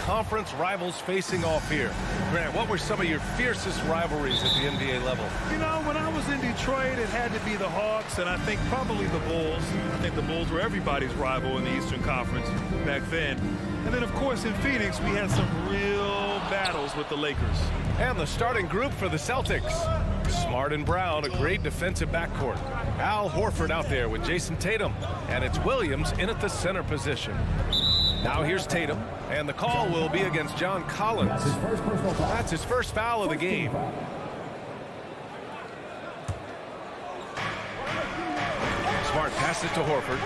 conference rivals facing off here. Grant, what were some of your fiercest rivalries at the NBA level? You know, when I was in Detroit, it had to be the Hawks, and I think probably the Bulls. I think the Bulls were everybody's rival in the Eastern Conference back then. And then, of course, in Phoenix, we had some real battles with the Lakers. And the starting group for the Celtics. Smart and Brown, a great defensive backcourt. Al Horford out there with Jason Tatum. And it's Williams in at the center position. Now here's Tatum, and the call will be against John Collins. That's his first foul of the game. Smart passes it to Horford.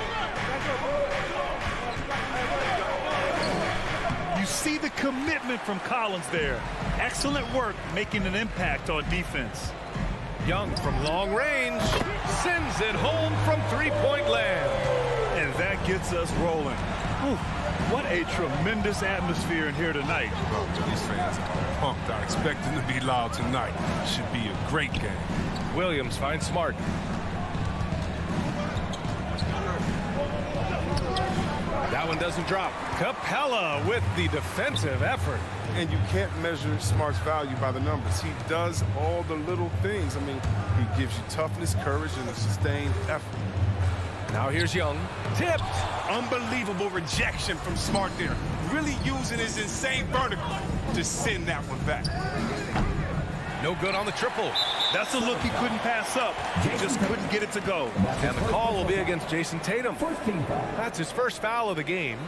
You see the commitment from Collins there. Excellent work making an impact on defense. Young from long range sends it home from three-point land. And that gets us rolling. Ooh, what a tremendous atmosphere in here tonight. Well, these fans are pumped. I expect them to be loud tonight. Should be a great game. Williams finds Smart. That one doesn't drop. Capella with the defensive effort. And you can't measure Smart's value by the numbers. He does all the little things. I mean, he gives you toughness, courage, and a sustained effort. Now here's Young. Tipped. Unbelievable rejection from Smart there. Really using his insane vertical to send that one back. No good on the triple. That's a look he couldn't pass up. He just couldn't get it to go. And the call will be against Jason Tatum. That's his first foul of the game.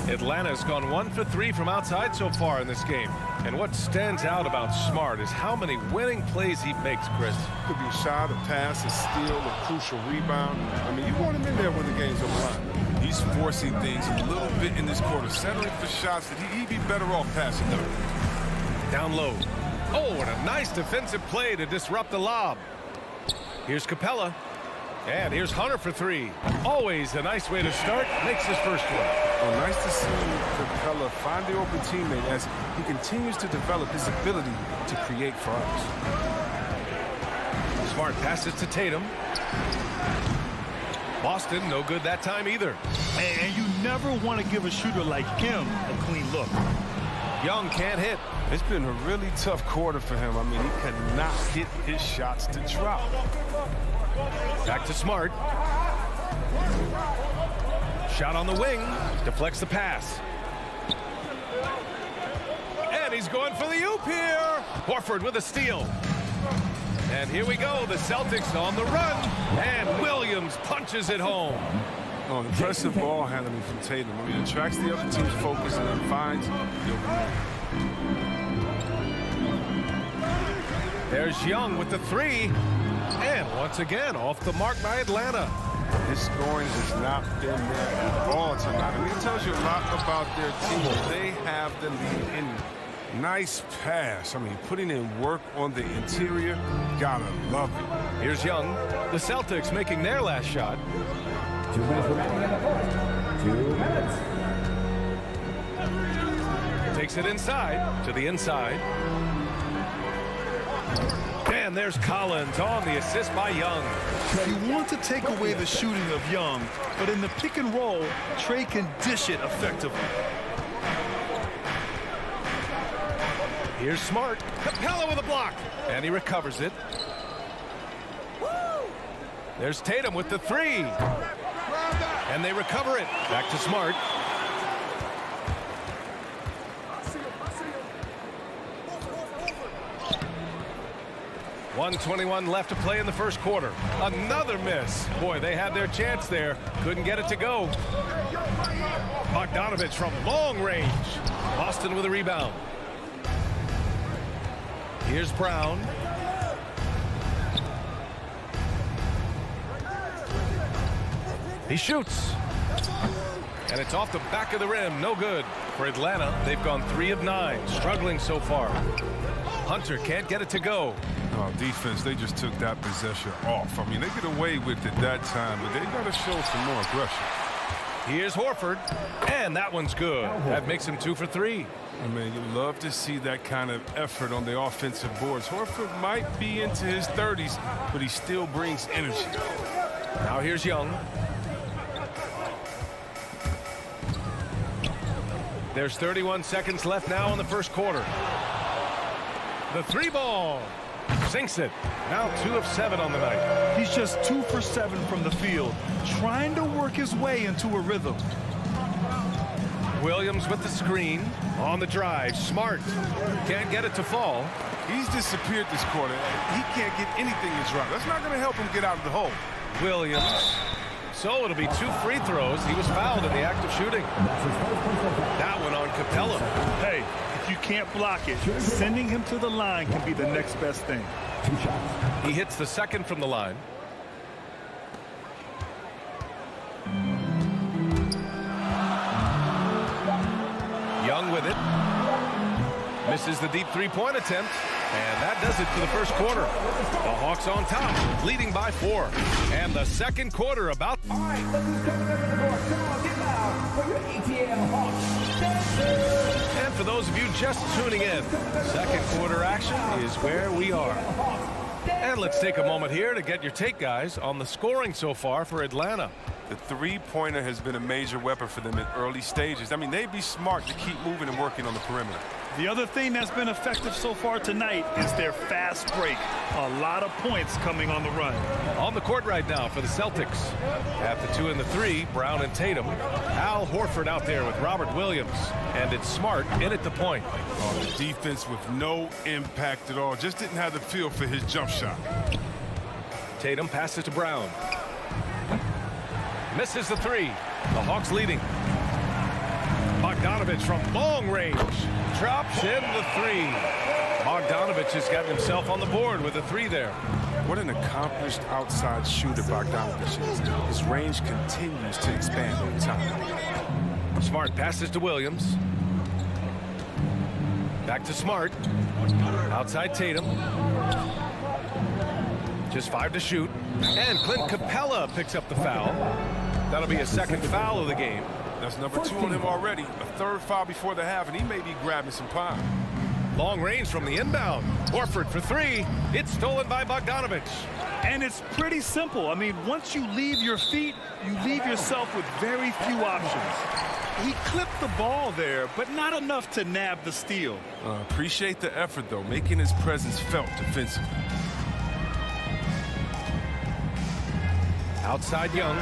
Atlanta's gone 1 for 3 from outside so far in this game. And what stands out about Smart is how many winning plays he makes, Chris. Could be a shot, a pass, a steal, a crucial rebound. I mean, you want him in there when the game's on the line. He's forcing things a little bit in this quarter, settling for shots that he'd be better off passing them. Down low. Oh, and a nice defensive play to disrupt the lob. Here's Capella. And here's Hunter for 3. Always a nice way to start. Makes his first one. Well, nice to see Capella find the open teammate as he continues to develop his ability to create for others. Smart passes to Tatum. Boston, no good that time either. And you never want to give a shooter like him a clean look. Young can't hit. It's been a really tough quarter for him. I mean, he cannot hit his shots to drop. Back to Smart. Shot on the wing. Deflects the pass. And he's going for the oop here. Horford with a steal. And here we go. The Celtics on the run. And Williams punches it home. Oh, impressive ball handling from Tatum. I mean, it attracts the other team's focus and then finds the open man. There's Young with the 3. And once again, off the mark by Atlanta. His scoring has not been there at all tonight. I mean, it tells you a lot about their team. They have the lead in nice pass. I mean, putting in work on the interior. Gotta love it. Here's Young. The Celtics making their last shot. 2 minutes remaining in the fourth. 2 minutes. Takes it inside to the inside. And there's Collins on the assist by Young. You want to take away the shooting of Young, but in the pick and roll, Trey can dish it effectively. Here's Smart. Capella with a block. And he recovers it. There's Tatum with the 3. And they recover it. Back to Smart. .121 left to play in the first quarter. Another miss. Boy, they had their chance there. Couldn't get it to go. Bogdanovich from long range. Boston with a rebound. Here's Brown. He shoots. And it's off the back of the rim. No good. For Atlanta, they've gone 3 of 9. Struggling so far. Hunter can't get it to go. Oh, defense, they just took that possession off. I mean, they get away with it that time, but they got to show some more aggression. Here's Horford. And that one's good. That makes him 2 for 3. I mean, you love to see that kind of effort on the offensive boards. Horford might be into his 30s, but he still brings energy. Now here's Young. There's 31 seconds left now in the first quarter. The three ball. Sinks it. Now 2 of 7 on the night. He's just 2 for 7 from the field, trying to work his way into a rhythm. Williams with the screen. On the drive. Smart. Can't get it to fall. He's disappeared this quarter. He can't get anything to drop. That's not going to help him get out of the hole. Williams. So it'll be 2 free throws. He was fouled in the act of shooting. That one on Capella. Hey, if you can't block it, sending him to the line can be the next best thing. He hits the second from the line. Young with it. Misses the deep three-point attempt. And that does it for the first quarter. The Hawks on top, leading by 4. And the second quarter about... All right, let's just go to the floor. Come on, get loud for your ATL Hawks. And for those of you just tuning in, second quarter action is where we are. And let's take a moment here to get your take, guys, on the scoring so far for Atlanta. The three-pointer has been a major weapon for them in early stages. I mean, they'd be smart to keep moving and working on the perimeter. The other thing that's been effective so far tonight is their fast break. A lot of points coming on the run. On the court right now for the Celtics. At the 2 and the 3, Brown and Tatum. Al Horford out there with Robert Williams. And it's Smart in at the point. Oh, the defense with no impact at all. Just didn't have the feel for his jump shot. Tatum passes to Brown. Misses the 3. The Hawks leading. Bogdanovich from long range. Drops in the 3. Bogdanovich has gotten himself on the board with a 3 there. What an accomplished outside shooter Bogdanovich is. His range continues to expand over time. Smart passes to Williams. Back to Smart. Outside Tatum. Just 5 to shoot. And Clint Capella picks up the foul. That'll be a second foul of the game. That's number 2 on him already. A third foul before the half, and he may be grabbing some pine. Long range from the inbound. Horford for 3. It's stolen by Bogdanovich. And it's pretty simple. I mean, once you leave your feet, you leave yourself with very few options. He clipped the ball there, but not enough to nab the steal. Appreciate the effort, though, making his presence felt defensively. Outside Young.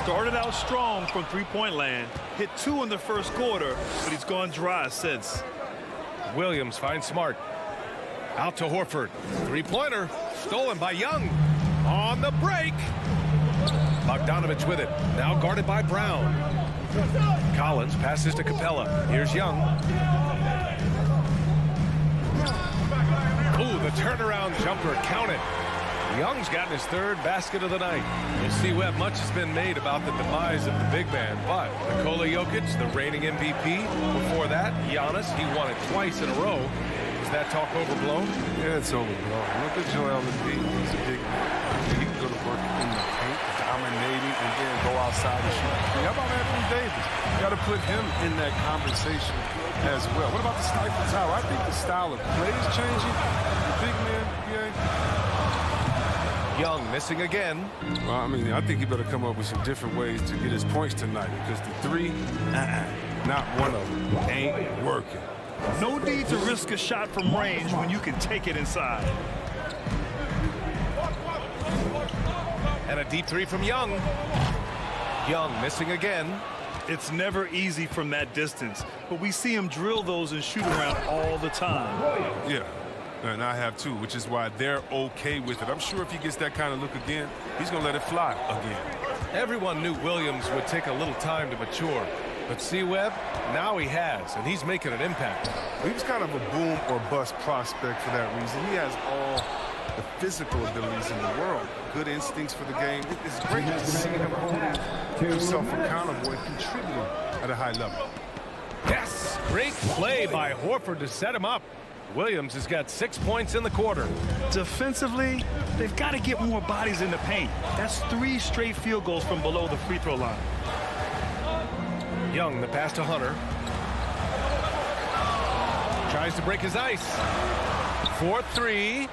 Started out strong from three-point land. Hit 2 in the first quarter, but he's gone dry since. Williams finds Smart. Out to Horford. Three-pointer. Stolen by Young. On the break. Bogdanovich with it. Now guarded by Brown. Collins passes to Capella. Here's Young. Ooh, the turnaround jumper. Count it. Young's gotten his 3rd basket of the night. You'll see, Webb, much has been made about the demise of the big man, but Nikola Jokic, the reigning MVP. Before that, Giannis, he won it twice in a row. Is that talk overblown? Yeah, it's overblown. Look at Joel Embiid. He's a big man. He can go to work in the paint, dominating, and then go outside and shoot. How about Anthony Davis? You got to put him in that conversation as well. What about the Sniper Tower? I think the style of play is changing. The big man, Young missing again. Well, I mean, I think he better come up with some different ways to get his points tonight, because the 3, not one of them, ain't working. No need to risk a shot from range when you can take it inside. And a deep 3 from Young. Young missing again. It's never easy from that distance, but we see him drill those and shoot around all the time. Yeah. And I have too, which is why they're okay with it. I'm sure if he gets that kind of look again, he's going to let it fly again. Everyone knew Williams would take a little time to mature. But see, Webb, now he has, and he's making an impact. He was kind of a boom or bust prospect for that reason. He has all the physical abilities in the world, good instincts for the game. It's great to see him holding himself accountable and contributing at a high level. Yes, great play by Horford to set him up. Williams has got 6 points in the quarter. Defensively, they've got to get more bodies in the paint. That's 3 straight field goals from below the free throw line. Young, the pass to Hunter. Tries to break his ice. 4-3.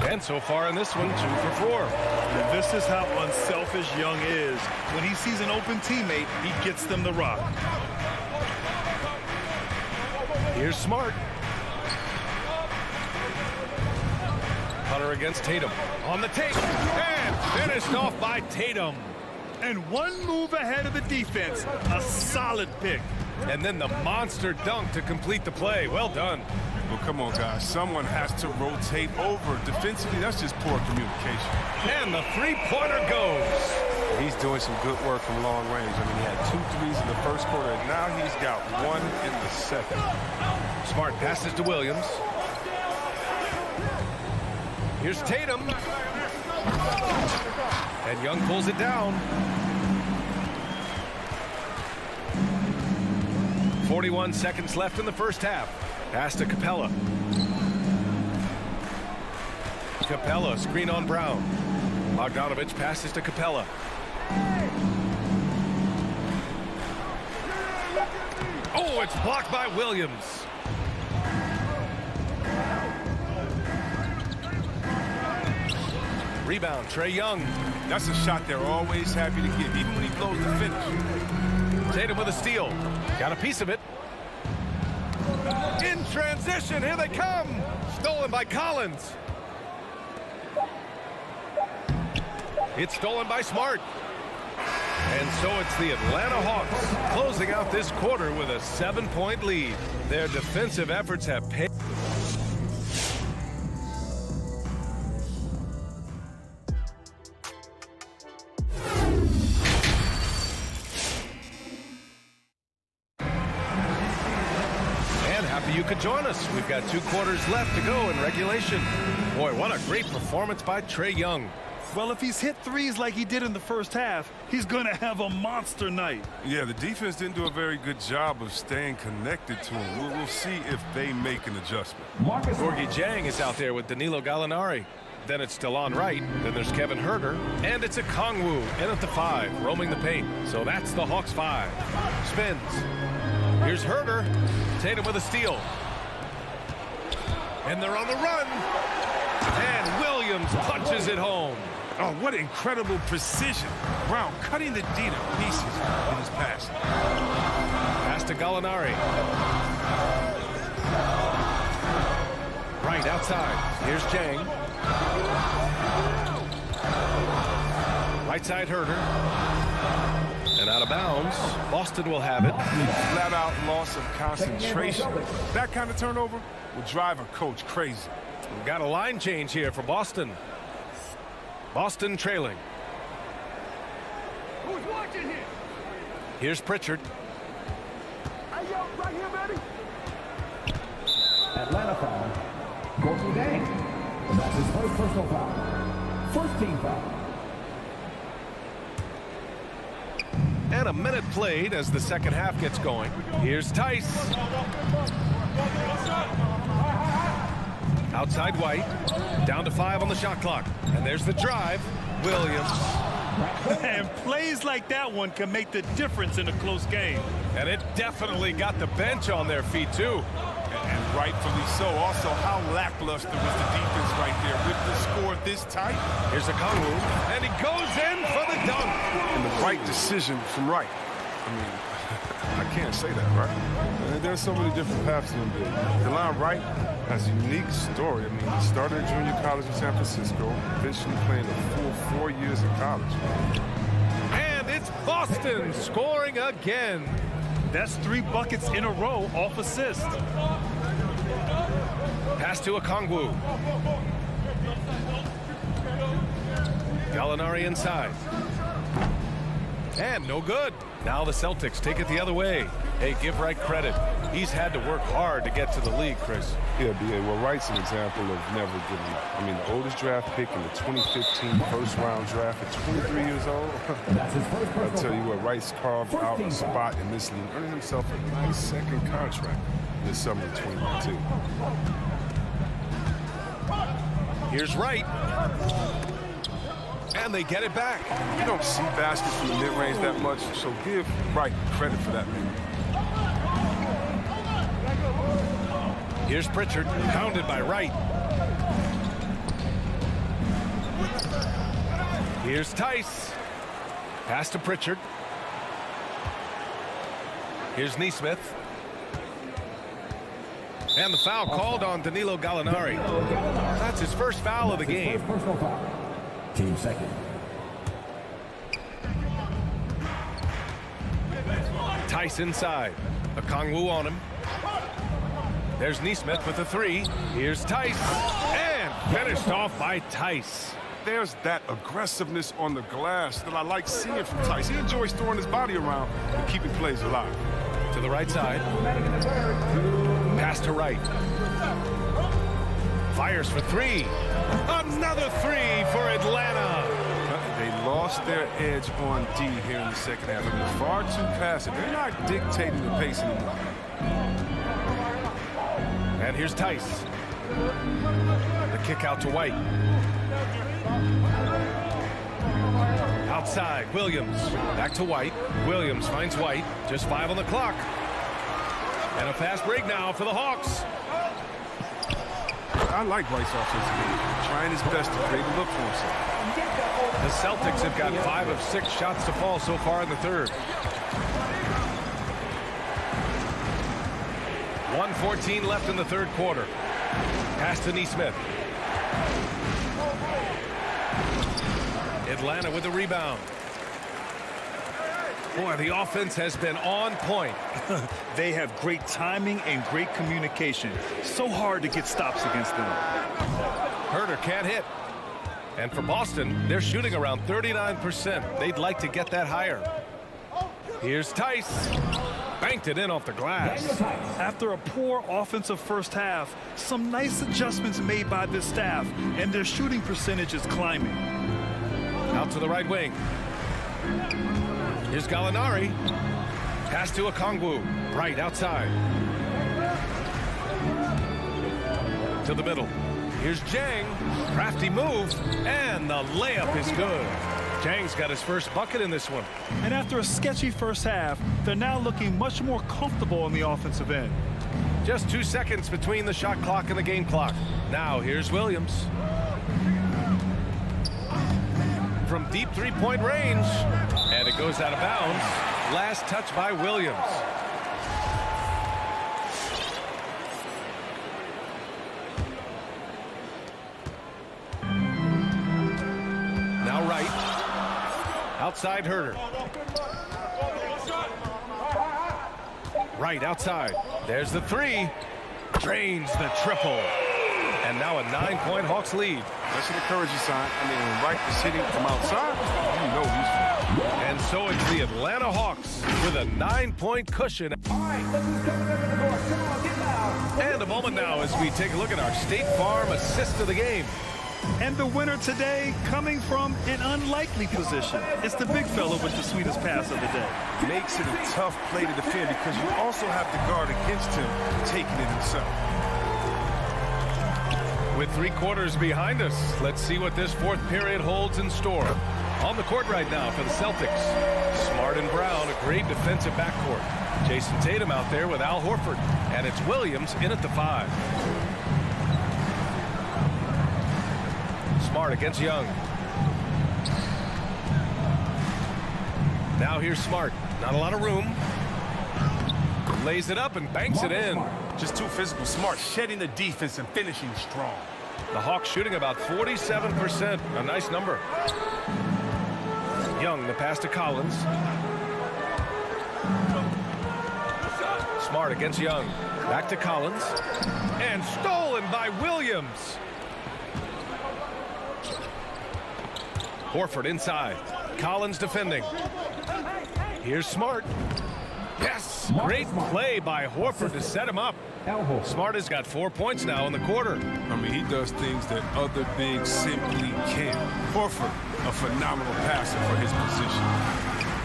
And so far in this one, 2 for 4. And this is how unselfish Young is. When he sees an open teammate, he gets them the rock. Here's Smart. Hunter against Tatum. On the take. And finished off by Tatum. And one move ahead of the defense. A solid pick. And then the monster dunk to complete the play. Well done. Well, come on, guys. Someone has to rotate over. Defensively, that's just poor communication. And the three-pointer goes. He's doing some good work from long range. I mean, he had 2 threes in the first quarter, and now he's got 1 in the second. Smart passes to Williams. Here's Tatum. And Young pulls it down. 41 seconds left in the first half. Pass to Capella. Capella, screen on Brown. Bogdanovich passes to Capella. Oh, it's blocked by Williams. Rebound, Trae Young. That's a shot they're always happy to get, even when he blows the finish. Tatum with a steal. Got a piece of it. In transition, here they come. Stolen by Collins. It's stolen by Smart. And so it's the Atlanta Hawks closing out this quarter with a 7-point lead. Their defensive efforts have paid. You could join us. We've got 2 quarters left to go in regulation. Boy, what a great performance by Trae Young. Well, if he's hit threes like he did in the first half, he's going to have a monster night. Yeah, the defense didn't do a very good job of staying connected to him. We'll see if they make an adjustment. Gorgie Jang is out there with Danilo Gallinari. Then it's Delon Wright. Then there's Kevin Huerter. And it's a Kongwu in at the 5, roaming the paint. So that's the Hawks 5. Spins. Here's Huerter. Tatum with a steal. And they're on the run. And Williams punches it home. Oh, what incredible precision. Brown cutting the D to pieces in his pass. Pass to Gallinari. Right outside. Here's Jang. Right side Huerter. And out of bounds. Boston will have it. Flat-out loss of concentration. That kind of turnover will drive a coach crazy. We've got a line change here for Boston. Boston trailing. Who's watching here? Here's Pritchard. Hey, yo, right here, baby. Atlanta foul. Gorgie Jang. That's his first personal foul. First team foul. And a minute played as the second half gets going. Here's Tice. Outside White. Down to 5 on the shot clock. And there's the drive. Williams. And plays like that one can make the difference in a close game. And it definitely got the bench on their feet, too. And rightfully so. Also, how lackluster was the defense right there with the score this tight. Here's a Kongwu. And he goes in for the dunk. And the right decision from Wright. I mean, I can't say that, right? And there's so many different paths to him. Delon Wright has a unique story. I mean, he started at junior college in San Francisco, eventually playing a full 4 years in college. And it's Boston scoring again. That's 3 buckets in a row off assist. Pass to a Kongwu. Gallinari inside. And no good. Now the Celtics take it the other way. Hey, give Wright credit. He's had to work hard to get to the league, Chris. Yeah, B.A. Well, Wright's an example of never giving up. I mean, the oldest draft pick in the 2015 first-round draft at 23 years old. I'll tell you what, Wright's carved out a spot in this league, earning himself a nice second contract this summer of 2022. Here's Wright. And they get it back. You don't see baskets from the mid-range that much, so give Wright credit for that, man. Here's Pritchard, pounded by Wright. Here's Tice. Pass to Pritchard. Here's Nesmith. And the foul called on Danilo Gallinari. That's his first foul of the game. First personal foul. Team second. Tice inside. Okongwu on him. There's Neesmith with a three. Here's Tice. And finished off by Tice. There's that aggressiveness on the glass that I like seeing from Tice. He enjoys throwing his body around and keeping plays alive. To the right side. Pass to right. Fires for three. Another three for Atlanta. They lost their edge on D here in the second half. It was far too passive. They're not dictating the pace anymore. And here's Tice. The kick out to White. Outside, Williams. Back to White. Williams finds White. Just 5 on the clock. And a fast break now for the Hawks. I like White's offensive game. Trying his best to create a look for himself. The Celtics have got 5 of 6 shots to fall so far in the third. 1:14 left in the third quarter. Pass to Neesmith. Atlanta with the rebound. Boy, the offense has been on point. They have great timing and great communication. So hard to get stops against them. Herter can't hit. And for Boston, they're shooting around 39%. They'd like to get that higher. Here's Tice. Banked it in off the glass. After a poor offensive first half, some nice adjustments made by this staff, and their shooting percentage is climbing. Out to the right wing. Here's Gallinari. Pass to Okongwu. Right outside. To the middle. Here's Jang. Crafty move. And the layup is good. Jang's got his first bucket in this one. And after a sketchy first half, they're now looking much more comfortable on the offensive end. Just 2 seconds between the shot clock and the game clock. Now here's Williams. From deep three-point range. And it goes out of bounds. Last touch by Williams. Now right. Outside Herter. Right outside. There's the three. Drains the triple. And now a 9-point Hawks lead. That's an encouraging sign. I mean, when Wright is hitting from outside, you know he's. And so it's the Atlanta Hawks with a 9-point cushion. All right, look who's coming up to the court. Come on, get loud. And a moment now as we take a look at our State Farm assist of the game. And the winner today coming from an unlikely position. It's the big fella with the sweetest pass of the day. Makes it a tough play to defend because you also have to guard against him taking it himself. With 3 quarters behind us, let's see what this fourth period holds in store. On the court right now for the Celtics. Smart and Brown, a great defensive backcourt. Jason Tatum out there with Al Horford. And it's Williams in at the 5. Smart against Young. Now here's Smart. Not a lot of room. Lays it up and banks it in. Just too physical. Smart, shedding the defense and finishing strong. The Hawks shooting about 47%. A nice number. Young, the pass to Collins. Smart against Young. Back to Collins. And stolen by Williams. Horford inside. Collins defending. Here's Smart. Yes! Great play by Horford to set him up. Smart has got 4 points now in the quarter. I mean, he does things that other bigs simply can't. Horford, a phenomenal passer for his position.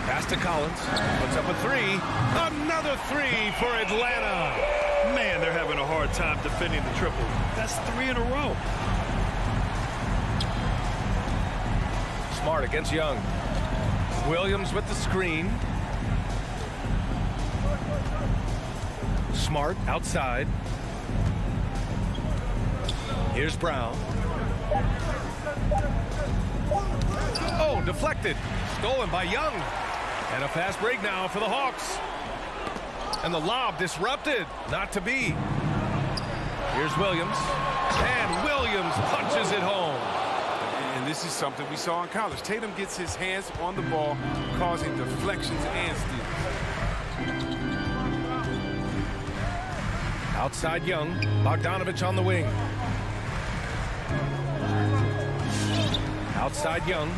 Pass to Collins. Puts up a 3. Another 3 for Atlanta. Man, they're having a hard time defending the triple. That's 3 in a row. Smart against Young. Williams with the screen. Smart outside. Here's Brown. Oh, deflected. Stolen by Young. And a fast break now for the Hawks. And the lob disrupted. Not to be. Here's Williams. And Williams punches it home. And this is something we saw in college. Tatum gets his hands on the ball, causing deflections and steals. Outside Young. Bogdanovich on the wing. Outside Young.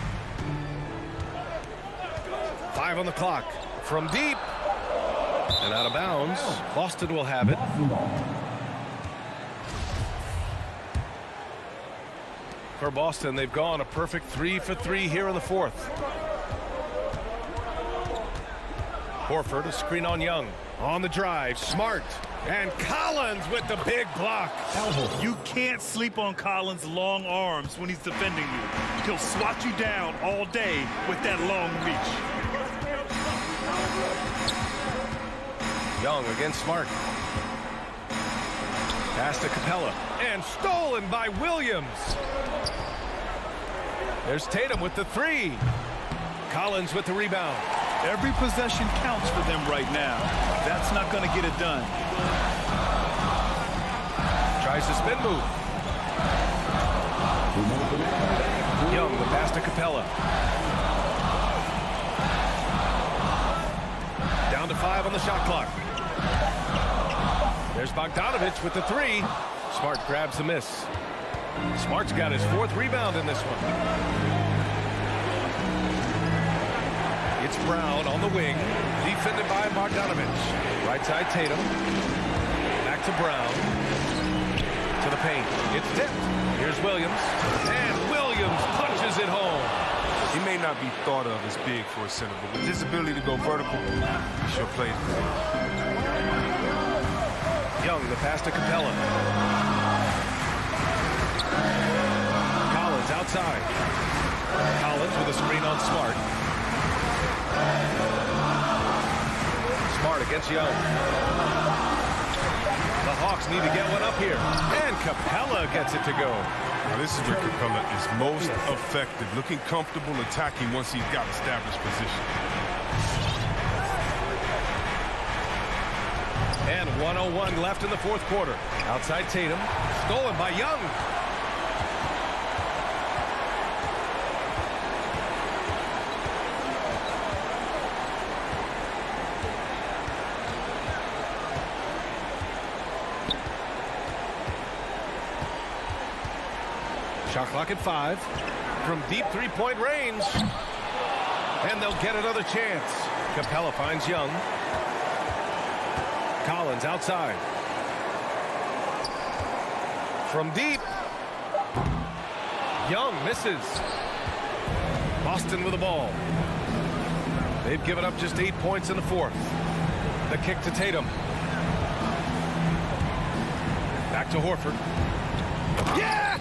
5 on the clock. From deep. And out of bounds. Boston will have it. For Boston, they've gone a perfect 3 for 3 here in the fourth. Horford, a screen on Young. On the drive, Smart. And Collins with the big block. You can't sleep on Collins' long arms when he's defending you. He'll swat you down all day with that long reach. Young against Smart. Pass to Capella. And stolen by Williams. There's Tatum with the 3. Collins with the rebound. Every possession counts for them right now. That's not going to get it done. Tries to spin move. Young, the pass to Capella. Down to 5 on the shot clock. There's Bogdanovich with the 3. Smart grabs the miss. Smart's got his 4th rebound in this one. It's Brown on the wing, defended by Bogdanovich. Right side Tatum. Back to Brown. To the paint. It's tipped. Here's Williams. And Williams punches it home. He may not be thought of as big for a center, but with his ability to go vertical, he sure plays good. Young, the pass to Capella. Collins outside. Collins with a screen on Smart. Smart against Young. The Hawks need to get one up here. And Capella gets it to go. Now this is where Capella is most effective, looking comfortable attacking once he's got established position. And 1:01 left in the fourth quarter. Outside Tatum. Stolen by Young. Shot clock at 5. From deep three-point range. And they'll get another chance. Capella finds Young. Collins outside. From deep. Young misses. Boston with the ball. They've given up just 8 points in the fourth. The kick to Tatum. Back to Horford. Yes!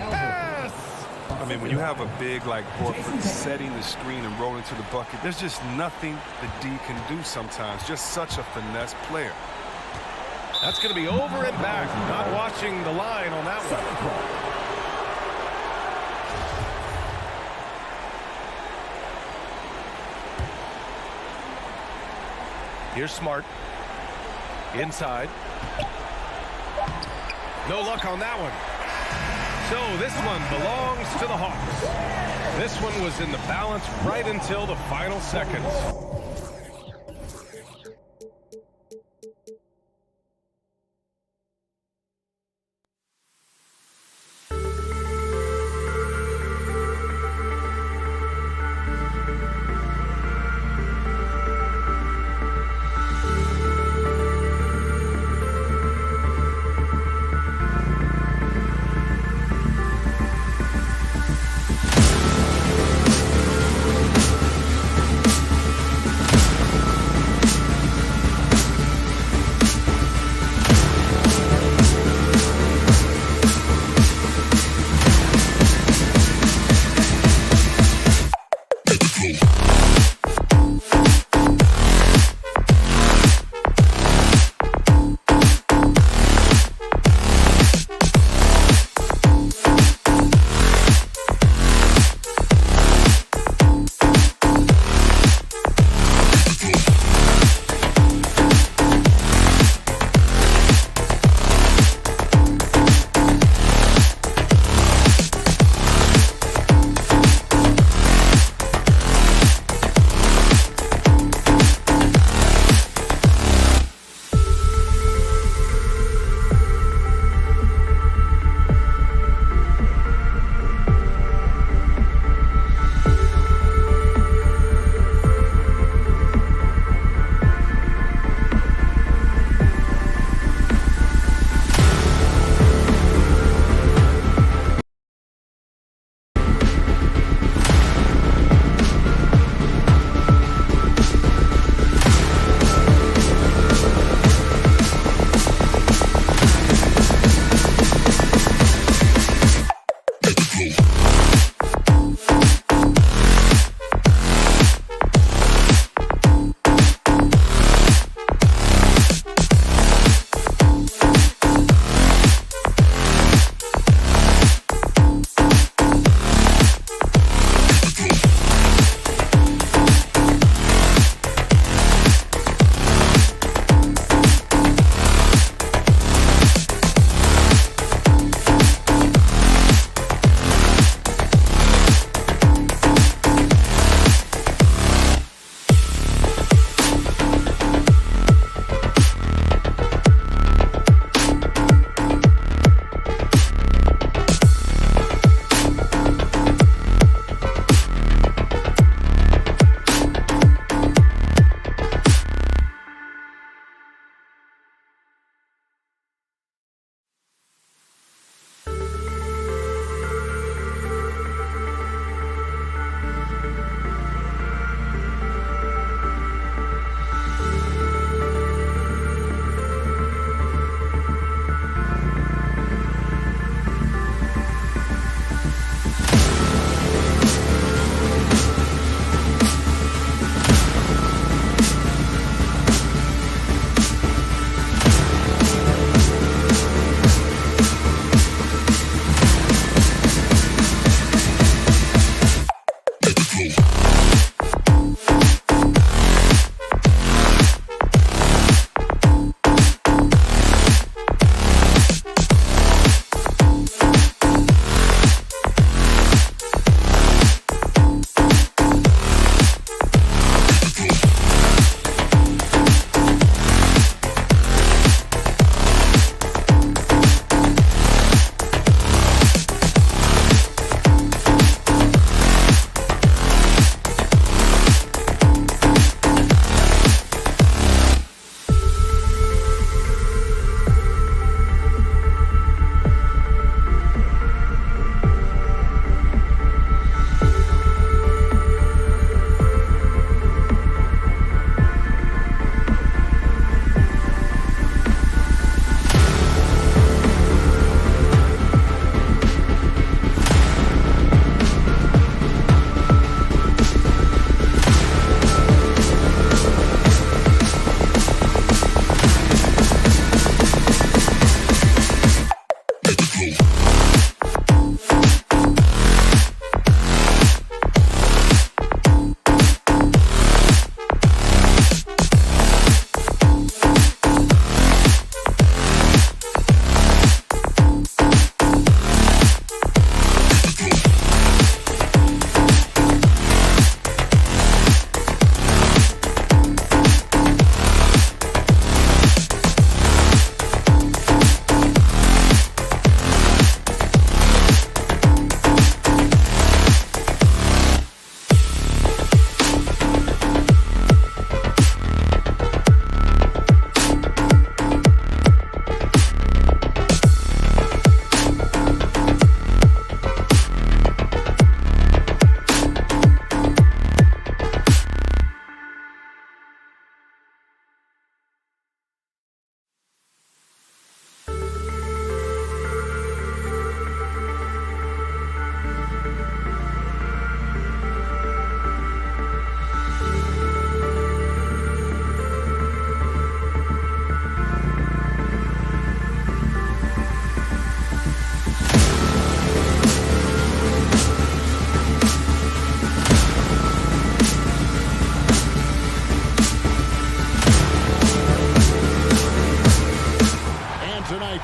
I mean, when you have a big like Horford setting the screen and rolling to the bucket, there's just nothing the D can do sometimes. Just such a finesse player. That's going to be over and back. Not watching the line on that one. Here's Smart. Inside. No luck on that one. So this one belongs to the Hawks. This one was in the balance right until the final seconds.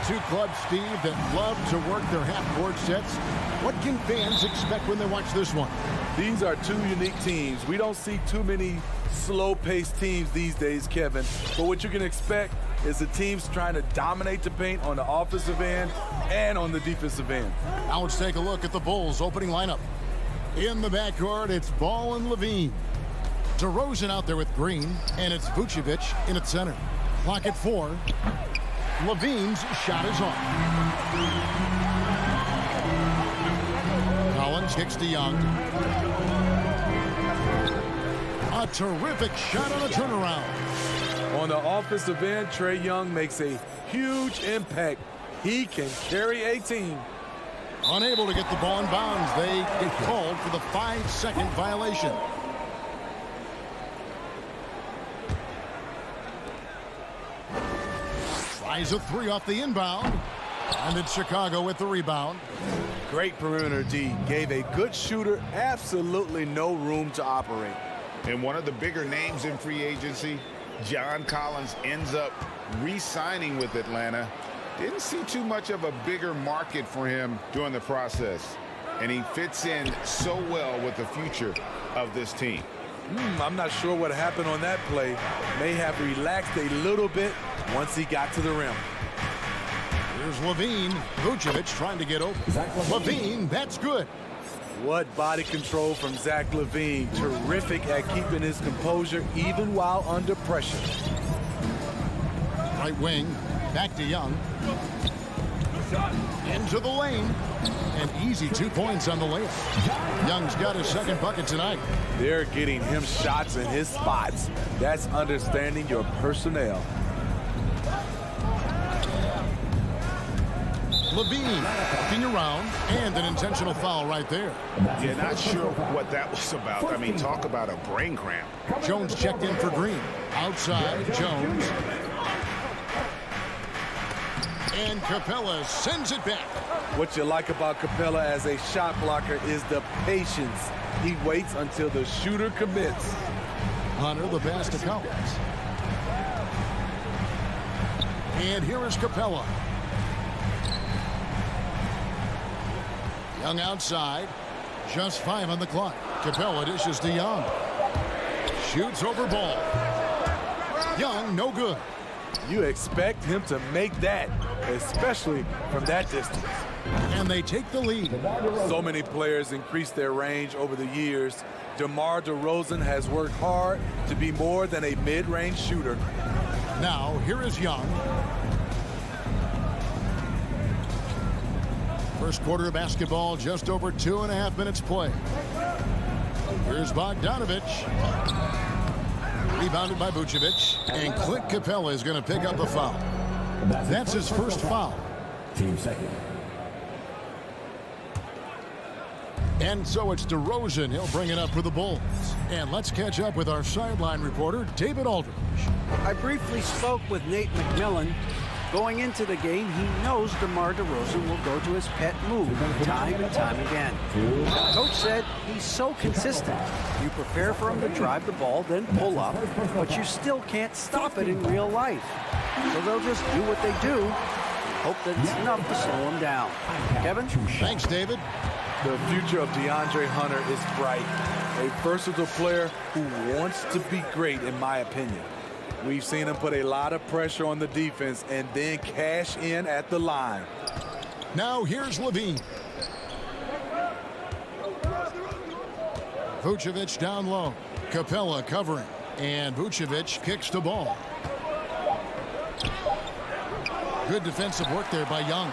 two clubs, Steve, that love to work their half-court sets. What can fans expect when they watch this one? These are two unique teams. We don't see too many slow-paced teams these days, Kevin. But what you can expect is the teams trying to dominate the paint on the offensive end and on the defensive end. Now let's take a look at the Bulls' opening lineup. In the backcourt, it's Ball and Levine. DeRozan out there with Green, and it's Vucevic in at center. Clock at 4. Levine's shot is off. Collins kicks to Young. A terrific shot on a turnaround. On the offensive end, Trae Young makes a huge impact. He can carry a team. Unable to get the ball in bounds. They get called for the 5-second violation. Tries a three off the inbound. And it's Chicago with the rebound. Great perimeter D. Gave a good shooter absolutely no room to operate. And one of the bigger names in free agency, John Collins, ends up re-signing with Atlanta. Didn't see too much of a bigger market for him during the process. And he fits in so well with the future of this team. I'm not sure what happened on that play. May have relaxed a little bit once he got to the rim. Here's Levine. Vucevic trying to get open. Levine, that's good. What body control from Zach LaVine. Terrific at keeping his composure even while under pressure. Right wing, back to Young. Into the lane. An easy 2 points on the layup. Young's got his second bucket tonight. They're getting him shots in his spots. That's understanding your personnel. Levine walking around, and an intentional foul right there. Yeah, not sure what that was about. I mean, talk about a brain cramp. Jones checked in for Green. Outside, Jones. And Capella sends it back. What you like about Capella as a shot blocker is the patience. He waits until the shooter commits. Hunter the pass to Collins. And here is Capella. Young outside. Just 5 on the clock. Capella dishes to Young. Shoots over ball. Young, no good. You expect him to make that, especially from that distance. And they take the lead. So many players increase their range over the years. DeMar DeRozan has worked hard to be more than a mid-range shooter. Now, here is Young. First quarter of basketball, just over 2.5 minutes play. Here's Bogdanovich. Rebounded by Vucevic. And Clint Capella is going to pick up a foul. That's his first foul. Team second. And so it's DeRozan. He'll bring it up for the Bulls. And let's catch up with our sideline reporter, David Aldridge. I briefly spoke with Nate McMillan. Going into the game, he knows DeMar DeRozan will go to his pet move time and time again. The coach said he's so consistent. You prepare for him to drive the ball, then pull up, but you still can't stop it in real life. So they'll just do what they do. Hope that it's enough to slow him down. Kevin? Thanks, David. The future of DeAndre Hunter is bright. A versatile player who wants to be great, in my opinion. We've seen him put a lot of pressure on the defense and then cash in at the line. Now here's Levine. Vucevic down low. Capella covering. And Vucevic kicks the ball. Good defensive work there by Young.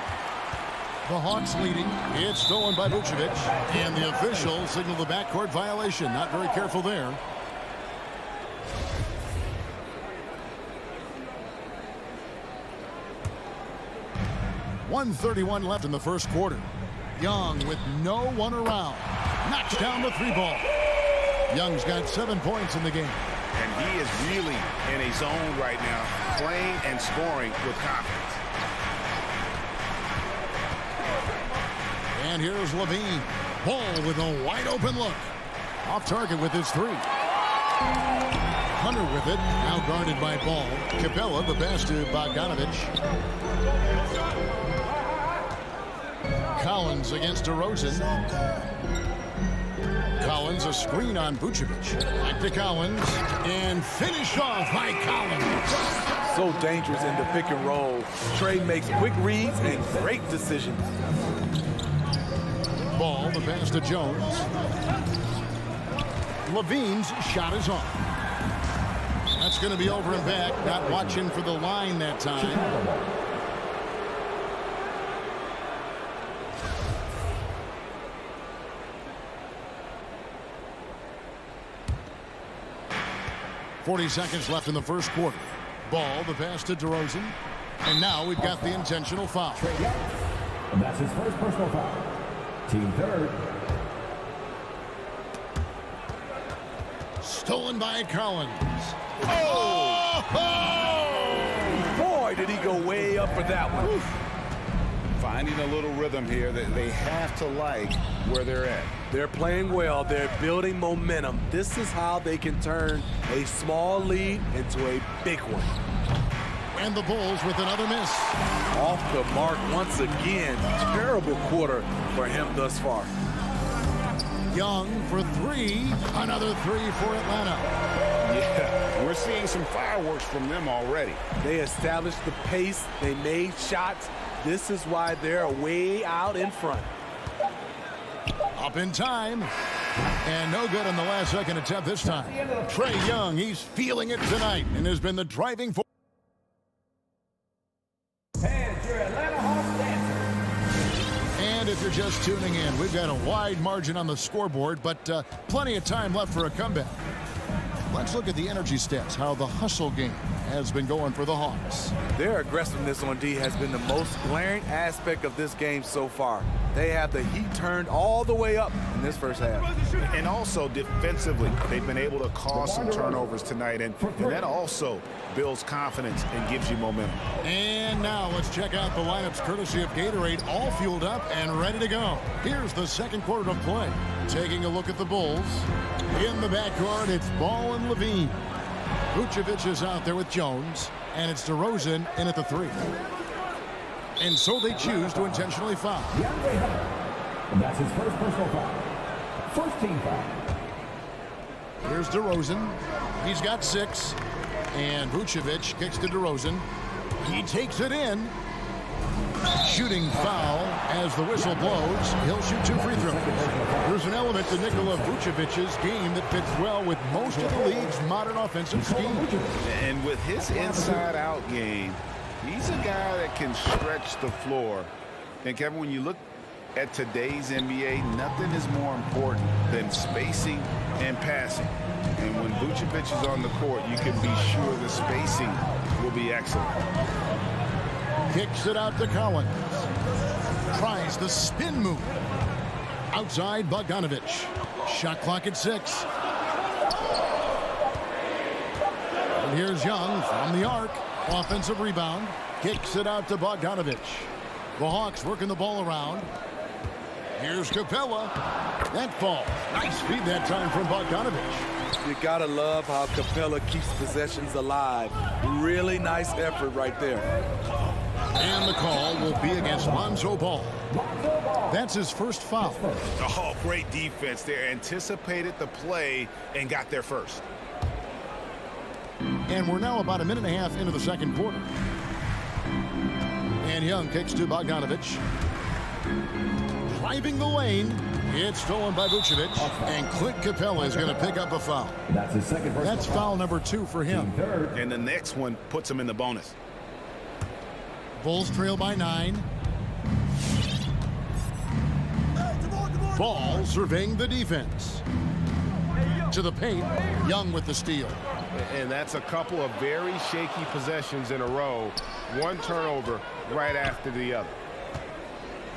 The Hawks leading. It's stolen by Vucevic. And the official signaled the backcourt violation. Not very careful there. .131 left in the first quarter. Young with no one around. Knocks down the 3-ball. Young's got 7 points in the game. And he is really in a zone right now, playing and scoring with confidence. And here's Levine. Ball with a wide open look. Off target with his 3. Hunter with it. Now guarded by Ball. Capella the pass to Bogdanovich. Collins against DeRozan. Collins a screen on Vucevic. Back to Collins. And finished off by Collins. So dangerous in the pick and roll. Trey makes quick reads and great decisions. Ball, the pass to Jones. Levine's shot is off. That's going to be over and back. Not watching for the line that time. .40 seconds left in the first quarter. Ball, the pass to DeRozan. And now we've got the intentional foul. And that's his first personal foul. Team third. Stolen by Collins. Oh! Boy, did he go way up for that one. Finding a little rhythm here that they have to like where they're at. They're playing well. They're building momentum. This is how they can turn a small lead into a big one. And the Bulls with another miss. Off the mark once again. Terrible quarter for him thus far. Young for three. Another three for Atlanta. Yeah, we're seeing some fireworks from them already. They established the pace. They made shots. This is why they're way out in front. Up in time. And no good on the last second attempt this time. Trae Young, he's feeling it tonight and has been the driving force. And your Atlanta Hawks dancer. And if you're just tuning in, we've got a wide margin on the scoreboard, but plenty of time left for a comeback. Let's look at the energy stats, how the hustle game has been going for the Hawks. Their aggressiveness on D has been the most glaring aspect of this game so far. They have the heat turned all the way up in this first half. And also defensively, they've been able to cause some turnovers tonight, and that also builds confidence and gives you momentum. And now let's check out the lineups courtesy of Gatorade, all fueled up and ready to go. Here's the second quarter of play. Taking a look at the Bulls. In the backcourt, it's Ball and Levine. Vucevic is out there with Jones, and it's DeRozan in at the three. And so they choose to intentionally foul. DeAndre Hunter. That's his first personal foul. First team foul. Here's DeRozan. He's got 6. And Vucevic kicks to DeRozan. He takes it in. Shooting foul as the whistle blows. He'll shoot 2 free throws. There's an element to Nikola Vucevic's game that fits well with most of the league's modern offensive scheme. And with his inside-out game, he's a guy that can stretch the floor. And Kevin, when you look at today's NBA, nothing is more important than spacing and passing. And when Vucevic is on the court, you can be sure the spacing will be excellent. Kicks it out to Collins. Tries the spin move. Outside Bogdanovic. Shot clock at 6. And here's Young from the arc. Offensive rebound. Kicks it out to Bogdanovic. The Hawks working the ball around. Here's Capella. That falls. Nice feed that time from Bogdanovic. You gotta love how Capella keeps possessions alive. Really nice effort right there. And the call will be against Lonzo Ball. That's his first foul. Oh, great defense there. Anticipated the play and got there first. And we're now about a minute and a half into the second quarter. And Young kicks to Bogdanovic. Driving the lane. It's stolen by Vucevic. And Clint Capella is going to pick up a foul. That's his second personal That's foul number 2 for him. Third. And the next one puts him in the bonus. Bulls trail by 9. Ball surveying the defense. To the paint. Young with the steal. And that's a couple of very shaky possessions in a row. One turnover right after the other.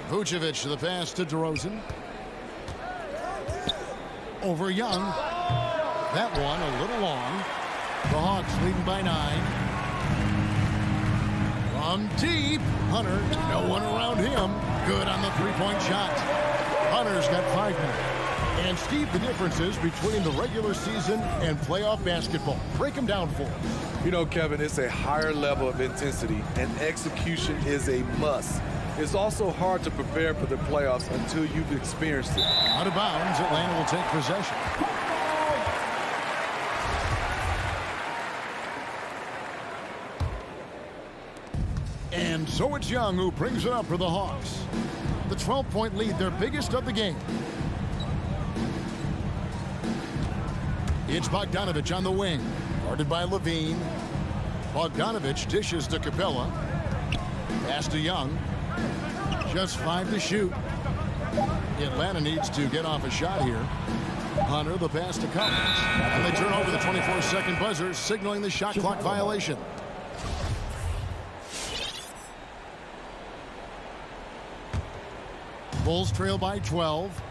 Vucevic the pass to DeRozan. Over Young. That one a little long. The Hawks leading by 9. From deep. Hunter, no one around him. Good on the three-point shot. Hunter's got 5 now. And Steve, the differences between the regular season and playoff basketball. Break them down for us. You know, Kevin, it's a higher level of intensity, and execution is a must. It's also hard to prepare for the playoffs until you've experienced it. Out of bounds, Atlanta will take possession. And so it's Young who brings it up for the Hawks. The 12-point lead, their biggest of the game. It's Bogdanovic on the wing. Guarded by Levine. Bogdanovic dishes to Capella. Pass to Young. Just 5 to shoot. Atlanta needs to get off a shot here. Hunter, the pass to Collins. And they turn over the 24-second buzzer, signaling the shot clock violation. Bulls trail by 12.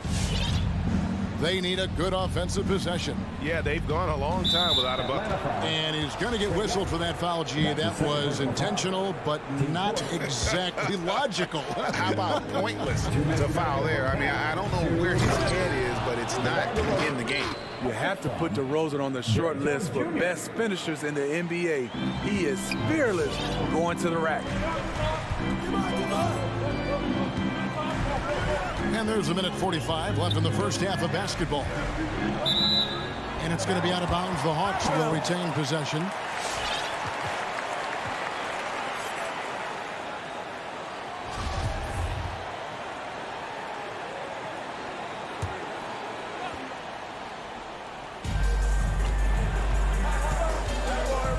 They need a good offensive possession. Yeah, they've gone a long time without a bucket. And he's going to get whistled for that foul, G. That was intentional, but not exactly logical. How about pointless to foul there? I mean, I don't know where his head is, but it's not in the game. You have to put DeRozan on the short list for best finishers in the NBA. He is fearless going to the rack. And there's 1:45 left in the first half of basketball. And it's going to be out of bounds. The Hawks will retain possession.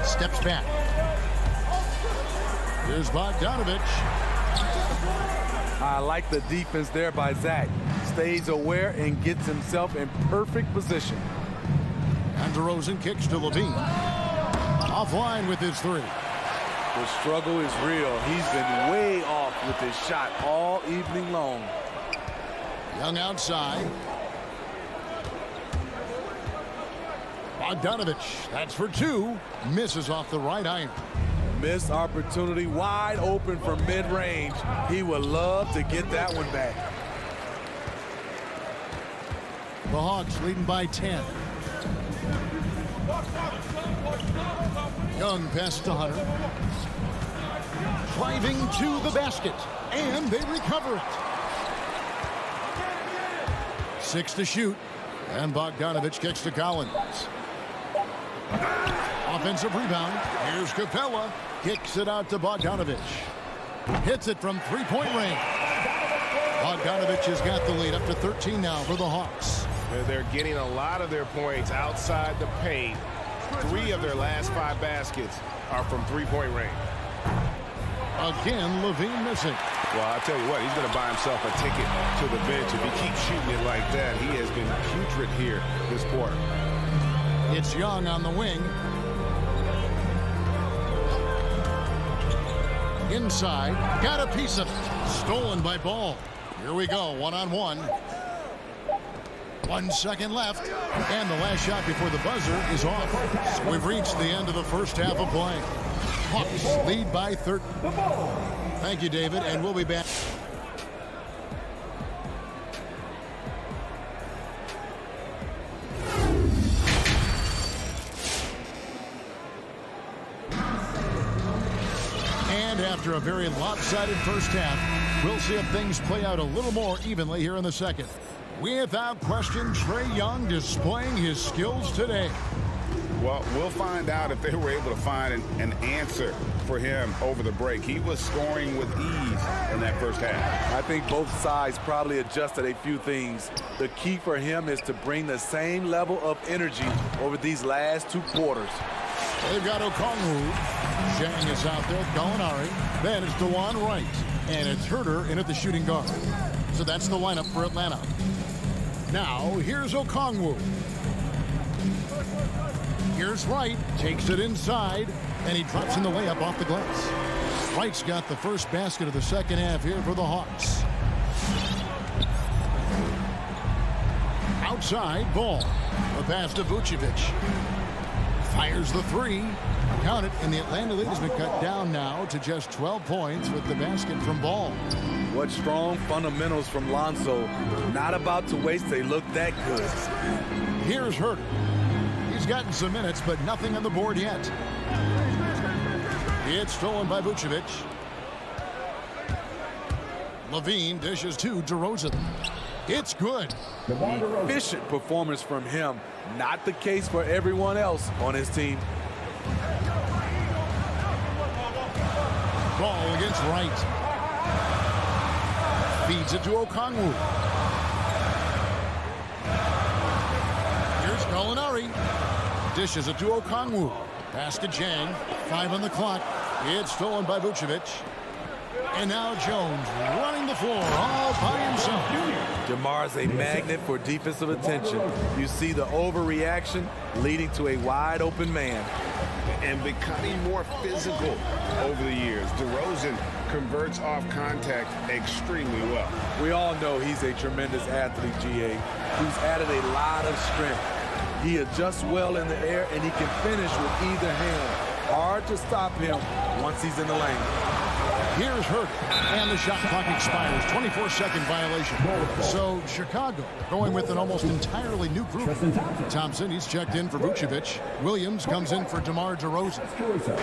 Steps back. Here's Bogdanovich. I like the defense there by Zach. Stays aware and gets himself in perfect position. And DeRozan kicks to Levine. Offline with his three. The struggle is real. He's been way off with his shot all evening long. Young outside. Bogdanovich, that's for two. Misses off the right iron. Missed opportunity, wide open from mid-range. He would love to get that one back. The Hawks leading by 10. Young passes to Hunter. Driving to the basket. And they recover it. 6 to shoot. And Bogdanovich kicks to Collins. Offensive rebound. Here's Capella. Kicks it out to Bogdanovich. Hits it from three-point range. Bogdanovich has got the lead up to 13 now for the Hawks. They're getting a lot of their points outside the paint. 3 of their last 5 baskets are from three-point range. Again, Levine missing. Well, I'll tell you what, he's going to buy himself a ticket to the bench. If he keeps shooting it like that, he has been putrid here this quarter. It's Young on the wing. Inside, got a piece of it. Stolen by Ball. Here we go, one-on-one. 1 second left, and the last shot before the buzzer is off. So we've reached the end of the first half of play. Hawks lead by 13. Thank you, David, and we'll be back. And after a very lopsided first half, we'll see if things play out a little more evenly here in the second. Without question, Trae Young displaying his skills today. Well, we'll find out if they were able to find an answer for him over the break. He was scoring with ease in that first half. I think both sides probably adjusted a few things. The key for him is to bring the same level of energy over these last 2 quarters. They've got Okongwu. Zhang is out there. Gallinari. Then it's DeJuan Wright. And it's Herter in at the shooting guard. So that's the lineup for Atlanta. Now, here's Okongwu. Here's Wright. Takes it inside. And he drops in the layup off the glass. Wright's got the first basket of the second half here for the Hawks. Outside, Ball. The pass to Vucevic. Fires the three. Count it, and the Atlanta lead has been cut down now to just 12 points with the basket from Ball. What strong fundamentals from Lonzo. Not about to waste. They look that good. Here's Herter. He's gotten some minutes, but nothing on the board yet. It's stolen by Vucevic. Levine dishes to DeRozan. It's good. Efficient performance from him. Not the case for everyone else on his team. Ball against Wright. Feeds it to Okongwu. Here's Gallinari. Dishes it to Okongwu. Pass to Zhang. 5 on the clock. It's stolen by Vucevic. And now Jones running the floor all by himself. DeMar's a magnet for defensive attention. You see the overreaction leading to a wide open man. and becoming more physical over the years. DeRozan converts off contact extremely well. We all know he's a tremendous athlete, GA. He's added a lot of strength. He adjusts well in the air, and he can finish with either hand. Hard to stop him once he's in the lane. Here's Hurt, and the shot clock expires. 24-second violation. So Chicago going with an almost entirely new group. Thompson, he's checked in for Vucevic. Williams comes in for DeMar DeRozan.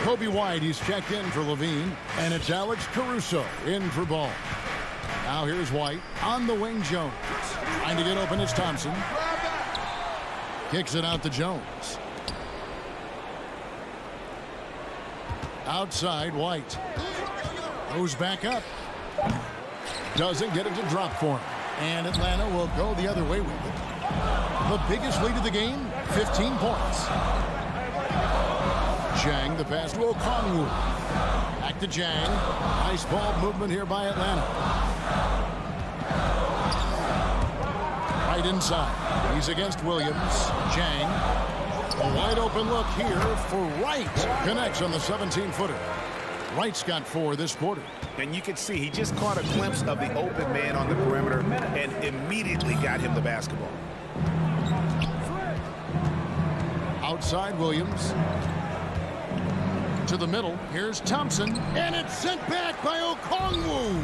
Kobe White, he's checked in for Levine. And it's Alex Caruso in for Ball. Now here's White. On the wing, Jones. Trying to get open is Thompson. Kicks it out to Jones. Outside, White. Goes back up. Doesn't get it to drop for him. And Atlanta will go the other way with it. The biggest lead of the game, 15 points. Jang, the pass to Okongwu. Back to Jang. Nice ball movement here by Atlanta. Right inside. He's against Williams. Jang. A wide open look here for Wright. Connects on the 17-footer. Wright's got 4 this quarter. And you can see he just caught a glimpse of the open man on the perimeter and immediately got him the basketball. Outside Williams. To the middle. Here's Thompson. And it's sent back by Okongwu.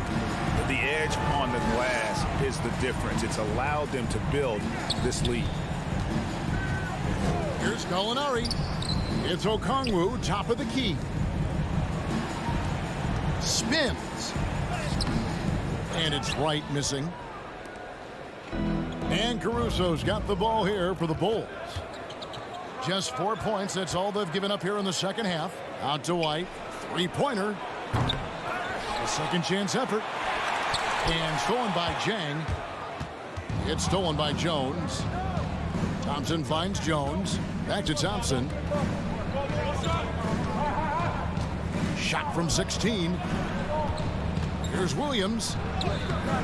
The edge on the glass is the difference. It's allowed them to build this lead. Here's Gallinari. It's Okongwu, top of the key. Spins. And it's Wright missing. And Caruso's got the ball here for the Bulls. Just 4 points. That's all they've given up here in the second half. Out to White. Three-pointer. A second chance effort. And stolen by Jang. It's stolen by Jones. Thompson finds Jones. Back to Thompson. Shot from 16. Here's Williams.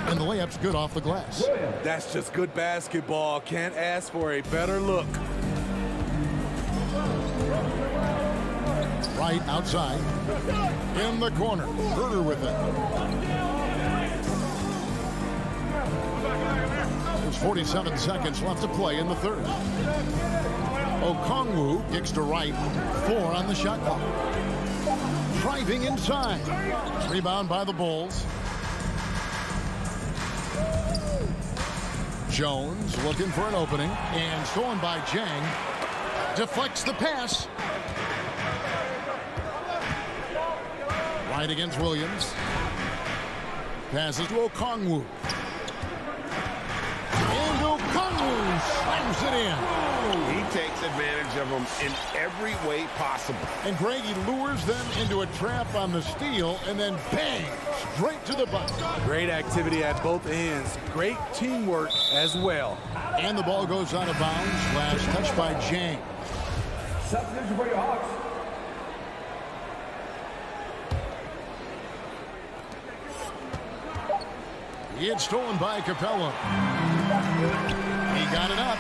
And the layup's good off the glass. That's just good basketball. Can't ask for a better look. Right outside. In the corner. Herter with it. There's 47 seconds left to play in the third. Okongwu kicks to Wright. 4 on the shot clock. Driving inside. Rebound by the Bulls. Jones looking for an opening. And stolen by Jang. Deflects the pass. Right against Williams. Passes to Okongwu. And Okongwu slams it in. He takes advantage of them in every way possible. And Greg, he lures them into a trap on the steal, and then bang, straight to the bucket. Great activity at both ends. Great teamwork as well. And the ball goes out of bounds. Last touch by Jang. Substitution for your Hawks. It's stolen by Capella. He got it up.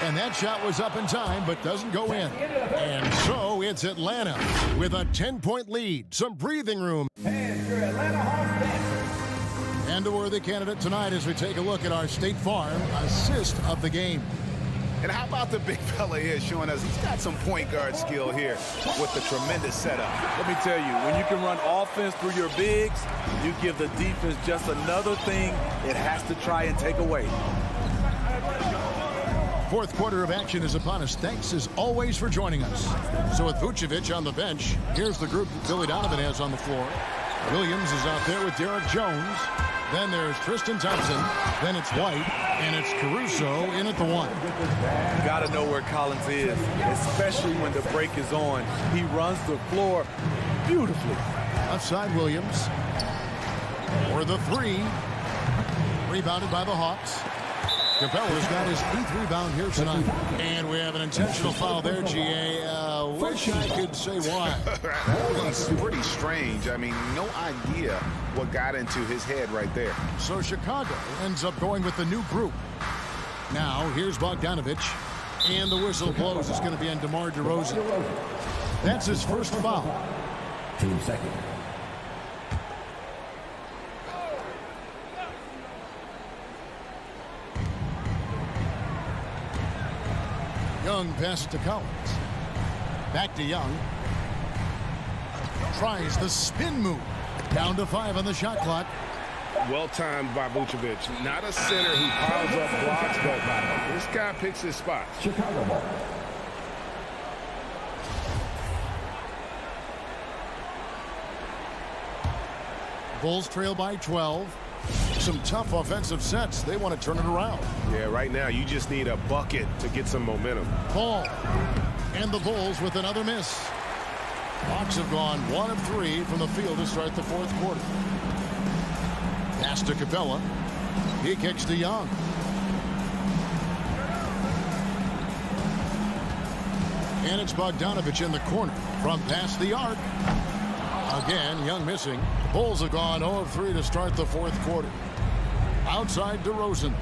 And that shot was up in time, but doesn't go in. And so it's Atlanta with a 10-point lead. Some breathing room. And your Atlanta Hawks dancers. And a worthy candidate tonight as we take a look at our State Farm assist of the game. And how about the big fella here showing us he's got some point guard skill here with the tremendous setup. Let me tell you, when you can run offense through your bigs, you give the defense just another thing it has to try and take away. Fourth quarter of action is upon us. Thanks as always for joining us. So with Vucevic on the bench, here's the group that Billy Donovan has on the floor. Williams is out there with Derek Jones. Then there's Tristan Thompson. Then it's White. And it's Caruso in at the 1. You got to know where Collins is, especially when the break is on. He runs the floor beautifully. Outside Williams. For the 3. Rebounded by the Hawks. Capella's got his 8th rebound here tonight. And we have an intentional foul there, GA. Wish I could say why. It's pretty strange. I mean, no idea what got into his head right there. So Chicago ends up going with the new group. Now, here's Bogdanovich. And the whistle blows. It's going to be on DeMar DeRozan. That's his first foul. Team second. Young passes to Collins. Back to Young. Tries the spin move. Down to 5 on the shot clock. Well timed by Vucevic. Not a center who piles up blocks, but this guy picks his spots. Chicago ball. Bulls trail by 12. Some tough offensive sets. They want to turn it around. Yeah, right now you just need a bucket to get some momentum. Ball. And the Bulls with another miss. Hawks have gone 1 of 3 from the field to start the fourth quarter. Pass to Capella. He kicks to Young. And it's Bogdanovich in the corner from past the arc. Again, Young missing. Bulls have gone 0 of 3 to start the fourth quarter. Outside DeRozan.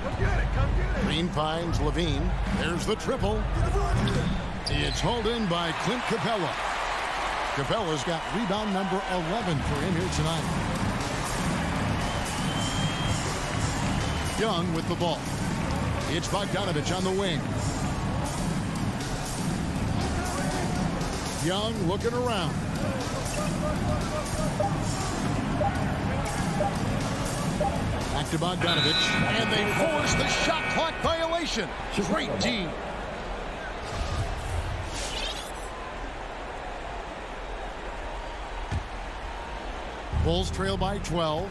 Come get it. Come get it. Green finds Levine. There's the triple. It's hauled in by Clint Capella. Capella's got rebound number 11 for him here tonight. Young with the ball. It's Bogdanovich on the wing. Young looking around. Back to Bogdanovich. And they force the shot clock violation. Great D. Bulls trail by 12.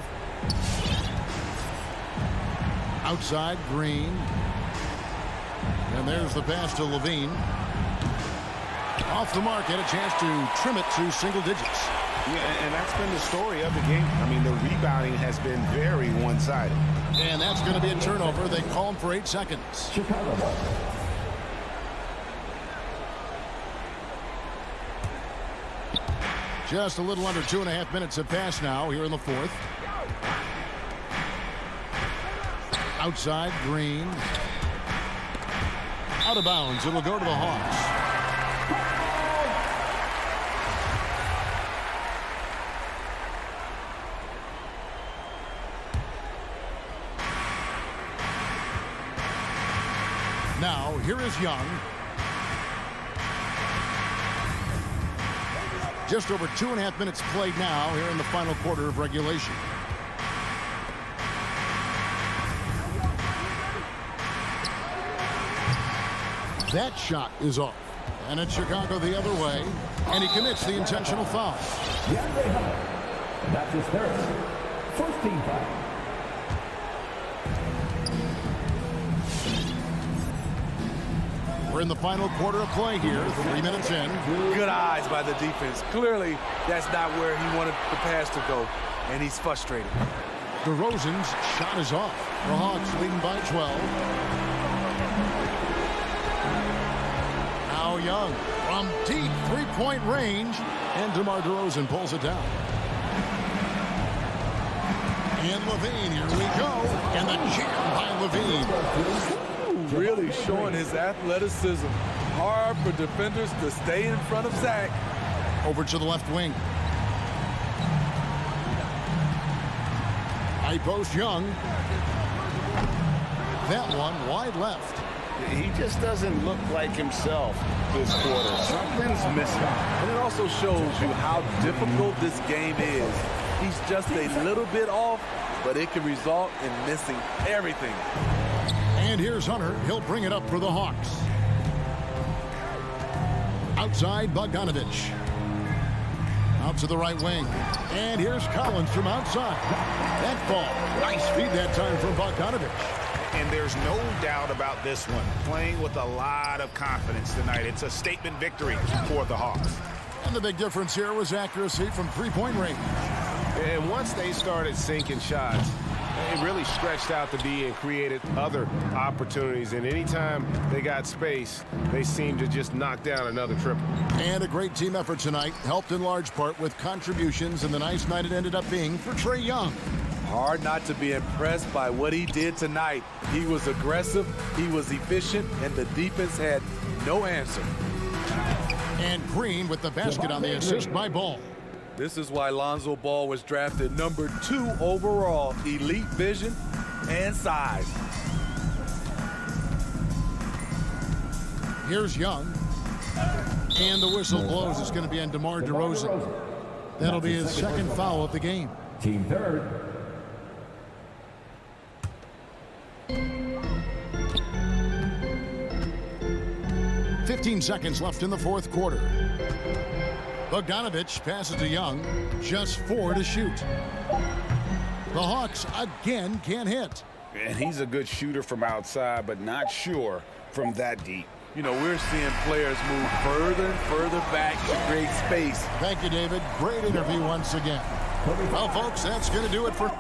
Outside, Green. And there's the pass to Levine. Off the mark, had a chance to trim it to single digits. Yeah, and that's been the story of the game. I mean, the rebounding has been very one-sided. And that's going to be a turnover. They call him for 8 seconds. Chicago ball. Just a little under 2.5 minutes have passed now here in the fourth. Outside, Green. Out of bounds. It'll go to the Hawks. Now, here is Young. Just over 2.5 minutes played now here in the final quarter of regulation. That shot is off. And it's Chicago the other way. And he commits the intentional foul. That's his third. First team foul. We're in the final quarter of play here, 3 minutes in. Good eyes by the defense. Clearly, that's not where he wanted the pass to go, and he's frustrated. DeRozan's shot is off. The Hawks leading by 12. Now Young from deep three-point range, and DeMar DeRozan pulls it down. And Levine, here we go. And the jam by Levine. Really showing his athleticism. Hard for defenders to stay in front of Zach. Over to the left wing. High post Young. That one wide left. He just doesn't look like himself this quarter. Something's missing. And it also shows you how difficult this game is. He's just a little bit off, but it can result in missing everything. And here's Hunter. He'll bring it up for the Hawks. Outside, Bogdanovich. Out to the right wing. And here's Collins from outside. That ball. Nice feed that time from Bogdanovich. And there's no doubt about this one. Playing with a lot of confidence tonight. It's a statement victory for the Hawks. And the big difference here was accuracy from three-point range. And once they started sinking shots, it really stretched out the D and created other opportunities. And anytime they got space, they seemed to just knock down another triple. And a great team effort tonight, helped in large part with contributions, and the nice night it ended up being for Trae Young. Hard not to be impressed by what he did tonight. He was aggressive, he was efficient, and the defense had no answer. And Green with the basket on the assist by Ball. This is why Lonzo Ball was drafted #2 overall. Elite vision and size. Here's Young. And the whistle blows. It's going to be on DeMar DeRozan. That'll be his second foul of the game. Team third. 15 seconds left in the fourth quarter. Bogdanovich passes to Young. Just 4 to shoot. The Hawks again can't hit. And he's a good shooter from outside, but not sure from that deep. You know, we're seeing players move further and further back to create space. Thank you, David. Great interview once again. Well, folks, that's going to do it for...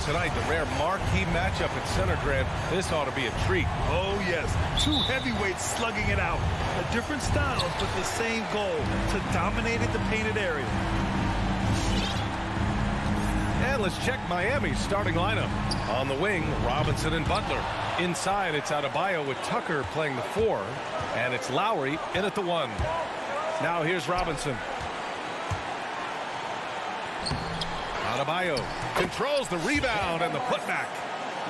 Tonight, the rare marquee matchup at center, Grant. This ought to be a treat. Oh, yes. 2 heavyweights slugging it out. A different styles, but the same goal, to dominate the painted area. And let's check Miami's starting lineup. On the wing, Robinson and Butler. Inside, it's Adebayo with Tucker playing the 4. And it's Lowry in at the 1. Now here's Robinson. Adebayo controls the rebound and the putback.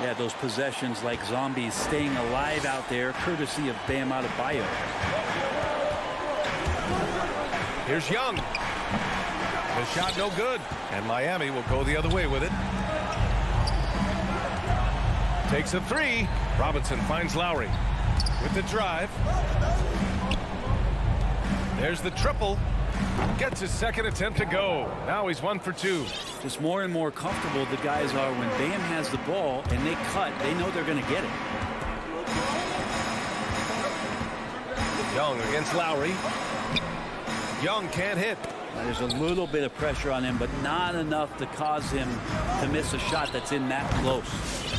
Yeah, those possessions like zombies staying alive out there, courtesy of Bam Adebayo. Here's Young. The shot no good, and Miami will go the other way with it. Takes a three. Robinson finds Lowry with the drive. There's the triple. Gets his second attempt to go. Now he's 1 for 2. Just more and more comfortable the guys are when Bam has the ball and they cut. They know they're going to get it. Young against Lowry. Young can't hit. There's a little bit of pressure on him, but not enough to cause him to miss a shot that's in that close.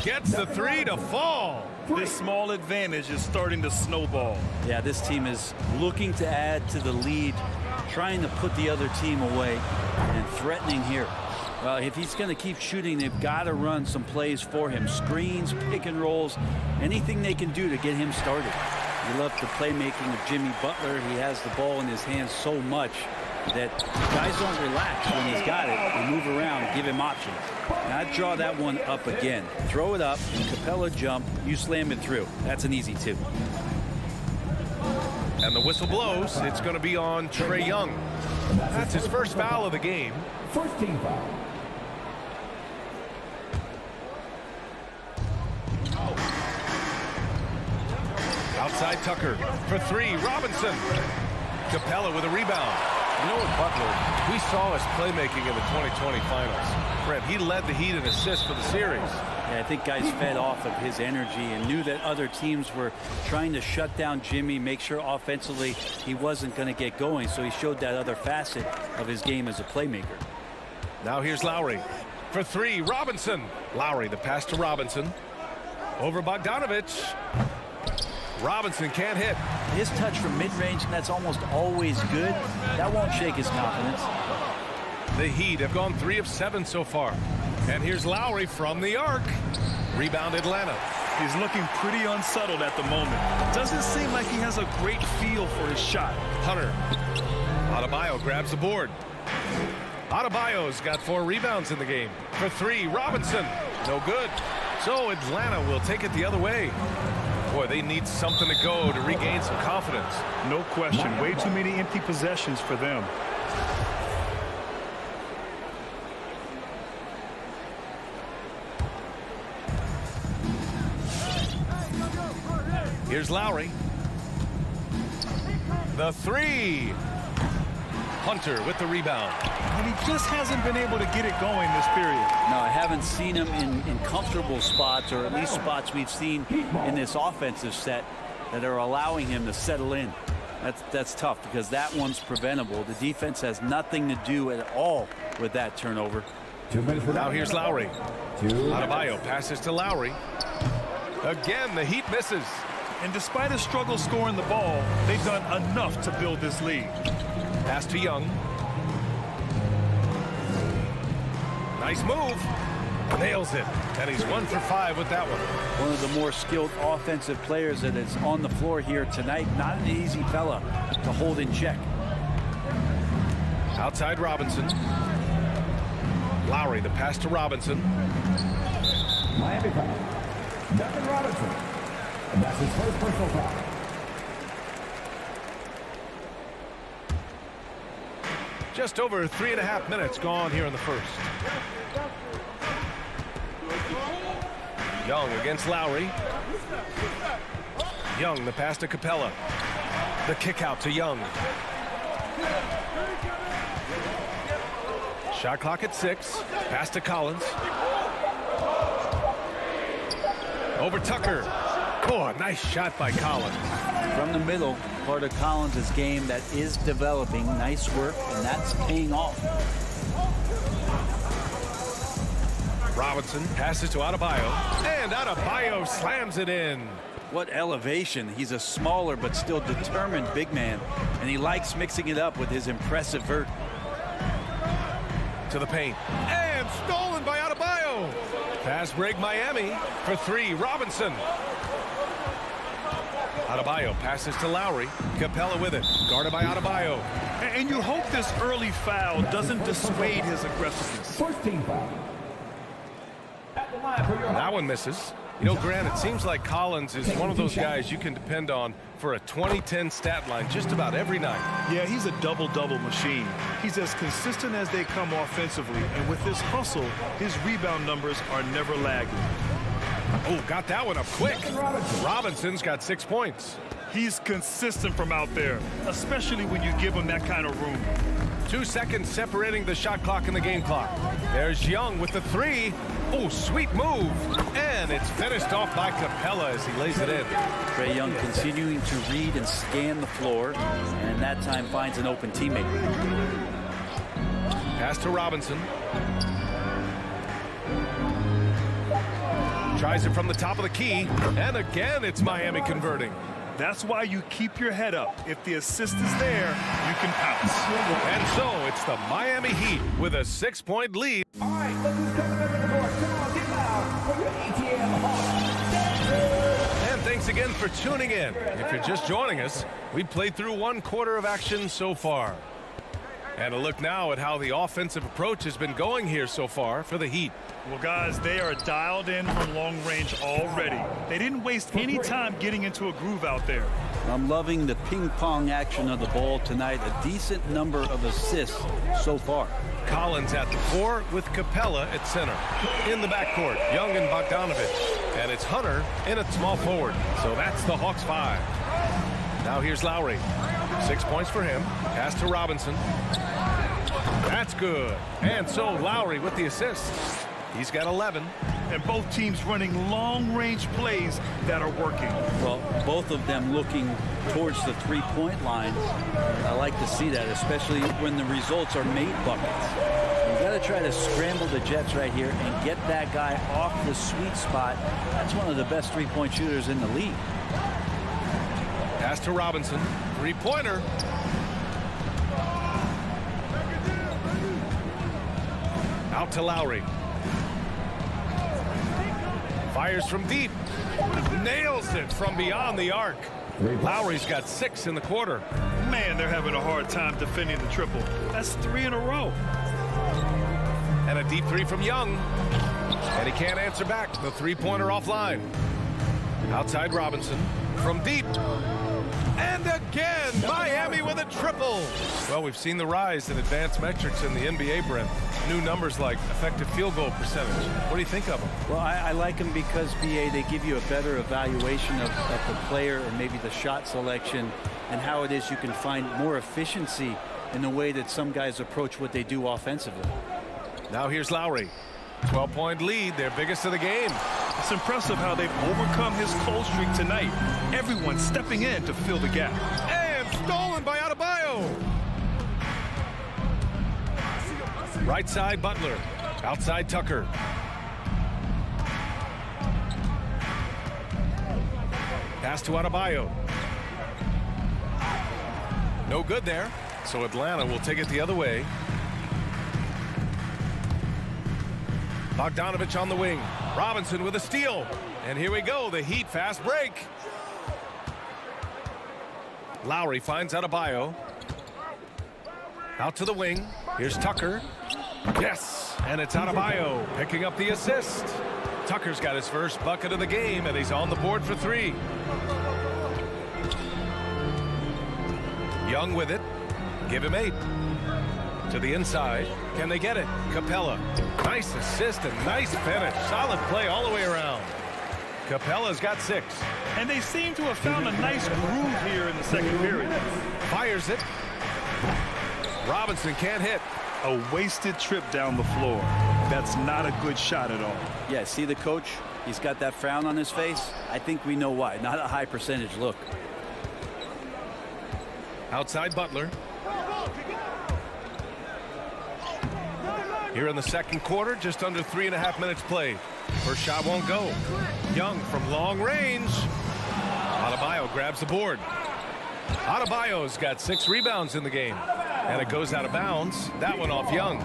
Gets the three to fall. This small advantage is starting to snowball. Yeah, this team is looking to add to the lead, trying to put the other team away and threatening here. Well, if he's going to keep shooting, they've got to run some plays for him. Screens, pick and rolls, anything they can do to get him started. We love the playmaking of Jimmy Butler. He has the ball in his hands so much that guys don't relax when he's got it. They move around, give him options. Now I draw that one up again. Throw it up, Capella jump, you slam it through. That's an easy two. And the whistle blows. It's going to be on Trae Young. That's his first foul of the game. First team foul. Outside Tucker for three. Robinson. Capella with a rebound. You know what, Butler, we saw his playmaking in the 2020 finals. Brent, he led the Heat in assists for the series. Yeah, I think guys fed off of his energy and knew that other teams were trying to shut down Jimmy, make sure offensively he wasn't going to get going. So he showed that other facet of his game as a playmaker. Now here's Lowry for three. Robinson. Lowry, the pass to Robinson. Over Bogdanovich. Robinson can't hit. His touch from mid-range, that's almost always good. That won't shake his confidence. The Heat have gone 3 of 7 so far. And here's Lowry from the arc. Rebound Atlanta. He's looking pretty unsettled at the moment. Doesn't seem like he has a great feel for his shot. Hunter. Adebayo grabs the board. Adebayo's got 4 rebounds in the game. For three, Robinson. No good. So Atlanta will take it the other way. Boy, they need something to go to regain some confidence. No question. Way too many empty possessions for them. Here's Lowry. The three. Hunter with the rebound. And he just hasn't been able to get it going this period. No, I haven't seen him in comfortable spots, or at least spots we've seen in this offensive set that are allowing him to settle in. That's tough because that one's preventable. The defense has nothing to do at all with that turnover. 2 minutes. Now here's Lowry. Adebayo passes to Lowry. Again, the Heat misses. And despite a struggle scoring the ball, they've done enough to build this lead. Pass to Young. Nice move. Nails it. And he's 1 for 5 with that one. One of the more skilled offensive players that is on the floor here tonight. Not an easy fella to hold in check. Outside Robinson. Lowry, the pass to Robinson. Miami foul. Duncan Robinson. And that's his first personal foul. Just over 3.5 minutes gone here in the first. Young against Lowry. Young, the pass to Capella. The kick out to Young. Shot clock at 6. Pass to Collins. Over Tucker. Oh, a nice shot by Collins. From the middle, part of Collins' game that is developing. Nice work, and that's paying off. Robinson passes to Adebayo, and Adebayo slams it in. What elevation. He's a smaller but still determined big man, and he likes mixing it up with his impressive vert. To the paint, and stolen by Adebayo. Fast break Miami for three. Robinson. Adebayo passes to Lowry. Capella with it, guarded by Adebayo. And you hope this early foul doesn't dissuade his aggressiveness. First team foul. At the line for your That one misses. You know, Grant, it seems like Collins is one of those guys you can depend on for a 20-10 stat line just about every night. Yeah, he's a double-double machine. He's as consistent as they come offensively, and with his hustle, his rebound numbers are never lagging. Oh, got that one up quick. Robinson's got 6 points. He's consistent from out there, especially when you give him that kind of room. 2 seconds separating the shot clock and the game clock. There's Young with the three. Oh, sweet move. And it's finished off by Capella as he lays it in. Trae Young continuing to read and scan the floor, and that time finds an open teammate. Pass to Robinson. Tries it from the top of the key. And again, it's Miami converting. That's why you keep your head up. If the assist is there, you can pounce. And so it's the Miami Heat with a 6-point lead. All right, look who's coming up in the court. Come on, get loud for your ATL Hawks. And thanks again for tuning in. If you're just joining us, we played through 1 quarter of action so far. And a look now at how the offensive approach has been going here so far for the Heat. Well, guys, they are dialed in from long range already. They didn't waste any time getting into a groove out there. I'm loving the ping pong action of the ball tonight. A decent number of assists so far. Collins at the 4 with Capella at center. In the backcourt, Young and Bogdanovich. And it's Hunter in at small forward. So that's the Hawks 5. Now here's Lowry. 6 points for him. Pass to Robinson. That's good. And so Lowry with the assist. He's got 11. And both teams running long-range plays that are working. Well, both of them looking towards the three-point line. I like to see that, especially when the results are made buckets. You got to try to scramble the Jets right here and get that guy off the sweet spot. That's one of the best three-point shooters in the league. Pass to Robinson. Three-pointer. Out to Lowry. Fires from deep. Nails it from beyond the arc. Lowry's got 6 in the quarter. Man, they're having a hard time defending the triple. That's 3 in a row. And a deep 3 from Young. And he can't answer back. The three-pointer offline. Outside Robinson. From deep. And again, Miami with a triple. Well, we've seen the rise in advanced metrics in the NBA, Brent. New numbers like effective field goal percentage. What do you think of them? Well, I like them because, BA, they give you a better evaluation of the player and maybe the shot selection and how it is you can find more efficiency in the way that some guys approach what they do offensively. Now here's Lowry. 12-point lead, their biggest of the game. It's impressive how they've overcome his cold streak tonight. Everyone stepping in to fill the gap. And stolen by Adebayo. Right side, Butler. Outside, Tucker. Pass to Adebayo. No good there. So Atlanta will take it the other way. Bogdanovich on the wing. Robinson with a steal. And here we go, the Heat fast break. Lowry finds Adebayo. Out to the wing. Here's Tucker. Yes, and it's Adebayo picking up the assist. Tucker's got his first bucket of the game, and he's on the board for 3. Young with it. Give him 8. To the inside. Can they get it? Capella. Nice assist and nice finish. Solid play all the way around. Capella's got 6. And they seem to have found a nice groove here in the second period. Fires it. Robinson can't hit. A wasted trip down the floor. That's not a good shot at all. Yeah, see the coach? He's got that frown on his face. I think we know why. Not a high percentage look. Outside Butler. Here in the second quarter, just under 3.5 minutes played. First shot won't go. Young from long range. Adebayo grabs the board. Adebayo's got 6 rebounds in the game. And it goes out of bounds. That one off Young.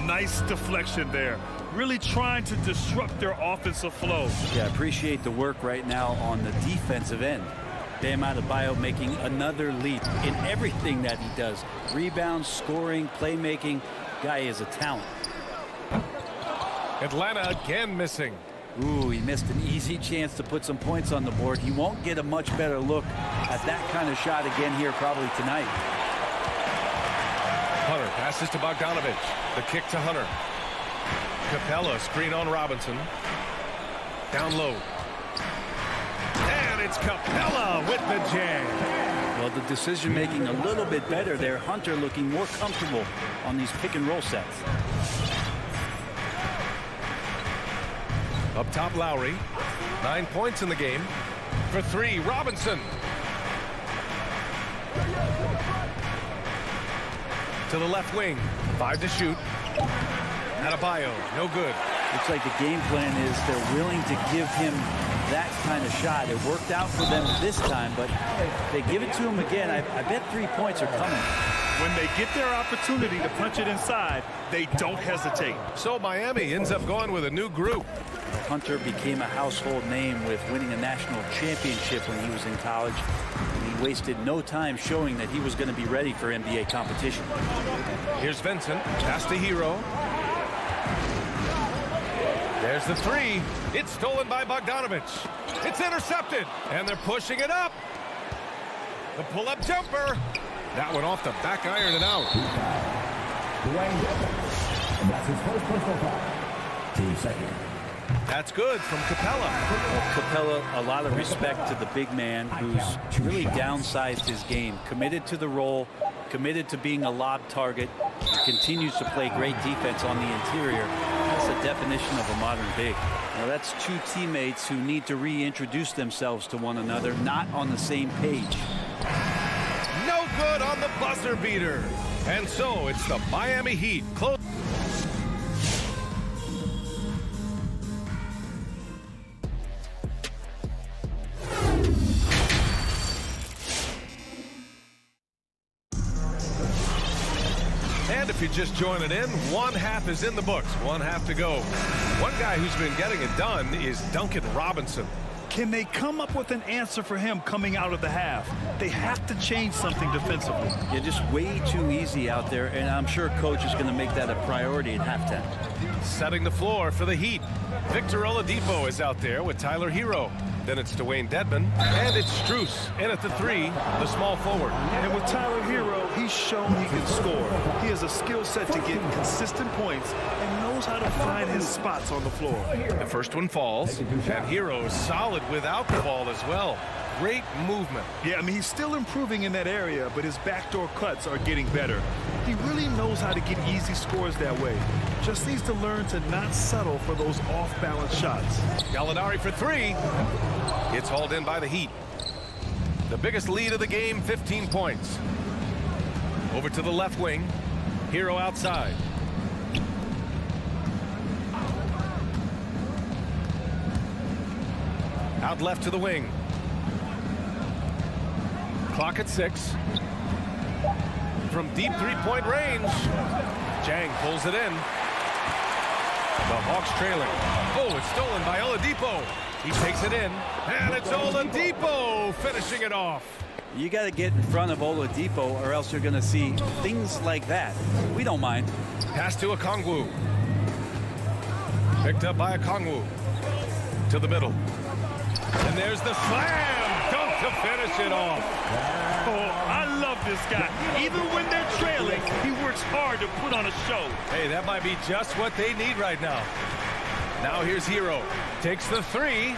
Nice deflection there. Really trying to disrupt their offensive flow. Yeah, appreciate the work right now on the defensive end. Bam Adebayo making another leap in everything that he does. Rebounds, scoring, playmaking. Guy is a talent. Atlanta again missing. Ooh, he missed an easy chance to put some points on the board. He won't get a much better look at that kind of shot again here probably tonight. Hunter passes to Bogdanovich. The kick to Hunter. Capella screen on Robinson. Down low. And it's Capella with the jam. Well, the decision making a little bit better there. Hunter looking more comfortable on these pick and roll sets. Up top, Lowry. 9 points in the game. For three, Robinson. To the left wing. 5 to shoot. Adebayo, no good. Looks like the game plan is they're willing to give him that kind of shot. It worked out for them this time, but they give it to him again. I bet 3 points are coming. When they get their opportunity to punch it inside, they don't hesitate. So Miami ends up going with a new group. Hunter became a household name with winning a national championship when he was in college. And he wasted no time showing that he was going to be ready for NBA competition. Here's Vincent. Pass to Hero. There's the three. It's stolen by Bogdanovich. It's intercepted. And they're pushing it up. The pull-up jumper. That one off the back iron and out. That's his first personal foul. Team second. That's good from Capella. Well, Capella, a lot of respect to the big man who's really downsized his game. Committed to the role, committed to being a lob target, continues to play great defense on the interior. That's the definition of a modern big. Now that's two teammates who need to reintroduce themselves to one another, not on the same page. No good on the buzzer beater. And so it's the Miami Heat. Close. And if you're just joining in, one half is in the books, one half to go. One guy who's been getting it done is Duncan Robinson. Can they come up with an answer for him coming out of the half? They have to change something defensively. You're just way too easy out there, and I'm sure coach is going to make that a priority at halftime. Setting the floor for the Heat. Victor Oladipo is out there with Tyler Hero. Then it's Dwayne Dedmon, and it's Strus in at the three, the small forward. And with Tyler Hero, he's shown he can score. He has a skill set to get consistent points and knows how to find his spots on the floor. The first one falls, and Hero is solid without the ball as well. Great movement. Yeah, I mean, he's still improving in that area, but his backdoor cuts are getting better. He really knows how to get easy scores that way. Just needs to learn to not settle for those off-balance shots. Gallinari for three. It's hauled in by the Heat. The biggest lead of the game, 15 points. Over to the left wing. Hero outside. Out left to the wing. Clock at 6. From deep three-point range. Jang pulls it in. The Hawks trailing. Oh, it's stolen by Oladipo. He takes it in, and it's Oladipo finishing it off. You got to get in front of Oladipo, or else you're going to see things like that. We don't mind. Pass to Okongwu. Picked up by Okongwu. To the middle. And there's the slam dunk to finish it off. Oh, I love this guy. Even when they're trailing, he works hard to put on a show. Hey, that might be just what they need right now. Now here's Hero. Takes the three.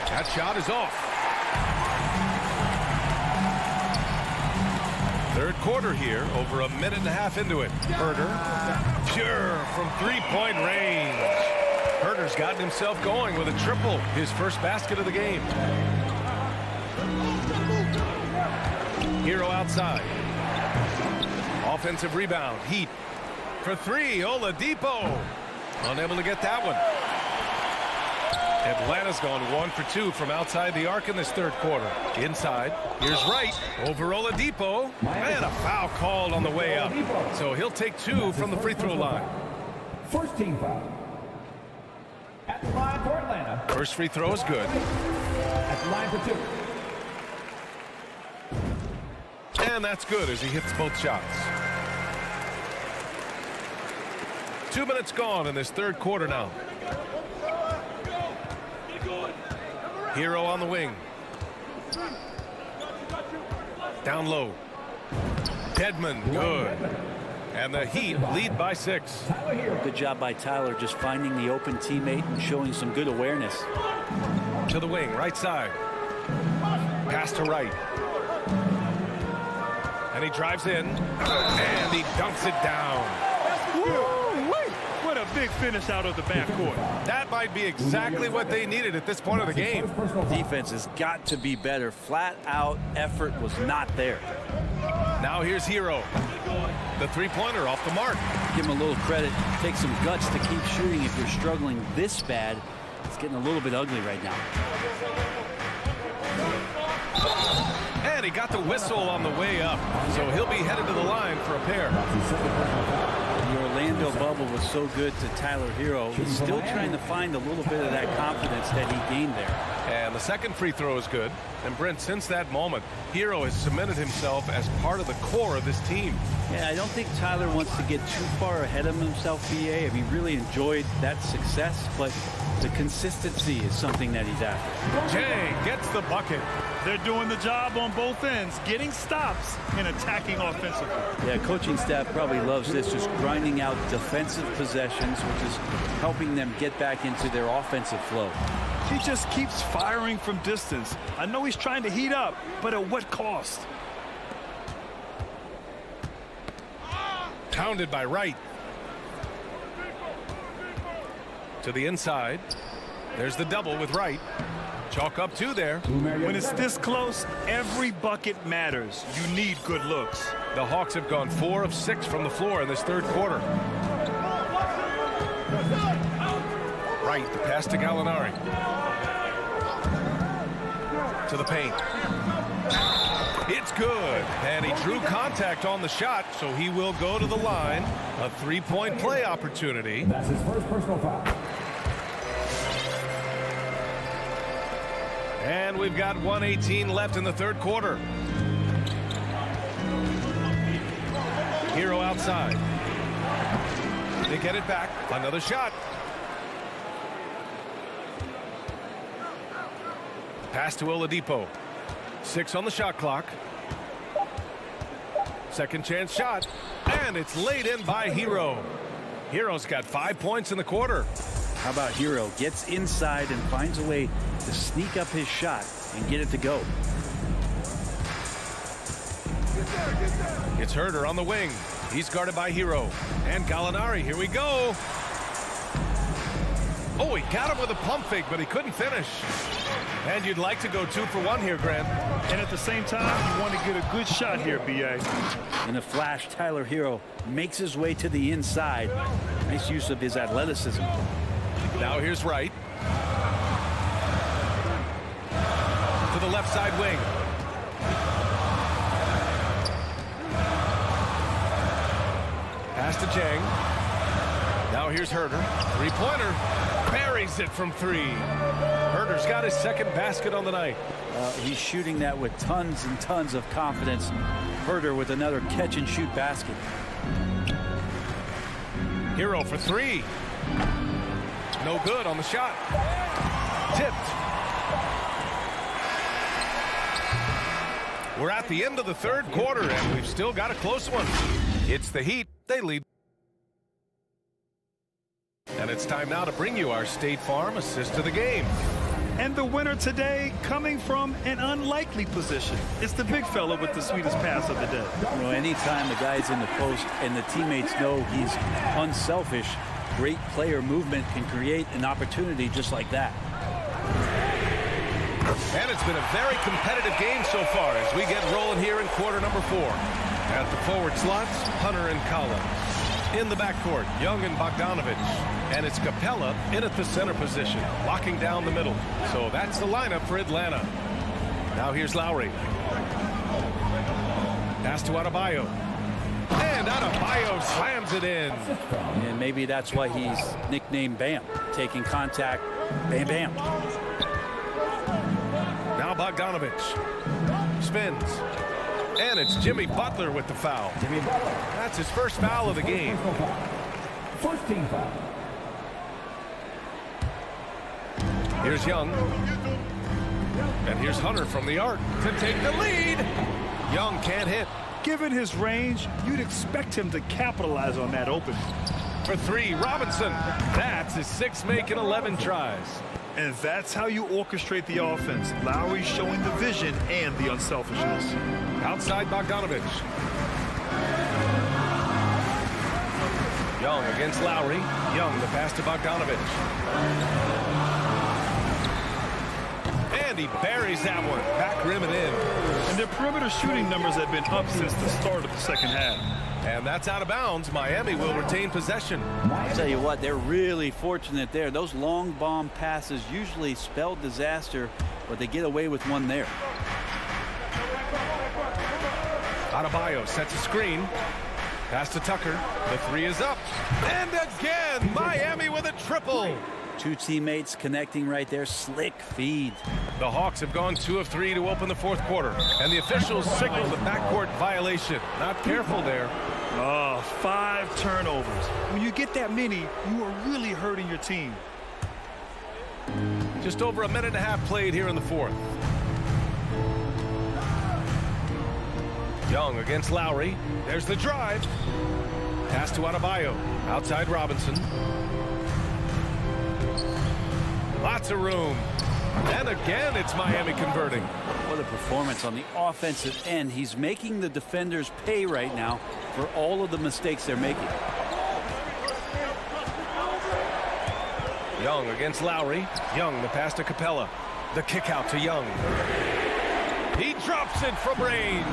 That shot is off. Third quarter here, over a minute and a half into it. Herter, pure from three-point range. Herter's gotten himself going with a triple, his first basket of the game. Hero outside. Offensive rebound, Heat. For three, Oladipo. Unable to get that one. Atlanta's gone 1 for 2 from outside the arc in this third quarter. Inside, here's Wright over Oladipo. And a foul called on the way up. So he'll take 2 from the free throw line. First team foul. At the line for Atlanta. First free throw is good. At the line for 2. And that's good as he hits both shots. 2 minutes gone in this third quarter now. Hero on the wing. Down low. Deadman, good. And the Heat lead by 6. Good job by Tyler just finding the open teammate and showing some good awareness. To the wing, right side. Pass to right. And he drives in. And he dunks it down. What a big finish out of the backcourt. That might be exactly what they needed at this point of the game. Defense has got to be better. Flat out effort was not there. Now here's Hero. The three-pointer off the mark. Give him a little credit. Take some guts to keep shooting if you're struggling this bad. It's getting a little bit ugly right now. And he got the whistle on the way up. So he'll be headed to the line for a pair. The Orlando bubble was so good to Tyler Hero. He's still trying to find a little bit of that confidence that he gained there. And the second free throw is good. And Brent, since that moment, Hero has cemented himself as part of the core of this team. Yeah, I don't think Tyler wants to get too far ahead of himself, BA. He really enjoyed that success, but the consistency is something that he's after. Jay gets the bucket. They're doing the job on both ends, getting stops and attacking offensively. Yeah, coaching staff probably loves this, just grinding out defensive possessions, which is helping them get back into their offensive flow. He just keeps firing from distance. I know he's trying to heat up, but at what cost? Pounded by Wright. To the inside. There's the double with Wright. Chalk up 2 there. When it's this close, every bucket matters. You need good looks. The Hawks have gone 4 of 6 from the floor in this third quarter. Wright, the pass to Gallinari. To the paint. It's good. And he drew contact on the shot, so he will go to the line. A 3-point play opportunity. That's his first personal foul. And we've got 1:18 left in the third quarter. Hero outside. They get it back. Another shot. Pass to Oladipo. 6 on the shot clock. Second chance shot. And it's laid in by Hero. Hero's got 5 points in the quarter. How about Hero? Gets inside and finds a way to sneak up his shot and get it to go. It's Herder on the wing. He's guarded by Hero. And Gallinari, here we go. Oh, he got him with a pump fake, but he couldn't finish. And you'd like to go 2 for 1 here, Grant. And at the same time, you want to get a good shot here, B.A. In a flash, Tyler Hero makes his way to the inside. Nice use of his athleticism. Now here's Wright. To the left side wing. Pass to Chang. Now here's Herder. 3-pointer. Buries it from 3. Herder's got his second basket on the night. He's shooting that with tons and tons of confidence. Herder with another catch-and-shoot basket. Hero for 3. No good on the shot. Tipped. We're at the end of the third quarter, and we've still got a close one. It's the Heat. They lead. And it's time now to bring you our State Farm assist of the game. And the winner today coming from an unlikely position. It's the big fella with the sweetest pass of the day. You know, anytime the guy's in the post and the teammates know he's unselfish, great player movement can create an opportunity just like that. And it's been a very competitive game so far as we get rolling here in quarter number 4. At the forward slots, Hunter and Collins. In the backcourt, Young and Bogdanovich. And it's Capella in at the center position, locking down the middle. So that's the lineup for Atlanta. Now here's Lowry. Pass to Adebayo. And Adebayo slams it in. And maybe that's why he's nicknamed Bam. Taking contact, bam, bam. Now Bogdanovich spins. And it's Jimmy Butler with the foul. Jimmy Butler. That's his first foul of the game. First team foul. Here's Young. And here's Hunter from the arc to take the lead. Young can't hit. Given his range, you'd expect him to capitalize on that opening. For three, Robinson. That's his sixth make in 11 tries. And that's how you orchestrate the offense. Lowry showing the vision and the unselfishness. Outside Bogdanovich. Young against Lowry. Young the pass to Bogdanovich. And he buries that one. Back rim and in. And their perimeter shooting numbers have been up since the start of the second half. And that's out of bounds. Miami will retain possession. I'll tell you what, they're really fortunate there. Those long bomb passes usually spell disaster, but they get away with one there. Adebayo sets a screen. Pass to Tucker. The three is up. And again, Miami with a triple. Two teammates connecting right there. Slick feed. The Hawks have gone 2 of 3 to open the fourth quarter. And the officials signal the backcourt violation. Not careful there. 5 turnovers. When you get that many, you are really hurting your team. Just over a minute and a half played here in the fourth. Young against Lowry. There's the drive. Pass to Adebayo. Outside Robinson. Lots of room. And again, it's Miami converting. What a performance on the offensive end. He's making the defenders pay right now for all of the mistakes they're making. Young against Lowry. Young the pass to Capella. The kick out to Young. He drops it from range.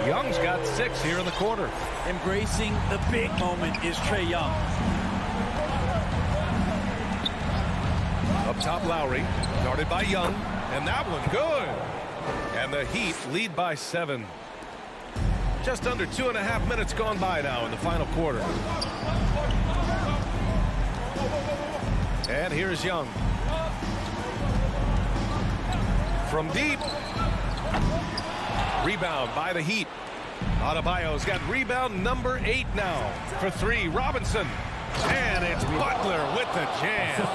Young's got 6 here in the quarter. Embracing the big moment is Trae Young. Up top, Lowry, guarded by Young, and that one good. And the Heat lead by 7. Just under 2.5 minutes gone by now in the final quarter. And here's Young. From deep. Rebound by the Heat. Adebayo's got rebound number 8 now. For 3, Robinson. And it's Butler with the jam.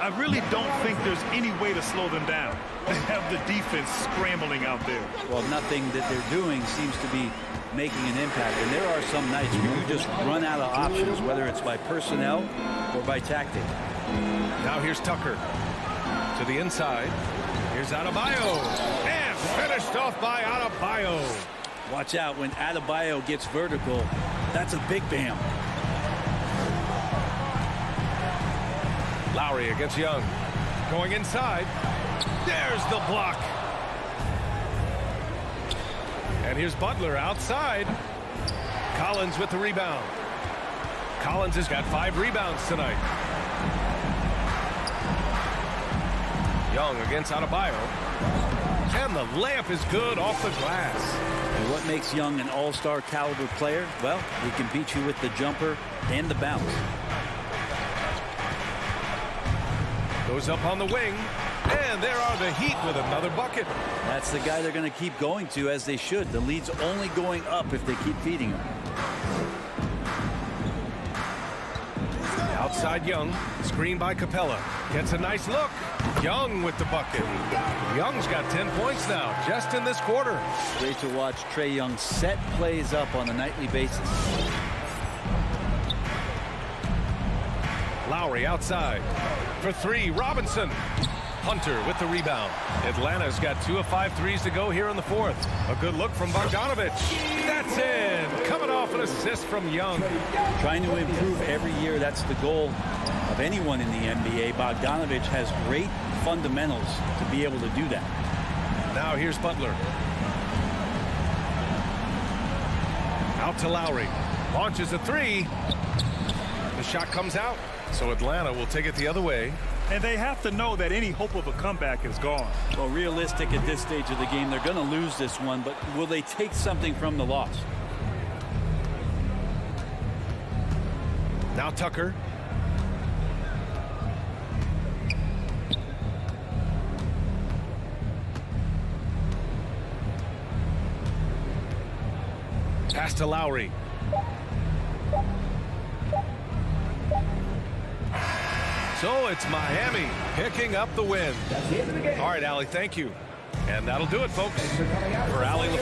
I really don't think there's any way to slow them down. They have the defense scrambling out there. Well, nothing that they're doing seems to be making an impact. And there are some nights where you just run out of options, whether it's by personnel or by tactic. Now here's Tucker. To the inside. Here's Adebayo. And finished off by Adebayo. Watch out when Adebayo gets vertical. That's a big bam. Lowry against Young. Going inside. There's the block. And here's Butler outside. Collins with the rebound. Collins has got 5 rebounds tonight. Young against Adebayo. And the layup is good off the glass. And what makes Young an all-star caliber player? Well, he can beat you with the jumper and the bounce. Goes up on the wing. And there are the Heat with another bucket. That's the guy they're going to keep going to, as they should. The lead's only going up if they keep feeding him. Outside Young. Screen by Capella. Gets a nice look. Young with the bucket. Young's got 10 points now, just in this quarter. Great to watch Trae Young set plays up on a nightly basis. Lowry outside. For 3, Robinson. Hunter with the rebound. Atlanta's got 2 of 5 threes to go here in the fourth. A good look from Bogdanovich. That's in. Coming off an assist from Young. Trying to improve every year. That's the goal of anyone in the NBA. Bogdanovich has great fundamentals to be able to do that. Now here's Butler. Out to Lowry. Launches a 3. The shot comes out. So Atlanta will take it the other way. And they have to know that any hope of a comeback is gone. Well, realistic at this stage of the game, they're going to lose this one, but will they take something from the loss? Now Tucker. Pass to So it's Miami picking up the win. All right, Allie, thank you. And that'll do it, folks, for Allie.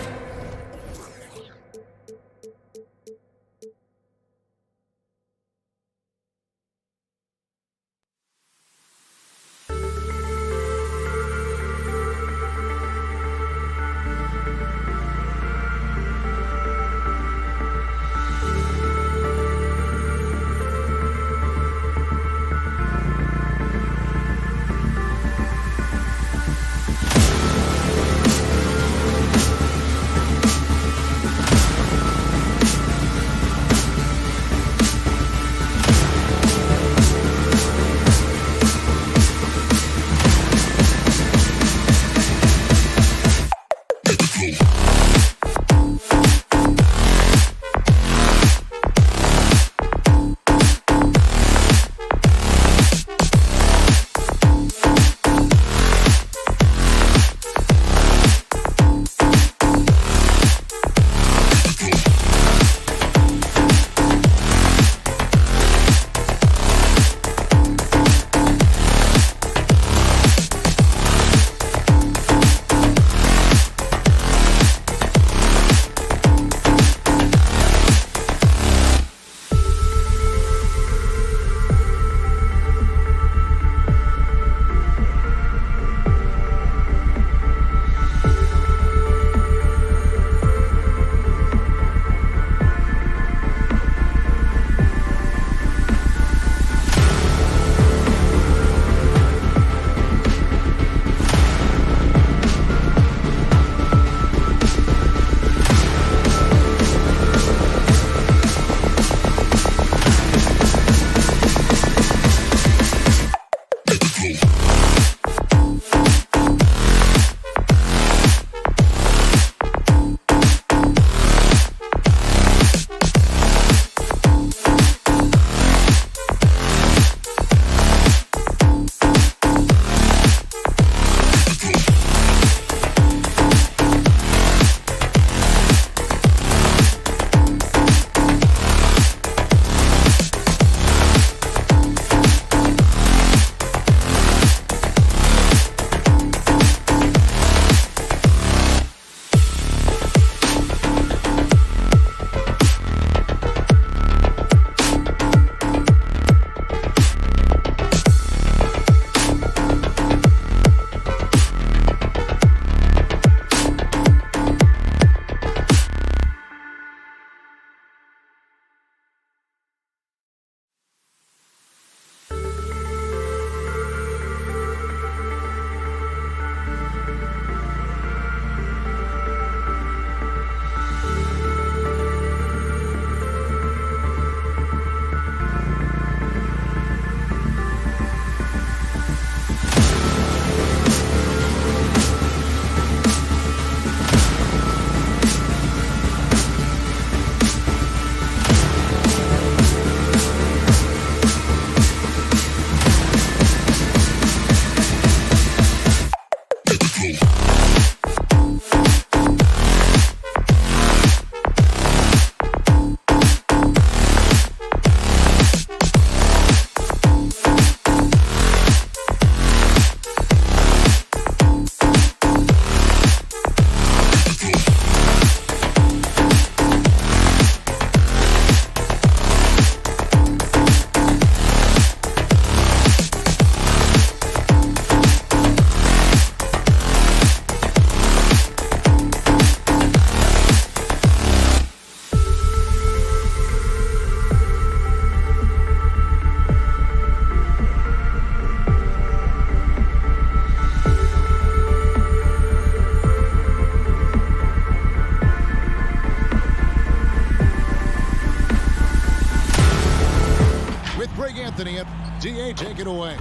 Anthony up. DA, take it away.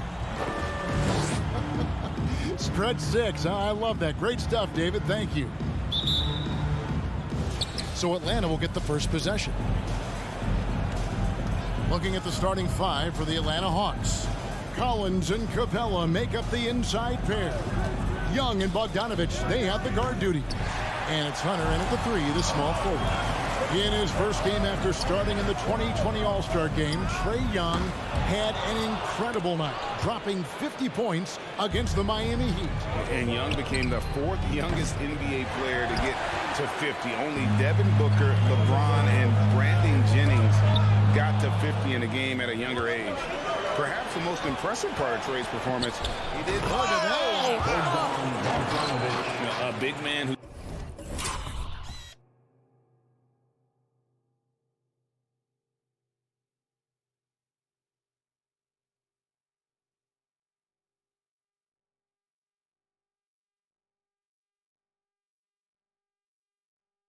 Stretch 6. I love that. Great stuff, David. Thank you. So Atlanta will get the first possession. Looking at the starting 5 for the Atlanta Hawks. Collins and Capella make up the inside pair. Young and Bogdanovich, they have the guard duty. And it's Hunter in at the 3, the small forward. In his first game after starting in the 2020 All-Star Game, Trae Young had an incredible night, dropping 50 points against the Miami Heat. And Young became the 4th youngest NBA player to get to 50. Only Devin Booker, LeBron, and Brandon Jennings got to 50 in a game at a younger age. Perhaps the most impressive part of Trae's performance, he did a big man who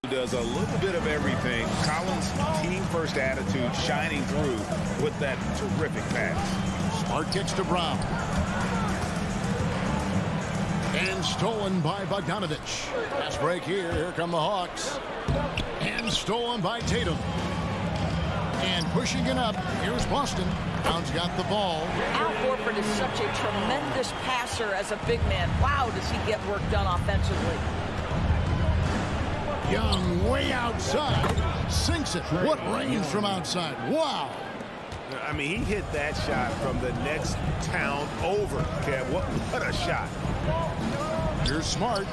does a little bit of everything. Collins' team-first attitude shining through with that terrific pass. Smart kicks to Brown. And stolen by Bogdanovich. Pass break here. Here come the Hawks. And stolen by Tatum. And pushing it up. Here's Boston. Brown's got the ball. Al Horford is such a tremendous passer as a big man. Wow, does he get work done offensively. Young way outside. Sinks it. What rains from outside. Wow. I mean, he hit that shot from the next town over, Kev. What a shot. Here's Smart.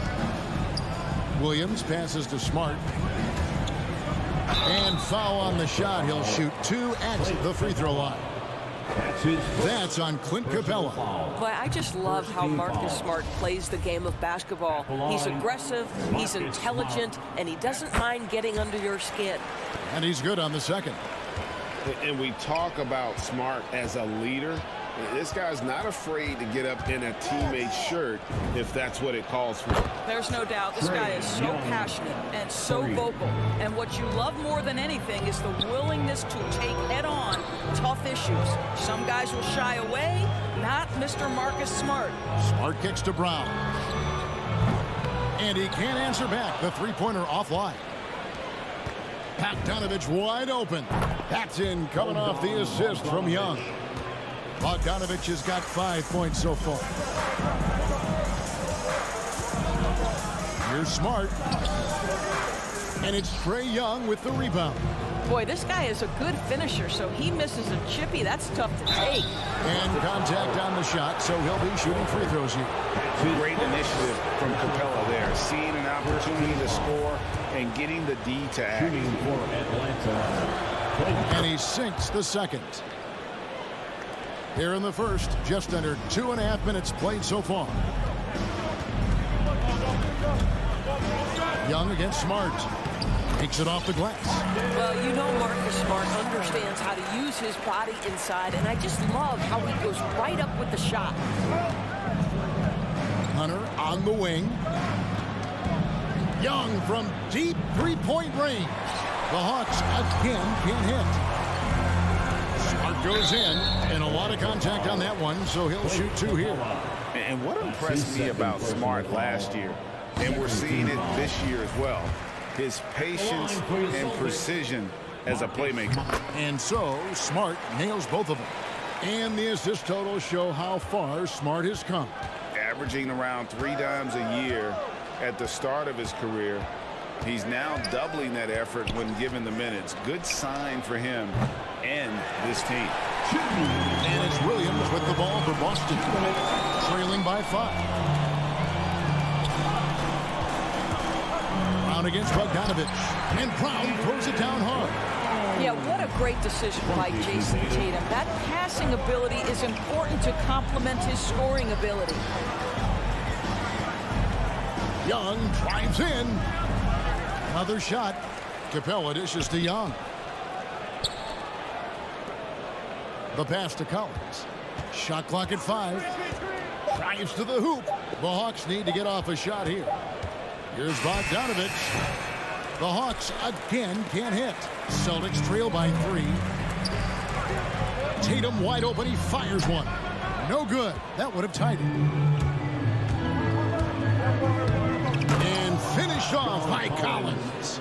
Williams passes to Smart. And foul on the shot. He'll shoot 2 at the free throw line. That's on Clint Capella. Boy, I just love how Marcus Smart plays the game of basketball. He's aggressive, he's intelligent, and he doesn't mind getting under your skin. And he's good on the second. And we talk about Smart as a leader. This guy's not afraid to get up in a teammate's shirt if that's what it calls for. There's no doubt this guy is so passionate and so vocal. And what you love more than anything is the willingness to take head-on tough issues. Some guys will shy away, not Mr. Marcus Smart. Smart kicks to Brown. And he can't answer back. The three-pointer offline. Bogdanovich wide open. That's in, coming off the assist from Young. Bogdanovich has got 5 points so far. Here's Smart. And it's Trae Young with the rebound. Boy, this guy is a good finisher, so he misses a chippy. That's tough to take. And contact on the shot, so he'll be shooting free throws here. Great initiative from Capella there. Seeing an opportunity to score and getting the D to act. And he sinks the second. Here in the first, just under 2.5 minutes played so far. Young against Smart. Takes it off the glass. Well, you know Marcus Smart understands how to use his body inside, and I just love how he goes right up with the shot. Hunter on the wing. Young from deep three-point range. The Hawks again can't hit. Smart goes in, and a lot of contact on that one, so he'll shoot 2 here. And what impressed me about Smart last year, and we're seeing it this year as well, his patience and precision as a playmaker. And so, Smart nails both of them. And the assist totals show how far Smart has come. Averaging around 3 dimes a year at the start of his career. He's now doubling that effort when given the minutes. Good sign for him and this team. And it's Williams with the ball for Boston, trailing by 5. Brown against Bogdanovich, and Brown throws it down hard. Yeah, what a great decision by Jason Tatum. That passing ability is important to complement his scoring ability. Young drives in. Another shot. Capella dishes to Young. The pass to Collins. Shot clock at 5. Drives to the hoop. The Hawks need to get off a shot here. Here's Bogdanovich. The Hawks again can't hit. Celtics trail by 3. Tatum wide open. He fires one. No good. That would have tied it. And finished off by Collins.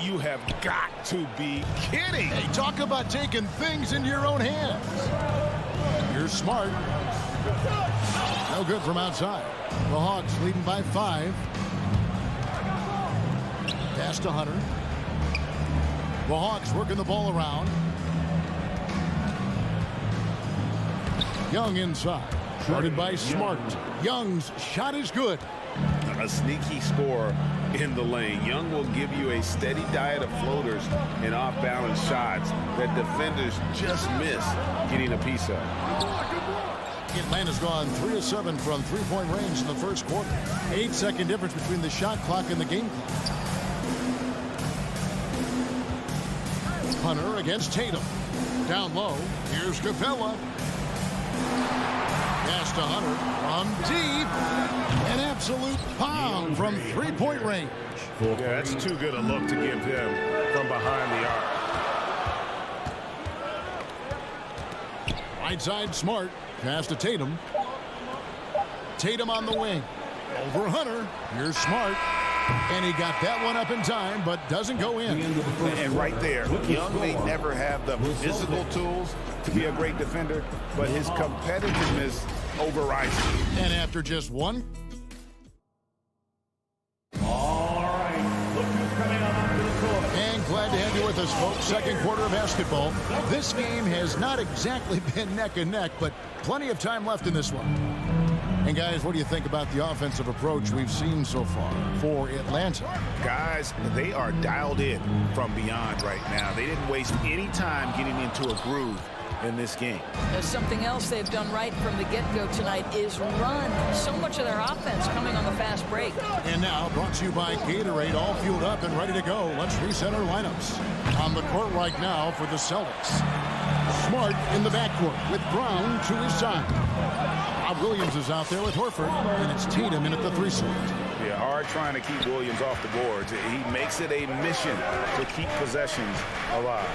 You have got to be kidding. Hey, talk about taking things into your own hands. Here's Smart. No good from outside. The Hawks leading by 5. Pass to Hunter. The Hawks working the ball around. Young inside. Started by Smart. Young's shot is good. A sneaky score in the lane. Young will give you a steady diet of floaters and off-balance shots that defenders just miss getting a piece of. Atlanta's gone 3 of 7 from three-point range in the first quarter. 8-second difference between the shot clock and the game clock. Hunter against Tatum. Down low. Here's Capella. Pass to Hunter from deep. An absolute pound from three-point range. Yeah, that's too good a look to give him from behind the arc. Right side Smart. Pass to Tatum. Tatum on the wing. Over Hunter. Here's Smart. And he got that one up in time, but doesn't go in. And right there, Young may never have the physical tools to be a great defender, but his competitiveness overrides it. And after just one. And glad to have you with us, folks. Second quarter of basketball. This game has not exactly been neck and neck, but plenty of time left in this one. And guys, what do you think about the offensive approach we've seen so far for Atlanta? Guys, they are dialed in from beyond right now. They didn't waste any time getting into a groove in this game. There's something else they've done right from the get-go tonight is run. So much of their offense coming on the fast break. And now brought to you by Gatorade, all fueled up and ready to go. Let's reset our lineups. On the court right now for the Celtics. Smart in the backcourt with Brown to his side. Bob Williams is out there with Horford, and it's Tatum in at the 3 slot. Yeah, hard trying to keep Williams off the boards. He makes it a mission to keep possessions alive.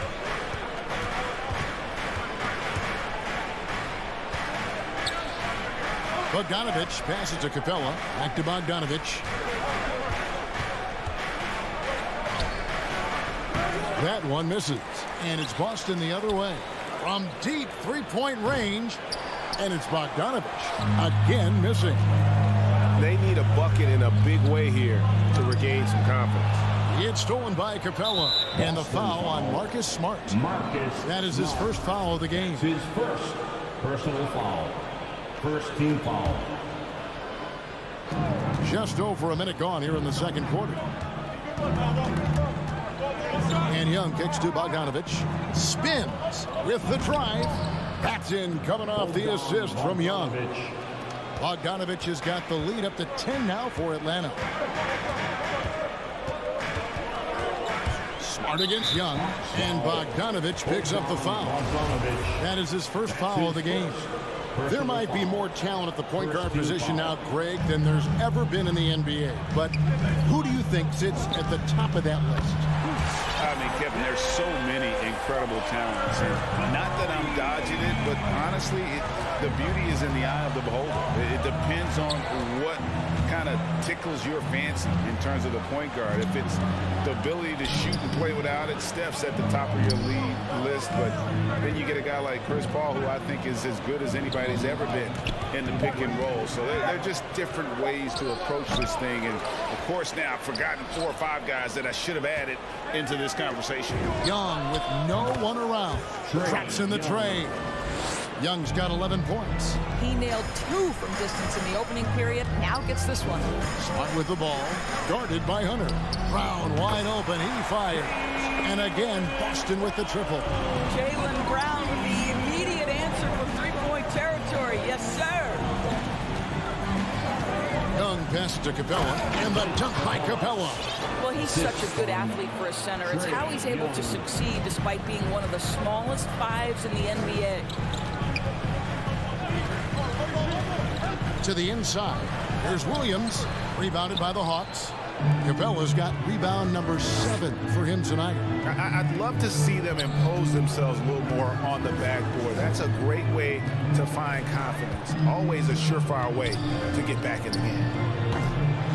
Bogdanovich passes to Capella. Back to Bogdanovich. That one misses. And it's Boston the other way. From deep three-point range. And it's Bogdanovich. Again missing. They need a bucket in a big way here to regain some confidence. It's stolen by Capella. And the foul on Marcus Smart. That is his first foul of the game. His first personal foul. First team foul. Just over a minute gone here in the second quarter. And Young kicks to Bogdanovich. Spins with the drive. That's in, coming off the assist from Young. Bogdanovich has got the lead up to 10 now for Atlanta. Smart against Young. And Bogdanovich picks up the foul. That is his first foul of the game. There might be more talent at the point guard position now, Greg, than there's ever been in the NBA. But who do you think sits at the top of that list? I mean, Kevin, there's so many incredible talents. And not that I'm dodging it, but honestly, the beauty is in the eye of the beholder. It depends on what kind of tickles your fancy in terms of the point guard. If it's the ability to shoot and play without it, Steph's at the top of your lead list. But then you get a guy like Chris Paul, who I think is as good as anybody's ever been in the pick and roll. So they're just different ways to approach this thing. And, of course, now I've forgotten 4 or 5 guys that I should have added into this conversation. Young with no one around. Drops in the tray. Young's got 11 points. He nailed 2 from distance in the opening period. Now gets this one. Smart with the ball. Guarded by Hunter. Brown wide open. He fires. And again, Boston with the triple. Jaylen Brown with the immediate answer from three-point territory. Yes, sir. Young passes to Capella. And the dunk by Capella. Well, he's such a good athlete for a center. It's how he's able to succeed despite being one of the smallest 5s in the NBA. To the inside. There's Williams. Rebounded by the Hawks. Capella's got rebound number 7 for him tonight. I'd love to see them impose themselves a little more on the backboard. That's a great way to find confidence. Always a surefire way to get back in the game.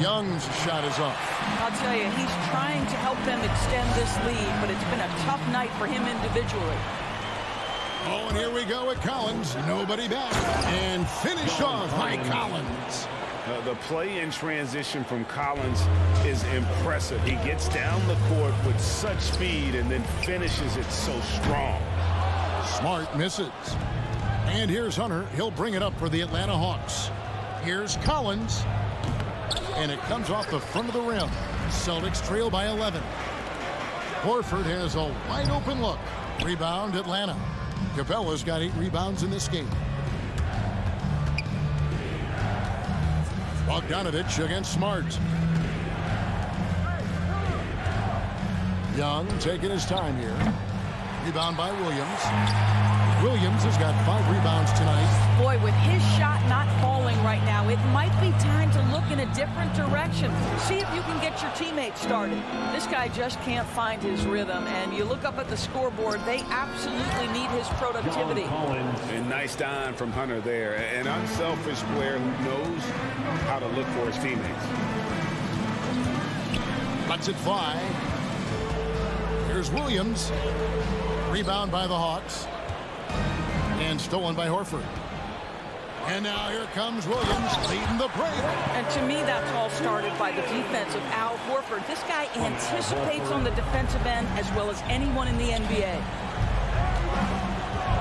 Young's shot is off. I'll tell you, he's trying to help them extend this lead, but it's been a tough night for him individually. Oh, and here we go with Collins. Nobody back. And finished off by Collins. The play in transition from Collins is impressive. He gets down the court with such speed and then finishes it so strong. Smart misses. And here's Hunter. He'll bring it up for the Atlanta Hawks. Here's Collins. And it comes off the front of the rim. Celtics trail by 11. Horford has a wide open look. Rebound Atlanta. Capella's got 8 rebounds in this game. Bogdanovich against Smart. Young taking his time here. Rebound by Williams. Williams has got 5 rebounds tonight. Boy, with his shot not falling right now, it might be time to look in a different direction. See if you can get your teammates started. This guy just can't find his rhythm, and you look up at the scoreboard, they absolutely need his productivity. And nice dime from Hunter there. An unselfish player who knows how to look for his teammates. Lets it fly. Here's Williams. Rebound by the Hawks. And stolen by Horford. And now here comes Williams leading the break. And to me, that's all started by the defense of Al Horford. This guy anticipates on the defensive end as well as anyone in the NBA.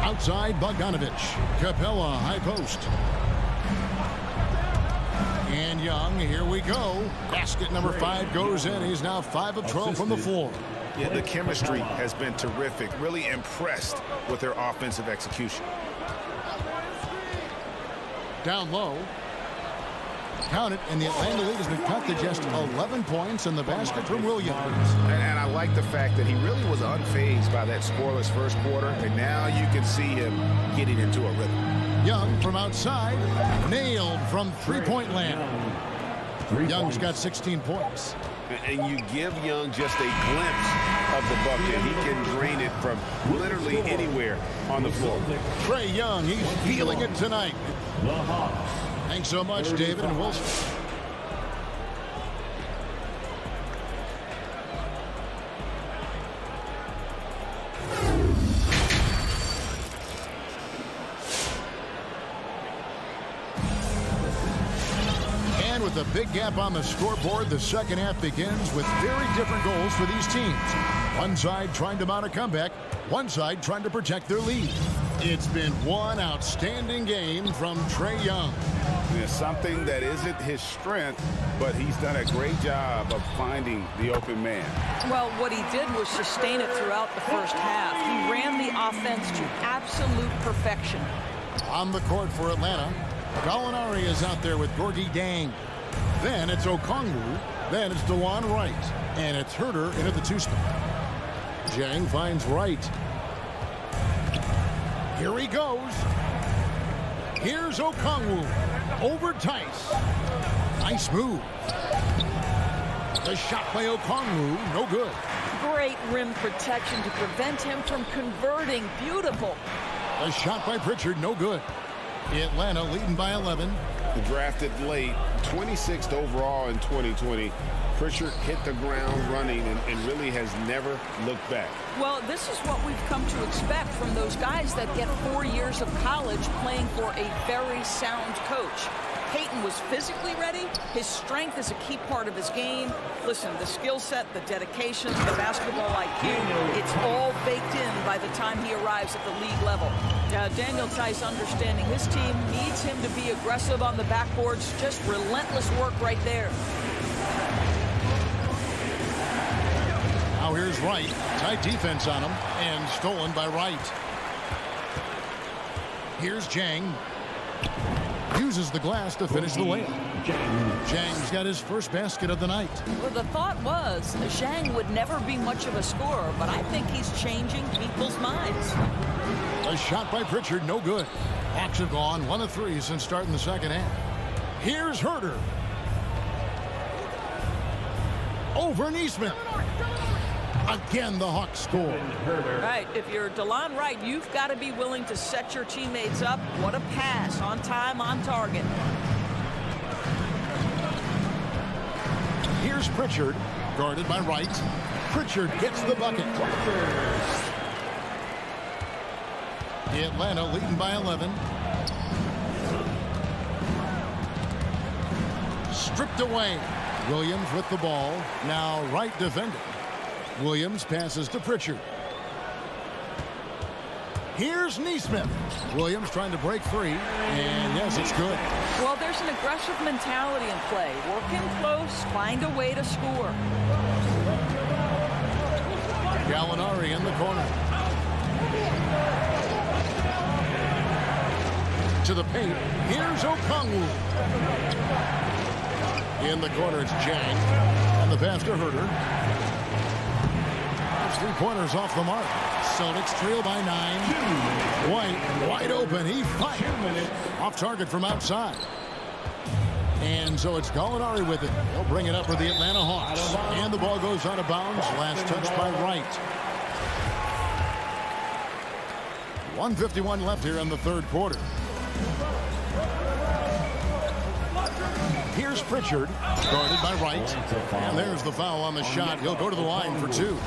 Outside Bogdanovich. Capella, high post. And Young, here we go. Basket number 5 goes in. He's now 5 of 12 from the floor. Yeah, the chemistry has been terrific. Really impressed with their offensive execution. Down low. Count it, and the Atlanta lead has been cut to just 11 points in the basket from Williams. And I like the fact that he really was unfazed by that scoreless first quarter, and now you can see him getting into a rhythm. Young from outside, nailed from three-point land. Young's got 16 points. And you give Young just a glimpse of the bucket. He can drain it from literally anywhere on the floor. Trae Young, he's feeling it tonight. Thanks so much, David and Wilson. With a big gap on the scoreboard, the second half begins with very different goals for these teams. One side trying to mount a comeback, one side trying to protect their lead. It's been one outstanding game from Trae Young. It's something that isn't his strength, but he's done a great job of finding the open man. Well, what he did was sustain it throughout the first half. He ran the offense to absolute perfection. On the court for Atlanta, Gallinari is out there with Gorgie Dang. Then it's Okongwu. Then it's DeLon Wright. And it's Herter in at the 2 spot. Jang finds Wright. Here he goes. Here's Okongwu. Over Tice. Nice move. The shot by Okongwu. No good. Great rim protection to prevent him from converting. Beautiful. The shot by Pritchard. No good. Atlanta leading by 11. Drafted late, 26th overall in 2020. Pritchard hit the ground running and really has never looked back. Well, this is what we've come to expect from those guys that get 4 years of college playing for a very sound coach. Peyton was physically ready. His strength is a key part of his game. Listen, the skill set, the dedication, the basketball IQ, it's all baked in by the time he arrives at the league level. Daniel Tice understanding his team needs him to be aggressive on the backboards. Just relentless work right there. Now here's Wright. Tight defense on him and stolen by Wright. Here's Jang. Uses the glass to finish the layup. Zhang's got his first basket of the night. Well, the thought was Zhang would never be much of a scorer, but I think he's changing people's minds. A shot by Pritchard, no good. Hawks have gone 1 of 3 since starting the second half. Here's Herter. Over Neesmith. Again, the Hawks score. Right, if you're DeLon Wright, you've got to be willing to set your teammates up. What a pass, on time, on target. Here's Pritchard, guarded by Wright. Pritchard gets the bucket. Atlanta leading by 11. stripped away. Williams with the ball. Now right defender. Williams passes to Pritchard. Here's Neesmith. Williams trying to break free. And yes, it's good. Well, there's an aggressive mentality in play. Working close, find a way to score. Gallinari in the corner. To the paint. Here's Okongwu. In the corner, it's Chang. And the pass to Herter. His three-pointers off the mark. Celtics trail by 9. White wide open. He fights. Off target from outside. And so it's Gallinari with it. He'll bring it up for the Atlanta Hawks. And the ball goes out of bounds. Last touch by Wright. 1:51 left here in the third quarter. Here's Pritchard, guarded by Wright. And there's the foul on the shot. He'll go to the line for 2.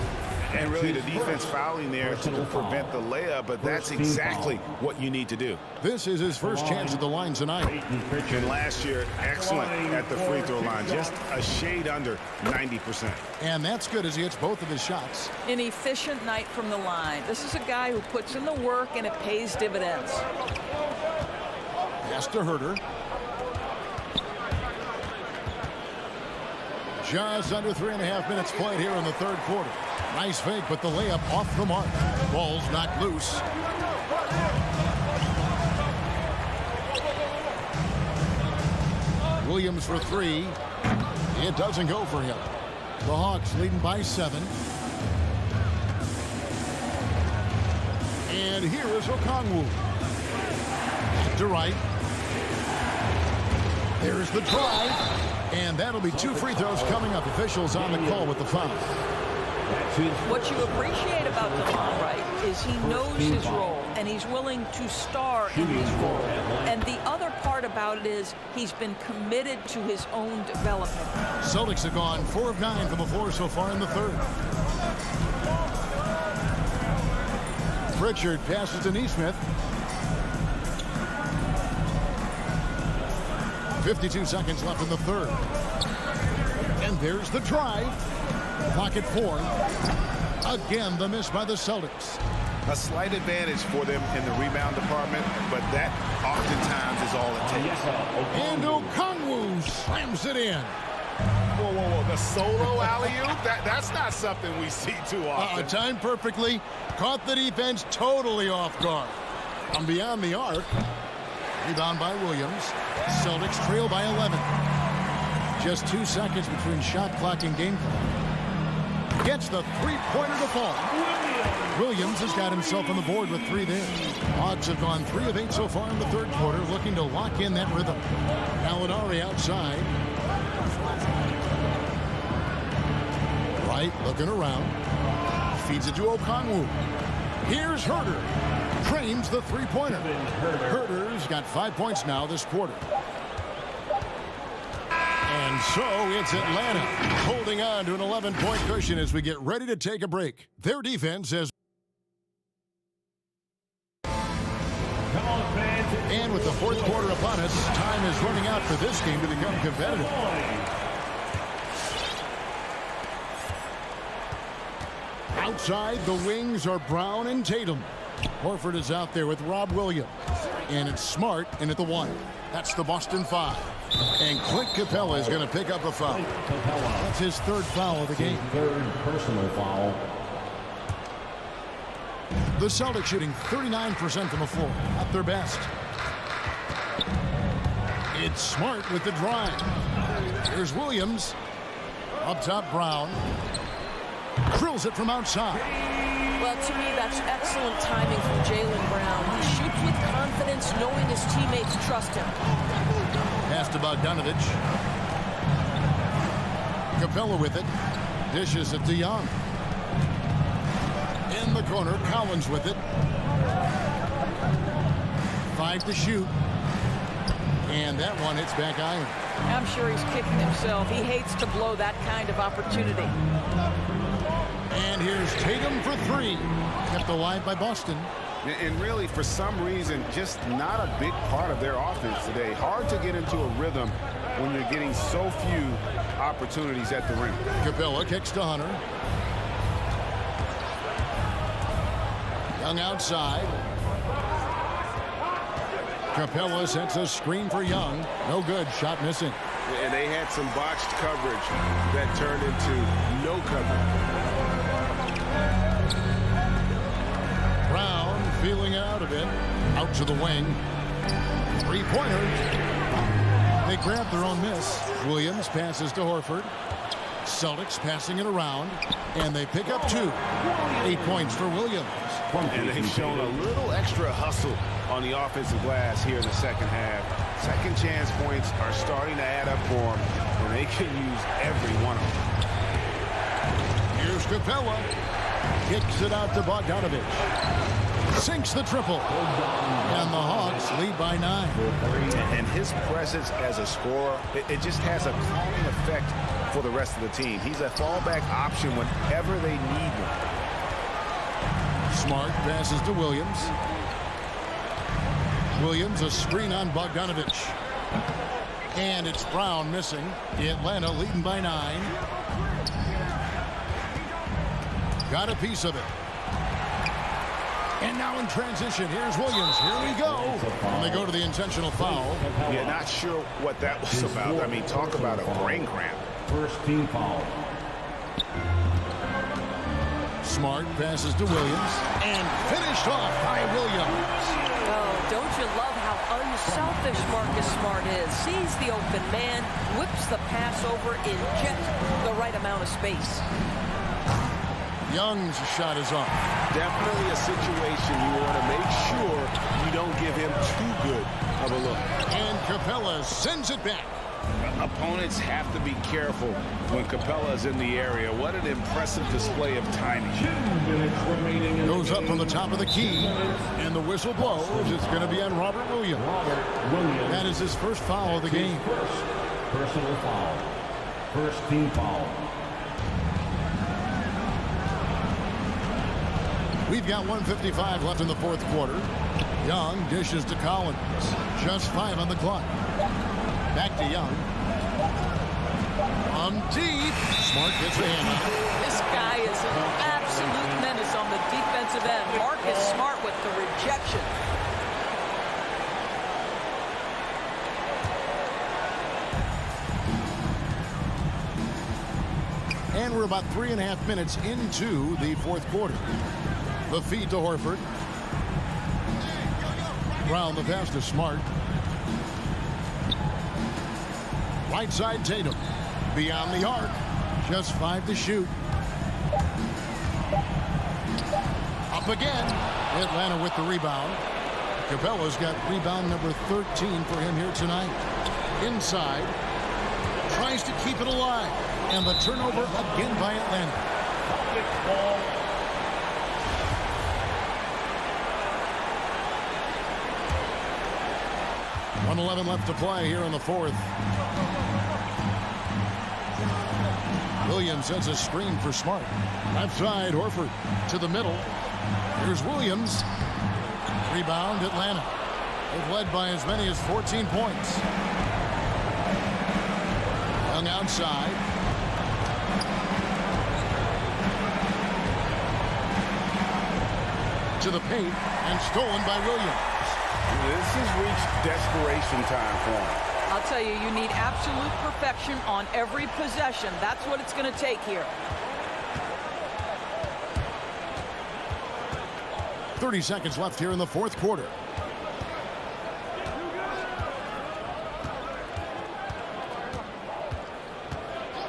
And really the defense fouling there to prevent the layup, but that's exactly what you need to do. This is his first chance at the line tonight. And last year, excellent at the free throw line, just a shade under 90%. And that's good as he hits both of his shots. An efficient night from the line. This is a guy who puts in the work and it pays dividends. Pass to Herter. Just under 3.5 minutes played here in the third quarter. Nice fake, but the layup off the mark. Ball's knocked loose. Williams for 3. It doesn't go for him. The Hawks leading by 7. And here is Okongwu. Back to Wright. There's the drive. And that'll be 2 free throws coming up. Officials on the call with the foul. What you appreciate about DeMond Wright is he knows his role and he's willing to star in his role. And the other part about it is he's been committed to his own development. Celtics have gone 4 of 9 from the floor so far in the third. Pritchard passes to Neesmith. 52 seconds left in the third. And there's the drive. Clock at 4. Again, the miss by the Celtics. A slight advantage for them in the rebound department, but that oftentimes is all it takes. And Okongwu slams it in. Whoa, whoa, whoa. The solo alley-oop? That's not something we see too often. Timed perfectly. Caught the defense totally off guard. From beyond the arc. Rebound by Williams. Celtics trail by 11. Just 2 seconds between shot clock and game clock. Gets the three-pointer to fall. Williams has got himself on the board with 3 there. Hawks have gone 3 of 8 so far in the third quarter, looking to lock in that rhythm. Gallinari outside. Wright looking around. Feeds it to Okongwu. Here's Herter. Trains the three-pointer. Herter's got 5 points now this quarter. And so it's Atlanta holding on to an 11-point cushion as we get ready to take a break. Their defense has... And with the fourth quarter upon us, time is running out for this game to become competitive. Outside, the wings are Brown and Tatum. Horford is out there with Rob Williams. And it's Smart in at the 1. That's the Boston 5. And Clint Capella is going to pick up a foul. That's his 3rd foul of the game. 3rd personal foul. The Celtics shooting 39% from the floor. At their best. It's Smart with the drive. Here's Williams. Up top, Brown. Drills it from outside. Well, to me, that's excellent timing from Jaylen Brown. He shoots with confidence, knowing his teammates trust him. Pass to Bogdanovich. Capella with it. Dishes it to Young. In the corner, Collins with it. 5 to shoot. And that one hits back iron. I'm sure he's kicking himself. He hates to blow that kind of opportunity. And here's Tatum for 3. Kept alive by Boston. And really, for some reason, just not a big part of their offense today. Hard to get into a rhythm when they're getting so few opportunities at the rim. Capella kicks to Hunter. Young outside. Capella sets a screen for Young. No good. Shot missing. And they had some botched coverage that turned into no coverage. Brown feeling out of it. Out to the wing. Three-pointer. They grab their own miss. Williams passes to Horford. Celtics passing it around. And they pick up 2. 8 points for Williams. And they've shown a little extra hustle on the offensive glass here in the second half. Second chance points are starting to add up for them, and they can use every one of them. Here's Capella. Kicks it out to Bogdanovich. Sinks the triple. And the Hawks lead by 9. And his presence as a scorer, it just has a calming effect for the rest of the team. He's a fallback option whenever they need one. Smart passes to Williams. Williams, a screen on Bogdanovich. And it's Brown missing. Atlanta leading by 9. Got a piece of it. And now in transition, here's Williams. Here we go. And they go to the intentional foul. Yeah, not sure what that was about. I mean, talk about a brain cramp. First team foul. Smart passes to Williams. And finished off by Williams. Oh, don't you love how unselfish Marcus Smart is? Sees the open man, whips the pass over in just the right amount of space. Young's shot is off. Definitely a situation you want to make sure you don't give him too good of a look. And Capella sends it back. Opponents have to be careful when Capella is in the area. What an impressive display of timing. 2 minutes remaining. Goes up from the top of the key. And the whistle blows. It's going to be on Robert Williams. That is his first foul of the game. First personal foul. First team foul. We've got 1:55 left in the fourth quarter. Young dishes to Collins. Just 5 on the clock. Back to Young. On deep. Smart gets a hand on it. This guy is an absolute menace on the defensive end. Marcus Smart with the rejection. And we're about 3.5 minutes into the fourth quarter. The feed to Horford. Brown the pass to Smart. Right side Tatum. Beyond the arc. Just 5 to shoot. Up again. Atlanta with the rebound. Capella's got rebound number 13 for him here tonight. Inside. Tries to keep it alive. And the turnover again by Atlanta. 1:11 left to play here in the fourth. Williams sets a screen for Smart. Left side, Horford to the middle. Here's Williams. Rebound, Atlanta. They've led by as many as 14 points. Young outside. To the paint and stolen by Williams. This has reached desperation time for him. I'll tell you, you need absolute perfection on every possession. That's what it's going to take here. 30 seconds left here in the fourth quarter.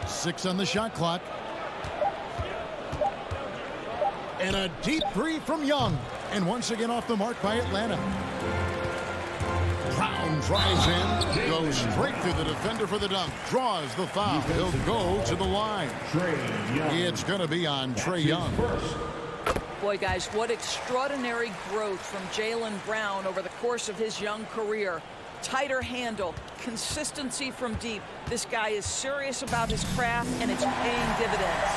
Six on the shot clock. And a deep three from Young. And once again off the mark by Atlanta. Brown drives in, goes straight through the defender for the dunk, draws the foul. He'll go to the line. It's going to be on Trae Young. Boy, guys, what extraordinary growth from Jaylen Brown over the course of his young career. Tighter handle, consistency from deep. This guy is serious about his craft, and it's paying dividends.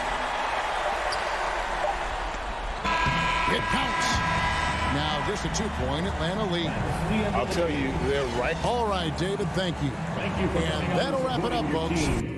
It counts. Now just a 2-point Atlanta lead. I'll tell you, they're right. All right, David, thank you. And that'll wrap it up, folks.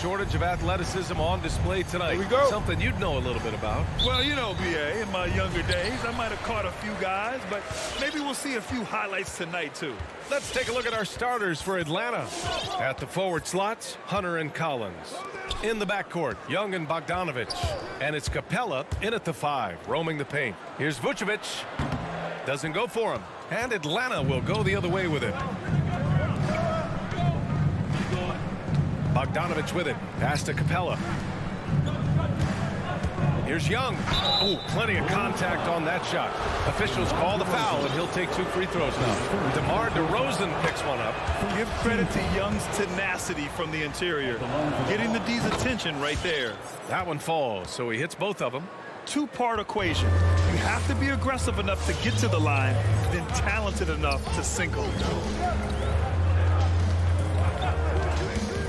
shortage of athleticism on display tonight. Here we go. Something you'd know a little bit about. Well, you know, BA, in my younger days, I might have caught a few guys, but maybe we'll see a few highlights tonight, too. Let's take a look at our starters for Atlanta. At the forward slots, Hunter and Collins. In the backcourt, Young and Bogdanovich. And it's Capella in at the 5, roaming the paint. Here's Vucevic. Doesn't go for him. And Atlanta will go the other way with it. Bogdanovich with it. Pass to Capella. Here's Young. Oh, plenty of contact on that shot. Officials call the foul, and he'll take 2 free throws now. DeMar DeRozan picks one up. Give credit to Young's tenacity from the interior. Getting the D's attention right there. That one falls, so he hits both of them. Two-part equation. You have to be aggressive enough to get to the line, then talented enough to sink them.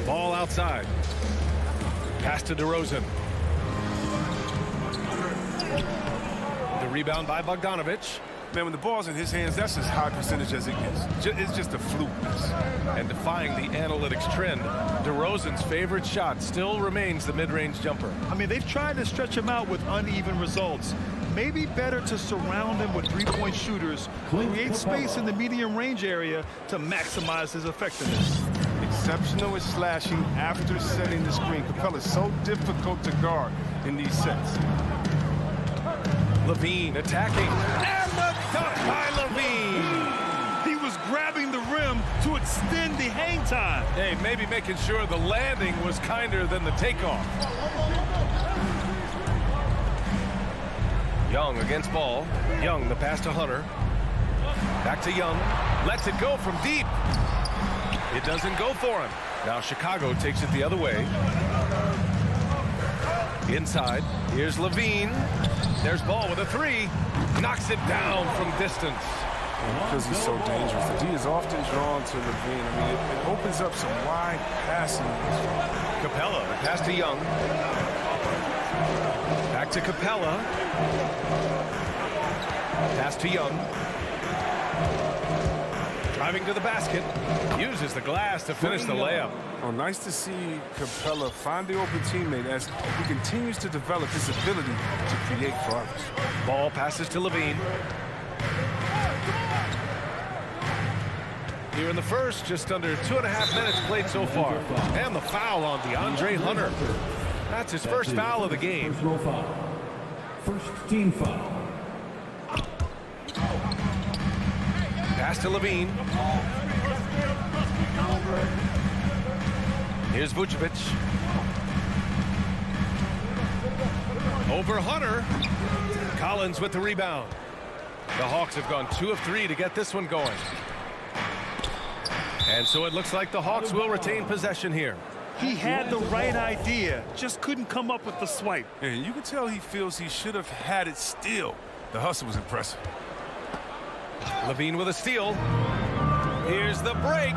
Ball outside. Pass to DeRozan. The rebound by Bogdanovich. Man, when the ball's in his hands, that's as high percentage as it gets. It's just a fluke miss. And defying the analytics trend, DeRozan's favorite shot still remains the mid-range jumper. I mean, they've tried to stretch him out with uneven results. Maybe better to surround him with three-point shooters, create space in the medium range area to maximize his effectiveness. Exceptional at slashing after setting the screen. Capella's so difficult to guard in these sets. Levine attacking. And the dunk by Levine. He was grabbing the rim to extend the hang time. Hey, maybe making sure the landing was kinder than the takeoff. Young against Ball. Young, the pass to Hunter. Back to Young. Lets it go from deep. It doesn't go for him. Now Chicago takes it the other way. Inside. Here's Levine. There's Ball with a 3. Knocks it down from distance. Because he's so dangerous. The D is often drawn to Levine. I mean, it opens up some wide passing. Capella, the pass to Young. Back to Capella. Pass to Young. Driving to the basket. Uses the glass to finish the layup. Oh, nice to see Capella find the open teammate as he continues to develop his ability to create for others. Ball passes to Levine. Here in the first, just under 2.5 minutes played so far. And the foul on DeAndre Hunter. That's his first foul of the game. First team foul. Pass to Levine. Here's Vucevic. Over Hunter. Collins with the rebound. The Hawks have gone 2 of 3 to get this one going. And so it looks like the Hawks will retain possession here. He had the right idea, just couldn't come up with the swipe. And you can tell he feels he should have had it still. The hustle was impressive. Levine with a steal. Here's the break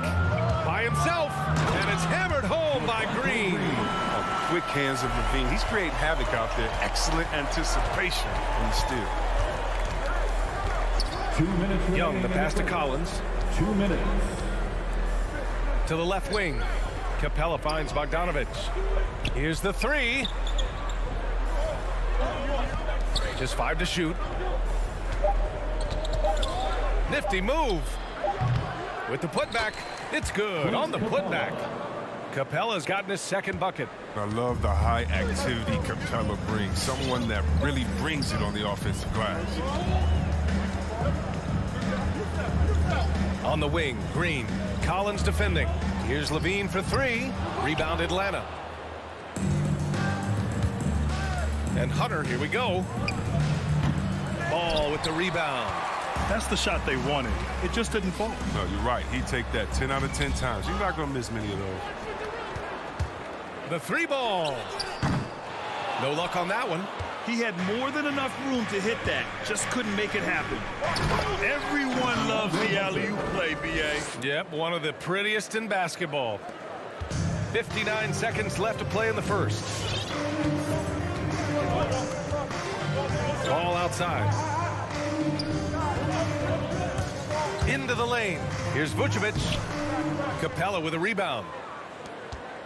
by himself. And it's hammered home by Green. Oh, quick hands of Levine. He's creating havoc out there. Excellent anticipation on the steal. 2 minutes. Young, the pass to Collins. 2 minutes. To the left wing. Capella finds Bogdanovich. Here's the 3. Just 5 to shoot. Nifty move. With the putback, it's good on the putback. Capella's gotten his second bucket. I love the high activity Capella brings. Someone that really brings it on the offensive glass. On the wing, Green. Collins defending. Here's Levine for 3. Rebound Atlanta. And Hunter, here we go. Ball with the rebound. That's the shot they wanted. It just didn't fall. No, you're right. He'd take that 10 out of 10 times. You're not going to miss many of those. The 3 ball. No luck on that one. He had more than enough room to hit that. Just couldn't make it happen. Everyone loves the alley-oop play, B.A. Yep, one of the prettiest in basketball. 59 seconds left to play in the first. Ball outside. Into the lane. Here's Vucevic. Capella with a rebound.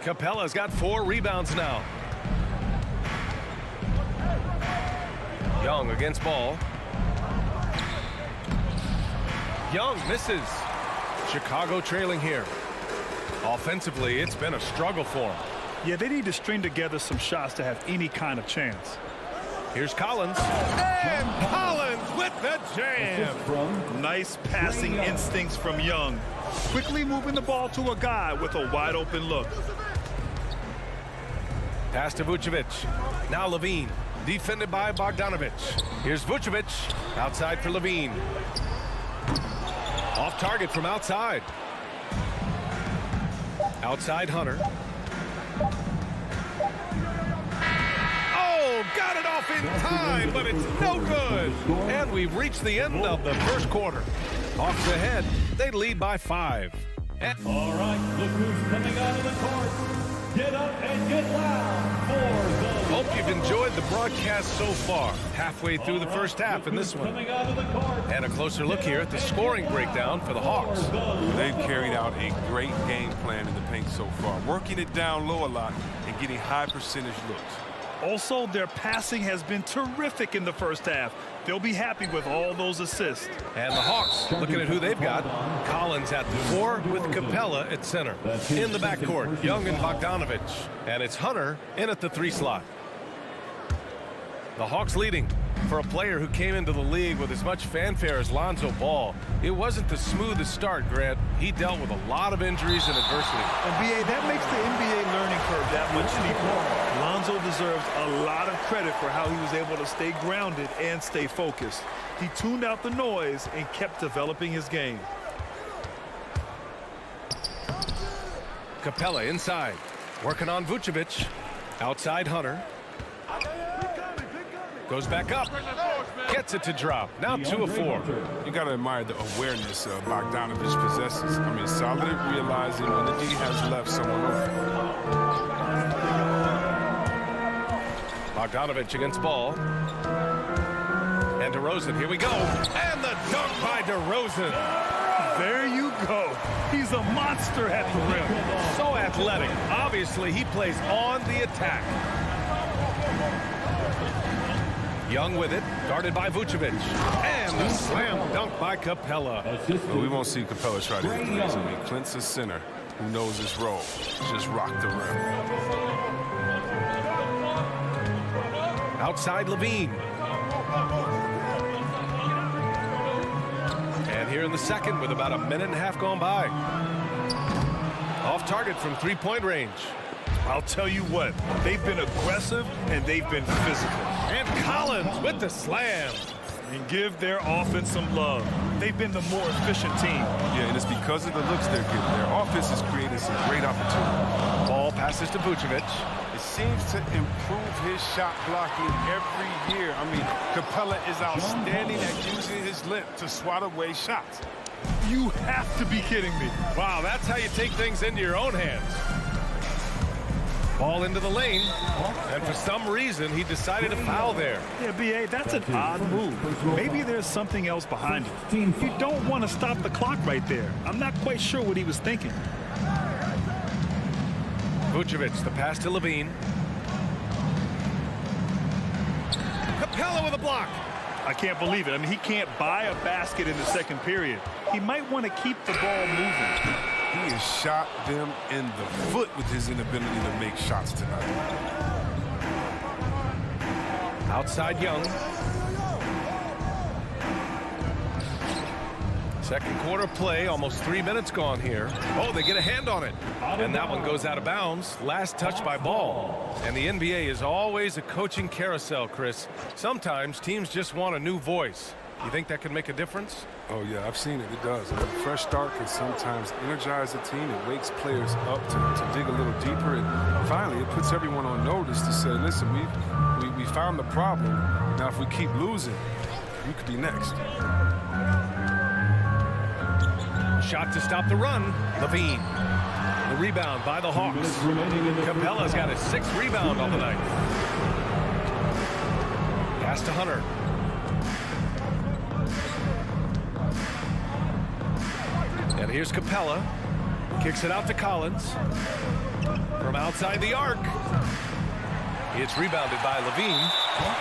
Capella's got 4 rebounds now. Young against ball. Young misses. Chicago trailing here. Offensively, it's been a struggle for them. Yeah, they need to string together some shots to have any kind of chance. Here's Collins. And Collins with the jam. Nice passing instincts from Young. Quickly moving the ball to a guy with a wide open look. Pass to Vucevic. Now Levine. Defended by Bogdanovic. Here's Vucevic. Outside for Levine. Off target from outside. Outside Hunter. Oh, got it off in time, but it's no good. And we've reached the end of the first quarter. Hawks ahead. They lead by 5. All right, look who's coming out of the court. Get up and get loud for the... Hope you've enjoyed the broadcast so far. Halfway through the first half in this one. And a closer look here at the scoring breakdown for the Hawks. They've carried out a great game plan in the paint so far, working it down low a lot and getting high percentage looks. Also, their passing has been terrific in the first half. They'll be happy with all those assists. And the Hawks, looking at who they've got. Collins at the 4 with Capella at center. In the backcourt, Young and Bogdanovic. And it's Hunter in at the 3 slot. The Hawks leading for a player who came into the league with as much fanfare as Lonzo Ball. It wasn't the smoothest start, Grant. He dealt with a lot of injuries and adversity. And BA, that makes the NBA learning curve that much steeper. Lonzo deserves a lot of credit for how he was able to stay grounded and stay focused. He tuned out the noise and kept developing his game. Capella inside, working on Vucevic. Outside Hunter. Goes back up. Gets it to drop. Now 2 of 4. You got to admire the awareness Bogdanovic possesses. I mean, solidly realizing when the D has left someone open. Bogdanovic against ball. And DeRozan, here we go. And the dunk by DeRozan. There you go. He's a monster at the rim. So athletic. Obviously, he plays on the attack. Young with it, guarded by Vucevic. And the slam dunk by Capella. Well, we won't see Capella try to hit threes. I mean, Clint's a center who knows his role. Just rock the rim. Outside Levine. And here in the second with about a minute and a half gone by. Off target from 3-point range. I'll tell you what, they've been aggressive and they've been physical. And Collins with the slam. And give their offense some love. They've been the more efficient team. Yeah, and it's because of the looks they're getting. Their offense is creating some great opportunities. Ball passes to Vucevic. It seems to improve his shot blocking every year. I mean, Capella is outstanding at using his length to swat away shots. You have to be kidding me. Wow, that's how you take things into your own hands. Ball into the lane, and for some reason, he decided to foul there. Yeah, B.A., that's an odd move. Maybe there's something else behind it. You don't want to stop the clock right there. I'm not quite sure what he was thinking. Vucevic, the pass to Levine. Capella with a block. I can't believe it. I mean, he can't buy a basket in the second period. He might want to keep the ball moving. He has shot them in the foot with his inability to make shots tonight. Outside Young. Second quarter play, almost 3 minutes gone here. Oh, they get a hand on it. And that one goes out of bounds. Last touch by Ball. And the NBA is always a coaching carousel, Chris. Sometimes teams just want a new voice. You think that can make a difference? Oh, yeah, I've seen it. It does. I mean, a fresh start can sometimes energize a team. It wakes players up to dig a little deeper. And finally, it puts everyone on notice to say, listen, we found the problem. Now, if we keep losing, we could be next. Shot to stop the run. Levine. The rebound by the Hawks. Capella's got his 6th rebound on the night. Pass to Hunter. And here's Capella. Kicks it out to Collins. From outside the arc. It's rebounded by Levine.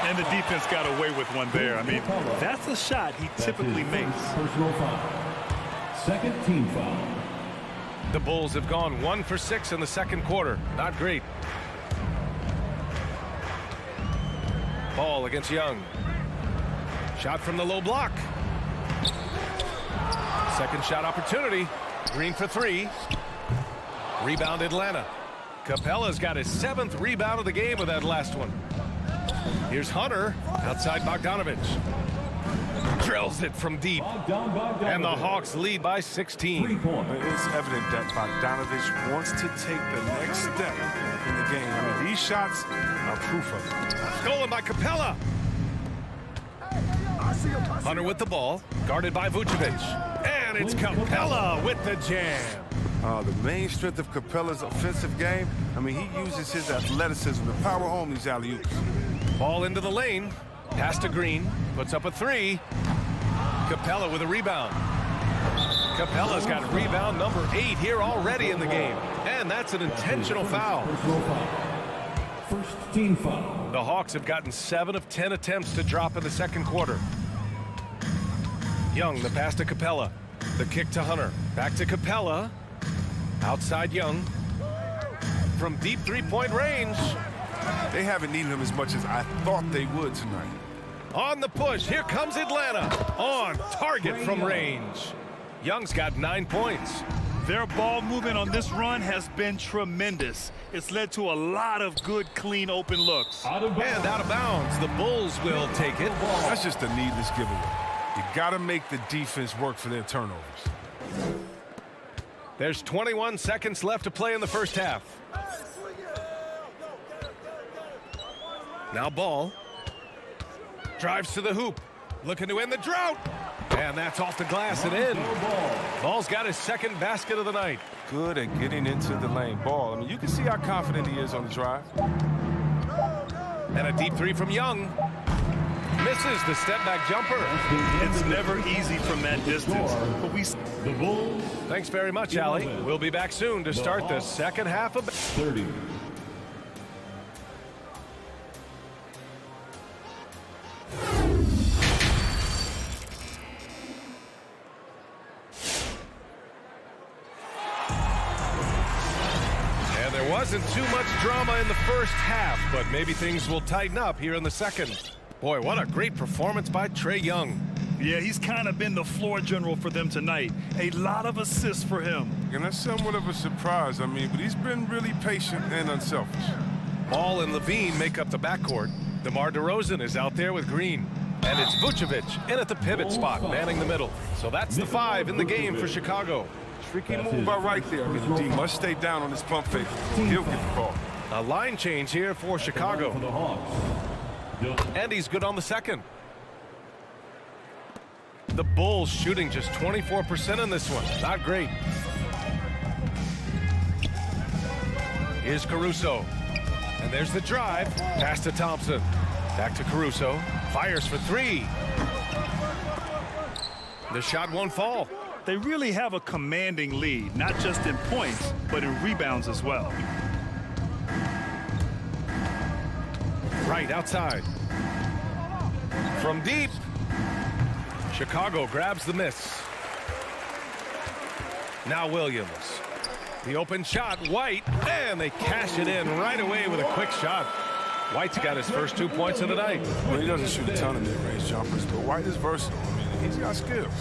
And the defense got away with one there. I mean, that's a shot he typically makes. Personal foul. Second team foul. The Bulls have gone 1 for 6 in the second quarter. Not great. Ball against Young. Shot from the low block. Second shot opportunity. Green for 3. Rebound Atlanta. Capella's got his 7th rebound of the game with that last one. Here's Hunter outside Bogdanovich. Drills it from deep. And the Hawks lead by 16. It's evident that Bogdanovich wants to take the next step in the game. I mean, these shots are proof of it. Stolen by Capella. Hunter with the ball, guarded by Vucevic. And it's Capella with the jam. The main strength of Capella's offensive game, I mean, he uses his athleticism to power home these alley-oops. Ball into the lane. Pass to Green. Puts up a 3. Capella with a rebound. Capella's got rebound number 8 here already in the game. And that's an intentional foul. First team foul. The Hawks have gotten 7 of 10 attempts to drop in the second quarter. Young, the pass to Capella. The kick to Hunter. Back to Capella. Outside Young. From deep three-point range. They haven't needed him as much as I thought they would tonight. On the push, here comes Atlanta. On target from range. Young's got 9 points. Their ball movement on this run has been tremendous. It's led to a lot of good, clean, open looks. And out of bounds, the Bulls will take it. That's just a needless giveaway. You got to make the defense work for their turnovers. There's 21 seconds left to play in the first half. Now Ball. Drives to the hoop. Looking to end the drought. And that's off the glass and in. Ball's got his second basket of the night. Good at getting into the lane. Ball, I mean, you can see how confident he is on the drive. And a deep 3 from Young. Misses the step-back jumper. It's never easy from that distance. But the Bulls. Thanks very much, Allie. We'll be back soon to start the second half of 30. And there wasn't too much drama in the first half, but maybe things will tighten up here in the second. Boy, what a great performance by Trae Young. Yeah, he's kind of been the floor general for them tonight. A lot of assists for him. And that's somewhat of a surprise, I mean, but he's been really patient and unselfish. Ball and Levine make up the backcourt. DeMar DeRozan is out there with Green. And it's Vucevic in at the pivot spot, manning the middle. So that's the 5 in the game for Chicago. Tricky move by right there. I mean, the D must stay down on this pump fake. He'll get the ball. A line change here for Chicago. And he's good on the second. The Bulls shooting just 24% in this one. Not great. Here's Caruso. And there's the drive. Pass to Thompson. Back to Caruso. Fires for 3. The shot won't fall. They really have a commanding lead, not just in points, but in rebounds as well. Right outside. From deep. Chicago grabs the miss. Now Williams. The open shot, White, and they cash it in right away with a quick shot. White's got his first 2 points of the night. Well, he doesn't shoot a ton of mid-range jumpers, but White is versatile. I mean, he's got skills.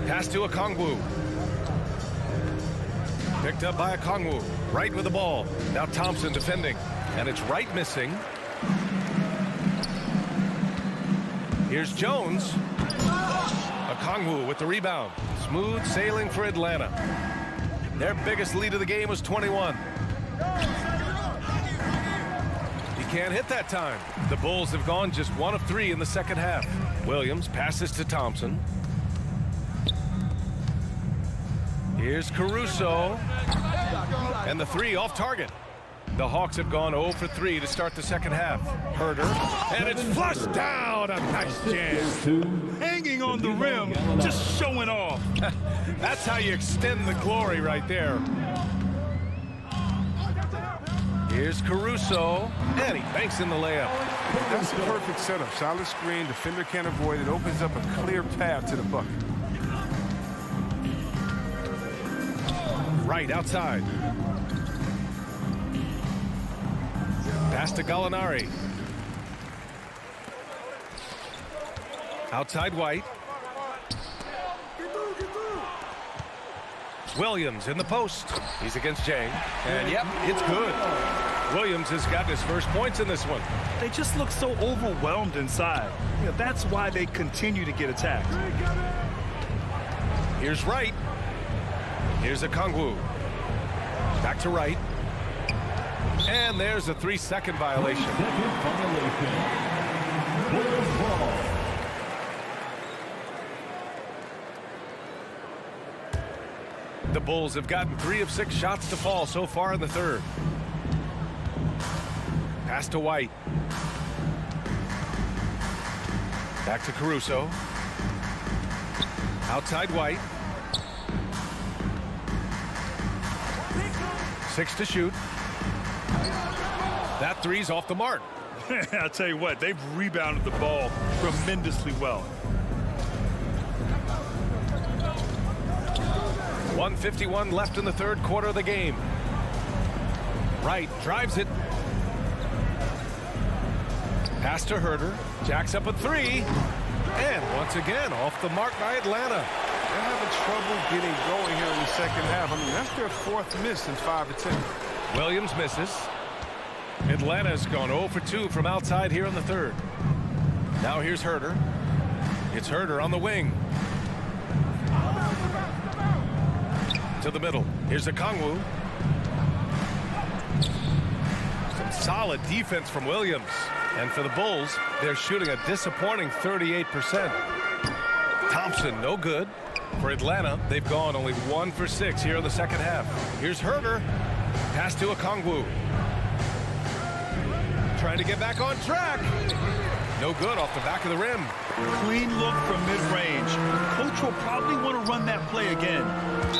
Pass to Okongwu. Picked up by Okongwu. Wright with the ball. Now Thompson defending. And it's Wright missing. Here's Jones. Okongwu with the rebound. Smooth sailing for Atlanta. Their biggest lead of the game was 21. He can't hit that time. The Bulls have gone just 1 of 3 in the second half. Williams passes to Thompson. Here's Caruso. And the 3 off target. The Hawks have gone 0 for 3 to start the second half. Herter. And it's flushed down. A nice jam. Hanging on the rim, just showing off. That's how you extend the glory right there. Here's Caruso, and he banks in the layup. That's a perfect setup. Solid screen, defender can't avoid it. Opens up a clear path to the bucket. Right outside. Pass to Gallinari. Outside White. Williams in the post. He's against Jang. And yep, it's good. Williams has gotten his first points in this one. They just look so overwhelmed inside. You know, that's why they continue to get attacked. Here's Wright. Here's Okongwu. Back to Wright. And there's a 3-second violation. The Bulls have gotten 3 of 6 shots to fall so far in the third. Pass to White. Back to Caruso. Outside White. 6 to shoot. That three's off the mark. I'll tell you what, they've rebounded the ball tremendously well. 1:51 left in the third quarter of the game. Wright drives it. Pass to Herter. Jacks up a 3. And once again, off the mark by Atlanta. They're having trouble getting going here in the second half. I mean, that's their 4th miss in 5 attempts. Williams misses. Atlanta's gone 0 for 2 from outside here in the third. Now here's Herter. It's Herter on the wing. To the middle. Here's Okongwu. Some solid defense from Williams. And for the Bulls, they're shooting a disappointing 38%. Thompson, no good. For Atlanta, they've gone only 1 for 6 here in the second half. Here's Herter. Pass to Okongwu. Trying to get back on track. No good off the back of the rim. Clean look from mid-range. Coach will probably want to run that play again.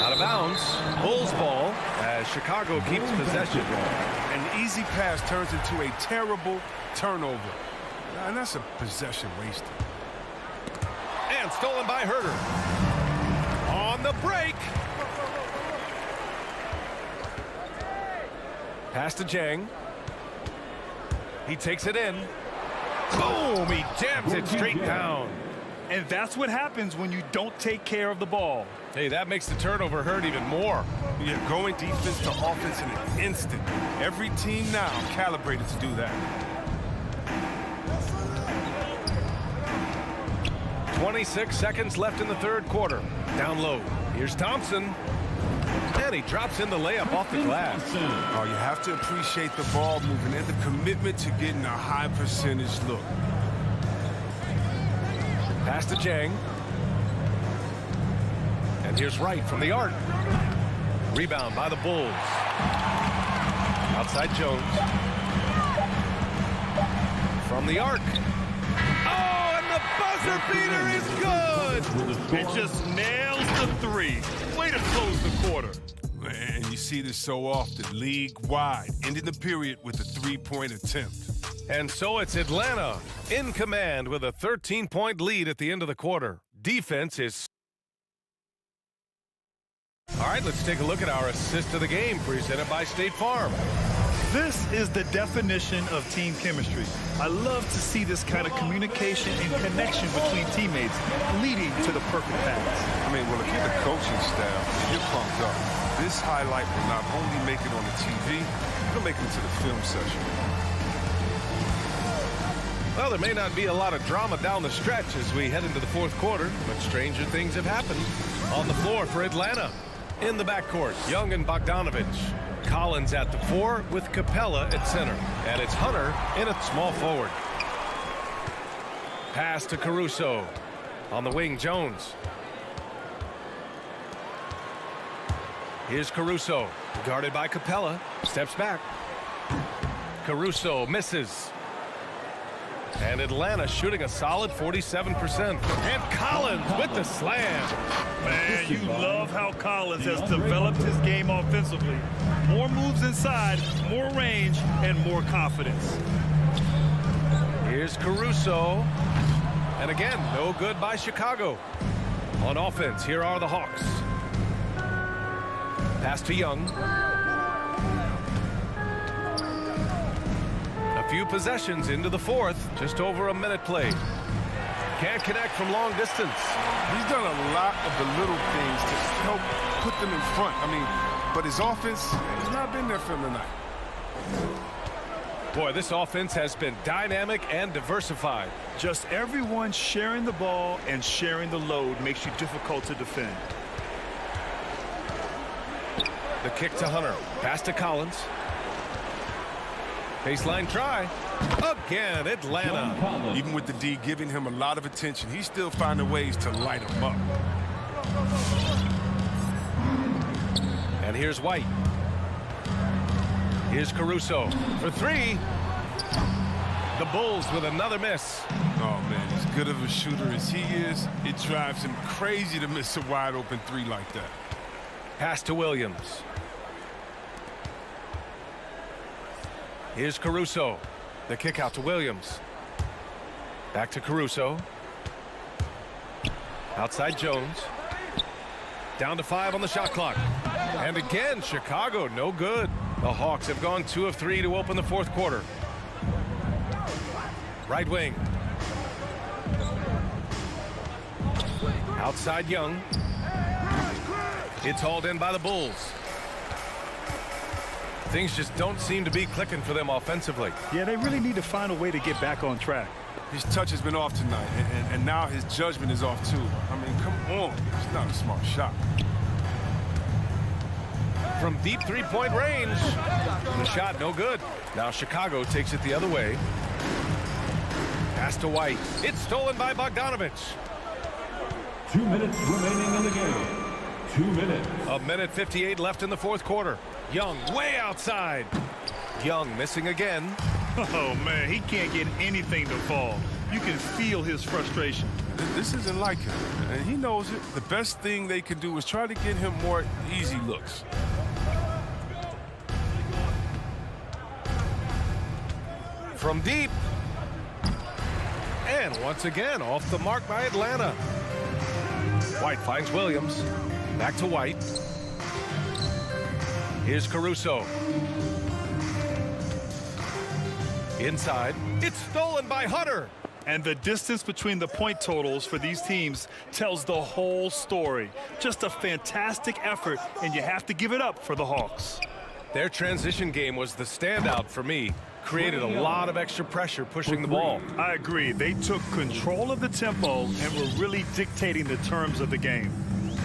Out of bounds. Bulls ball as Chicago keeps possession. An easy pass turns into a terrible turnover. And that's a possession wasted. And stolen by Herter. On the break. Pass to Jang. He takes it in. Boom! He jams it straight down. And that's what happens when you don't take care of the ball. Hey, that makes the turnover hurt even more. You're going defense to offense in an instant. Every team now calibrated to do that. 26 seconds left in the third quarter. Down low. Here's Thompson. And he drops in the layup off the glass. Oh, you have to appreciate the ball movement and the commitment to getting a high percentage look. Pass to Jang. And here's Wright from the arc. Rebound by the Bulls. Outside Jones. From the arc. Oh, and the buzzer beater is good! It just nails the 3. Way to close the quarter. And you see this so often, league-wide, ending the period with a 3-point attempt. And so it's Atlanta in command with a 13-point lead at the end of the quarter. Defense is... All right, let's take a look at our assist of the game presented by State Farm. This is the definition of team chemistry. I love to see this kind of communication and connection between teammates leading to the perfect pass. I mean, well, if you're the coaching staff, you're pumped up. This highlight will not only make it on the TV, it'll make it into the film session. Well, there may not be a lot of drama down the stretch as we head into the fourth quarter, but stranger things have happened. On the floor for Atlanta. In the backcourt, Young and Bogdanovich. Collins at the 4 with Capella at center. And it's Hunter in at small forward. Pass to Caruso. On the wing, Jones. Here's Caruso. Guarded by Capella. Steps back. Caruso misses. And Atlanta shooting a solid 47%. And Collins with the slam. Man, you love how Collins has developed his game offensively. More moves inside, more range, and more confidence. Here's Caruso. And again, no good by Chicago. On offense, here are the Hawks. Pass to Young. A few possessions into the fourth. Just over a minute played. Can't connect from long distance. He's done a lot of the little things to help put them in front. I mean, but his offense has not been there for him tonight. Boy, this offense has been dynamic and diversified. Just everyone sharing the ball and sharing the load makes you difficult to defend. The kick to Hunter. Pass to Collins. Baseline try. Again, Atlanta. Even with the D giving him a lot of attention, he's still finding ways to light him up. And here's White. Here's Caruso for three. The Bulls with another miss. Oh, man, as good of a shooter as he is, it drives him crazy to miss a wide open three like that. Pass to Williams. Here's Caruso. The kick out to Williams. Back to Caruso. Outside Jones. Down to 5 on the shot clock. And again, Chicago, no good. The Hawks have gone 2 of 3 to open the fourth quarter. Right wing. Outside Young. It's hauled in by the Bulls. Things just don't seem to be clicking for them offensively. Yeah, they really need to find a way to get back on track. His touch has been off tonight, and now his judgment is off too. I mean, come on. It's not a smart shot. From deep three-point range. The shot no good. Now Chicago takes it the other way. Pass to White. It's stolen by Bogdanovich. 2 minutes remaining in the game. 2 minutes. A minute 58 left in the fourth quarter. Young way outside. Young missing again. Oh, man, he can't get anything to fall. You can feel his frustration. This isn't like him, and he knows it. The best thing they can do is try to get him more easy looks. From deep. And once again, off the mark by Atlanta. White finds Williams. Back to White. Here's Caruso. Inside. It's stolen by Hunter. And the distance between the point totals for these teams tells the whole story. Just a fantastic effort, and you have to give it up for the Hawks. Their transition game was the standout for me. Created a lot of extra pressure pushing the ball. I agree. They took control of the tempo and were really dictating the terms of the game.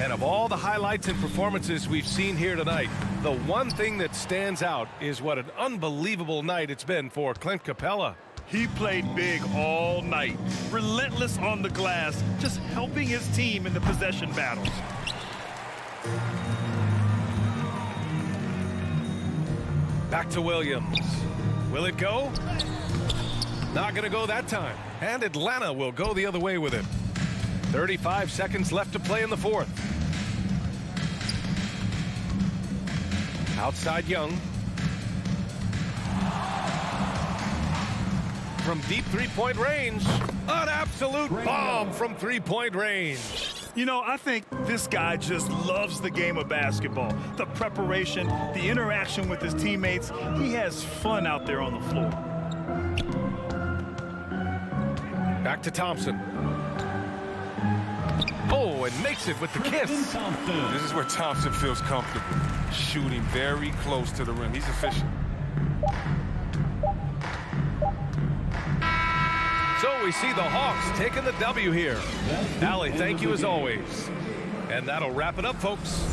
And of all the highlights and performances we've seen here tonight, the one thing that stands out is what an unbelievable night it's been for Clint Capella. He played big all night, relentless on the glass, just helping his team in the possession battles. Back to Williams. Will it go? Not going to go that time. And Atlanta will go the other way with it. 35 seconds left to play in the fourth. Outside Young. From deep three-point range. An absolute bomb from three-point range. You know, I think this guy just loves the game of basketball. The preparation, the interaction with his teammates. He has fun out there on the floor. Back to Thompson. Oh, and makes it with the kiss. This is where Thompson feels comfortable. Shooting very close to the rim. He's efficient. So we see the Hawks taking the W here. Allie, thank you as always. And that'll wrap it up, folks.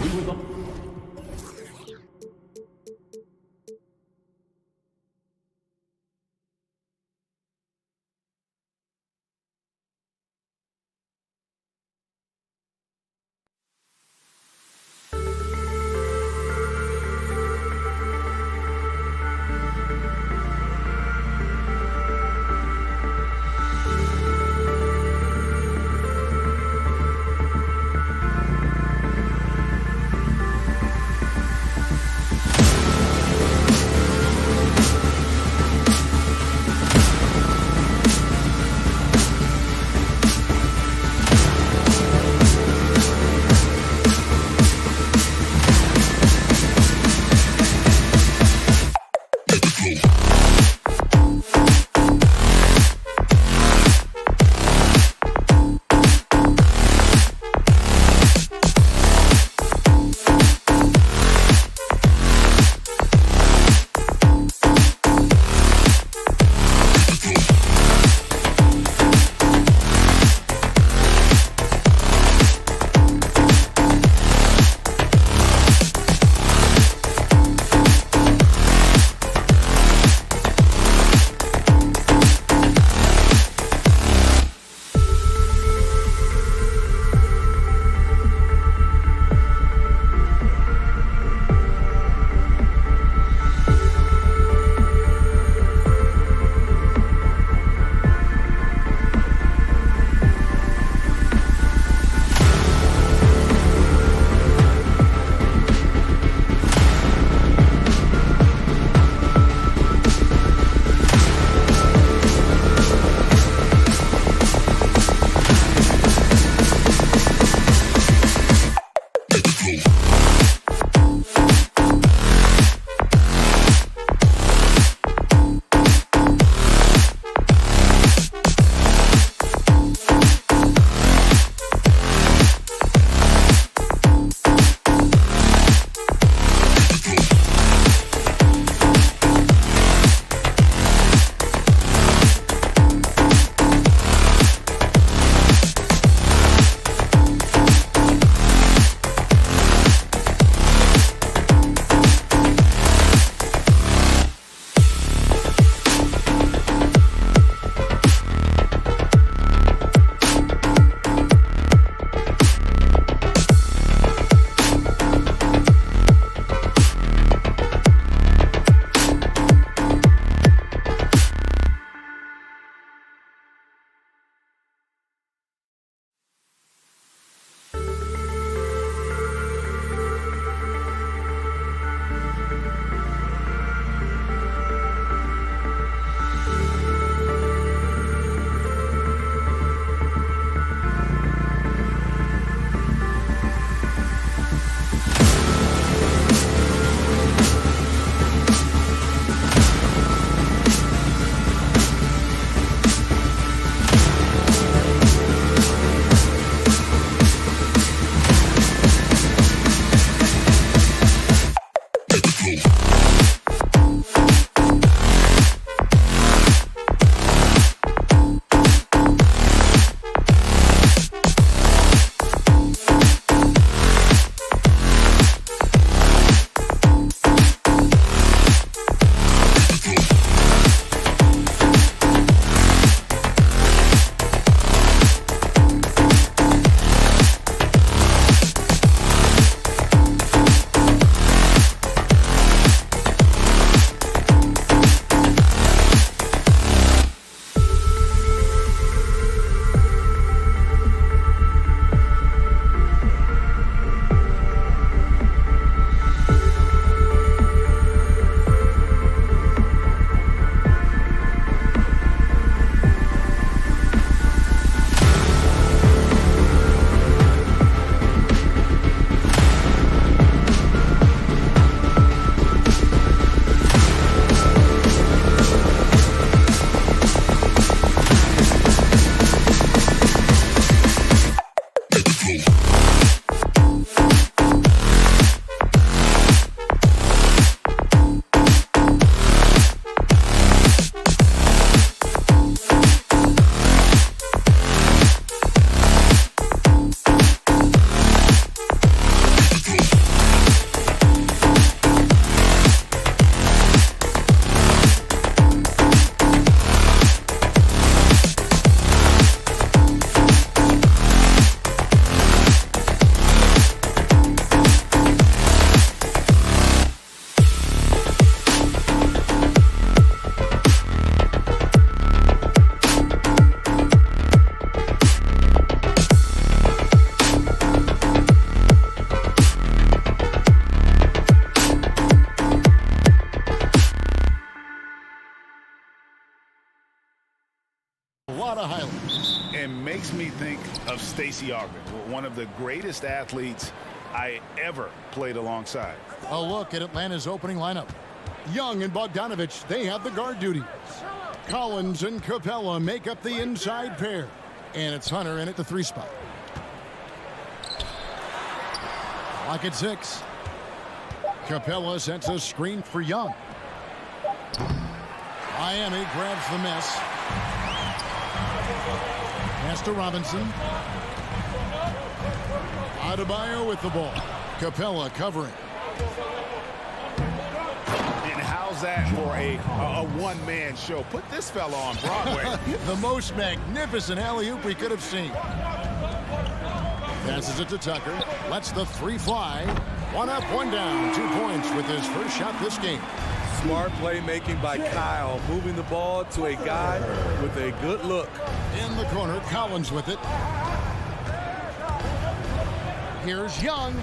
lot of highlights. And makes me think of Stacey Ogden, one of the greatest athletes I ever played alongside. A look at Atlanta's opening lineup. Young and Bogdanovich, they have the guard duties. Collins and Capella make up the inside pair. And it's Hunter in at the 3 spot. Lock at 6. Capella sets a screen for Young. Miami grabs the miss. Pass to Robinson. Adebayo with the ball. Capella covering. And how's that for a one-man show? Put this fella on Broadway. The most magnificent alley-oop we could have seen. Passes it to Tucker. Lets the 3 fly. 1 up, 1 down. 2 points with his first shot this game. Smart playmaking by Kyle, moving the ball to a guy with a good look. In the corner, Collins with it. Here's Young.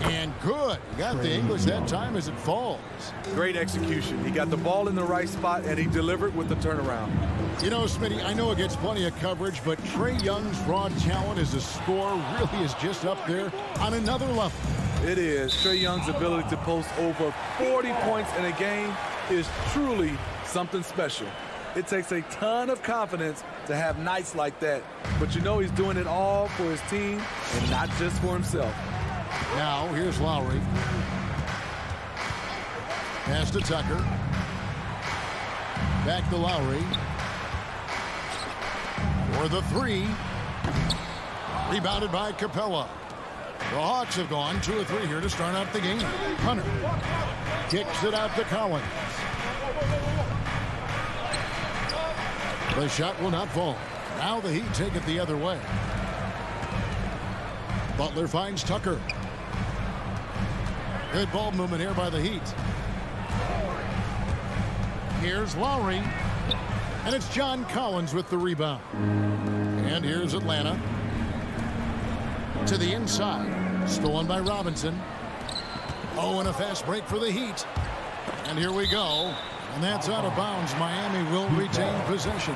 And good. Got the English that time as it falls. Great execution. He got the ball in the right spot, and he delivered with the turnaround. You know, Smitty, I know it gets plenty of coverage, but Trae Young's raw talent as a scorer really is just up there on another level. It is. Trae Young's ability to post over 40 points in a game is truly something special. It takes a ton of confidence to have nights like that, but you know he's doing it all for his team and not just for himself. Now, here's Lowry. Pass to Tucker. Back to Lowry. For the 3. Rebounded by Capella. The Hawks have gone 2 of 3 here to start out the game. Hunter kicks it out to Collins. The shot will not fall. Now the Heat take it the other way. Butler finds Tucker. Good ball movement here by the Heat. Here's Lowry. And it's John Collins with the rebound. And here's Atlanta. To the inside. Stolen by Robinson. Oh, and a fast break for the Heat. And here we go. And that's out of bounds. Miami will retain possession.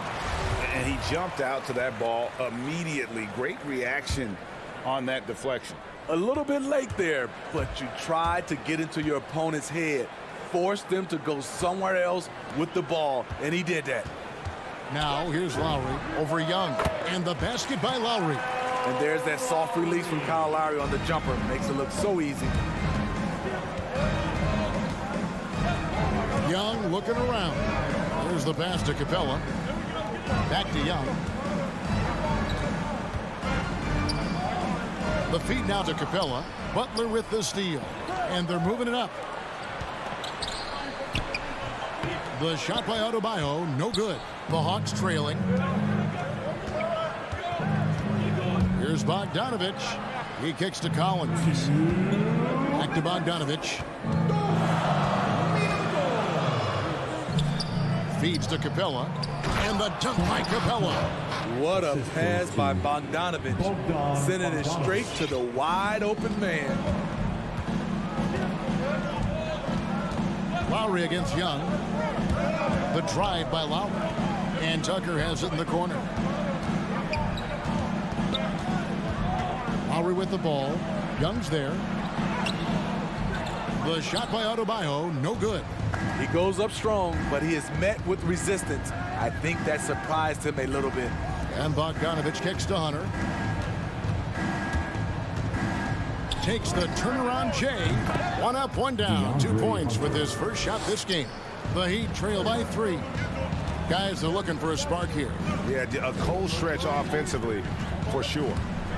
And he jumped out to that ball immediately. Great reaction on that deflection. A little bit late there, but you tried to get into your opponent's head. Force them to go somewhere else with the ball, and he did that. Now here's Lowry over Young. And the basket by Lowry. And there's that soft release from Kyle Lowry on the jumper. Makes it look so easy. Young looking around. There's the pass to Capella. Back to Young. The feed now to Capella. Butler with the steal. And they're moving it up. The shot by Adebayo, no good. The Hawks trailing. Here's Bogdanovich. He kicks to Collins. Back to Bogdanovich. Feeds to Capella. And the dunk by Capella. What a pass by Bogdanovich. Sending it straight to the wide open man. Lowry against Young. The drive by Lowry. And Tucker has it in the corner. Lowry with the ball. Young's there. The shot by Adebayo, no good. He goes up strong, but he is met with resistance. I think that surprised him a little bit. And Bogdanovich kicks to Hunter. Takes the turnaround J. 1 up, 1 down. 2 points with his first shot this game. The Heat trail by 3. Guys are looking for a spark here. Yeah, a cold stretch offensively, for sure.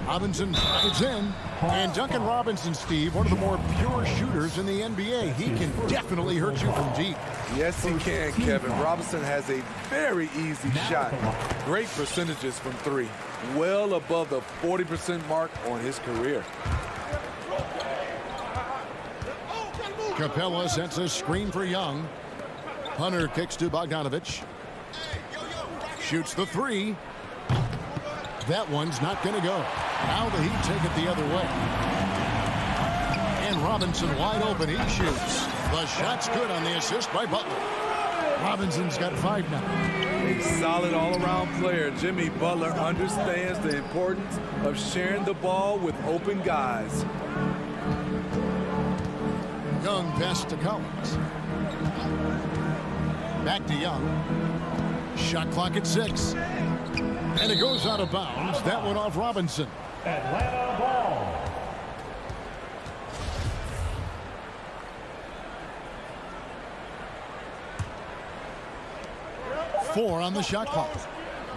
Robinson is in. And Duncan Robinson, Steve, one of the more pure shooters in the NBA. He can definitely hurt you from deep. Yes, he can, Kevin. Robinson has a very easy shot. Great percentages from 3. Well above the 40% mark on his career. Capella sets a screen for Young. Hunter kicks to Bogdanovich. Shoots the 3. That one's not going to go. Now the Heat take it the other way. And Robinson wide open. He shoots. The shot's good on the assist by Butler. Robinson's got 5 now. A solid all-around player. Jimmy Butler understands the importance of sharing the ball with open guys. Young pass to Collins. Back to Young. Shot clock at 6. And it goes out of bounds. That one off Robinson. Atlanta ball. Four on the shot clock.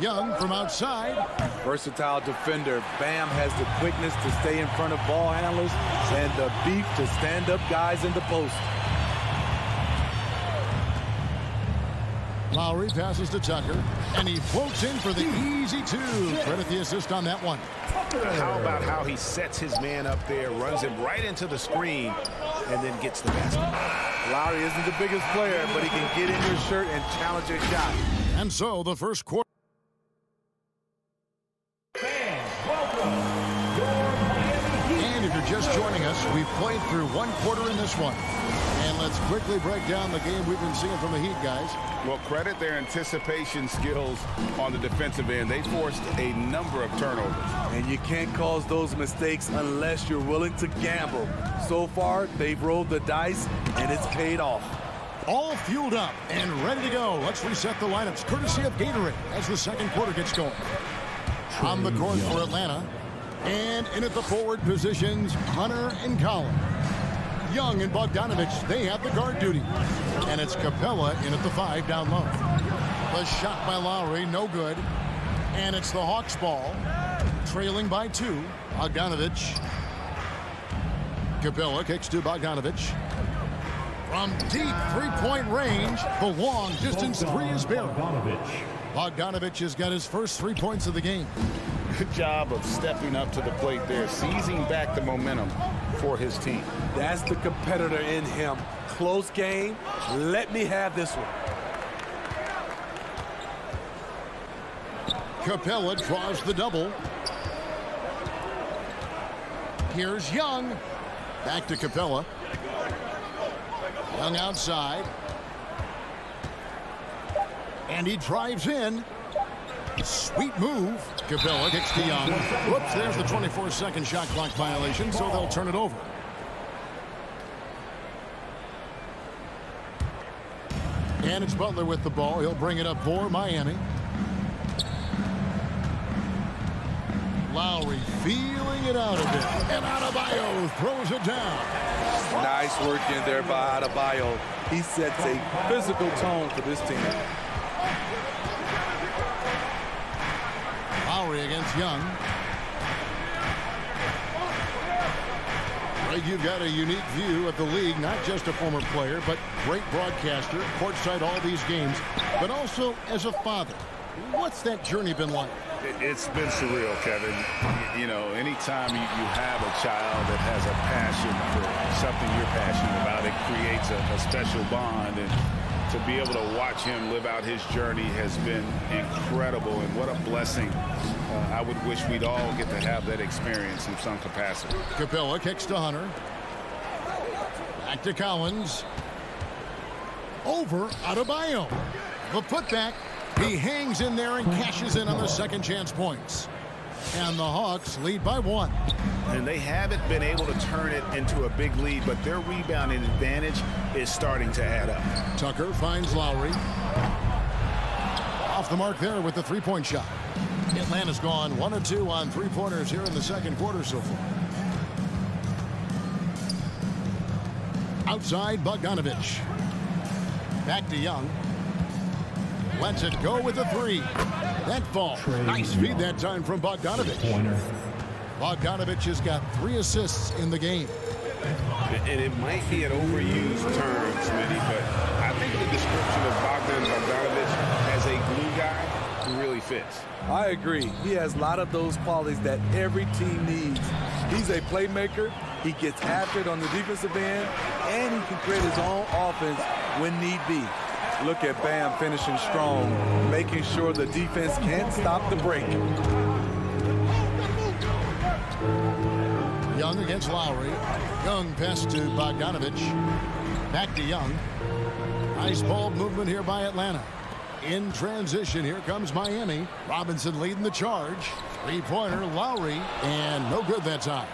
Young from outside. Versatile defender. Bam has the quickness to stay in front of ball handlers and the beef to stand up guys in the post. Lowry passes to Tucker, and he floats in for the easy 2. Credit the assist on that one. How about how he sets his man up there, runs him right into the screen, and then gets the basket. Lowry isn't the biggest player, but he can get in your shirt and challenge your shot. And so the first quarter. And if you're just joining us, we've played through one quarter in this one. And let's quickly break down the game we've been seeing from the Heat, guys. Well, credit their anticipation skills on the defensive end. They forced a number of turnovers. And you can't cause those mistakes unless you're willing to gamble. So far, they've rolled the dice, and it's paid off. All fueled up and ready to go. Let's reset the lineups, courtesy of Gatorade, as the second quarter gets going. On the court for Atlanta. And in at the forward positions, Hunter and Collins. Young and Bogdanovich, they have the guard duty. And it's Capella in at the 5 down low. The shot by Lowry, no good. And it's the Hawks ball, trailing by 2. Bogdanovich. Capella kicks to Bogdanovich. From deep three-point range, the long distance 3 is buried. Bogdanovich has got his first 3 points of the game. Good job of stepping up to the plate there, seizing back the momentum for his team. That's the competitor in him. Close game. Let me have this one. Capella draws the double. Here's Young. Back to Capella. Young outside. And he drives in. Sweet move. Capella kicks to Young. Whoops, there's the 24-second shot clock violation, so they'll turn it over. And it's Butler with the ball. He'll bring it up for Miami. Lowry feeling it out a bit. And Adebayo throws it down. Nice work in there by Adebayo. He sets a physical tone for this team. Lowry against Young. Greg, you've got a unique view of the league, not just a former player, but great broadcaster, courtside all these games, but also as a father. What's that journey been like? It's been surreal, Kevin. You know, anytime you have a child that has a passion for something you're passionate about, it creates a special bond. And to be able to watch him live out his journey has been incredible. And what a blessing. I would wish we'd all get to have that experience in some capacity. Capella kicks to Hunter. Back to Collins. Over Adebayo. The putback. He hangs in there and cashes in on the second chance points. And the Hawks lead by 1. And they haven't been able to turn it into a big lead, but their rebounding advantage is starting to add up. Tucker finds Lowry. Off the mark there with the three-point shot. Atlanta's gone 1 of 2 on three-pointers here in the second quarter so far. Outside, Bogdanovich. Back to Young. Lets it go with the 3. That falls. Nice feed that time from Bogdanovich. Bogdanovich has got 3 assists in the game. And it might be an overused term, Smitty, but I think the description of Bogdanovich as a glue guy really fits. I agree. He has a lot of those qualities that every team needs. He's a playmaker. He gets after it on the defensive end, and he can create his own offense when need be. Look at Bam finishing strong, making sure the defense can't stop the break. Young against Lowry. Young pass to Bogdanovich. Back to Young. Nice ball movement here by Atlanta. In transition, here comes Miami. Robinson leading the charge. Three-pointer, Lowry, and no good that time.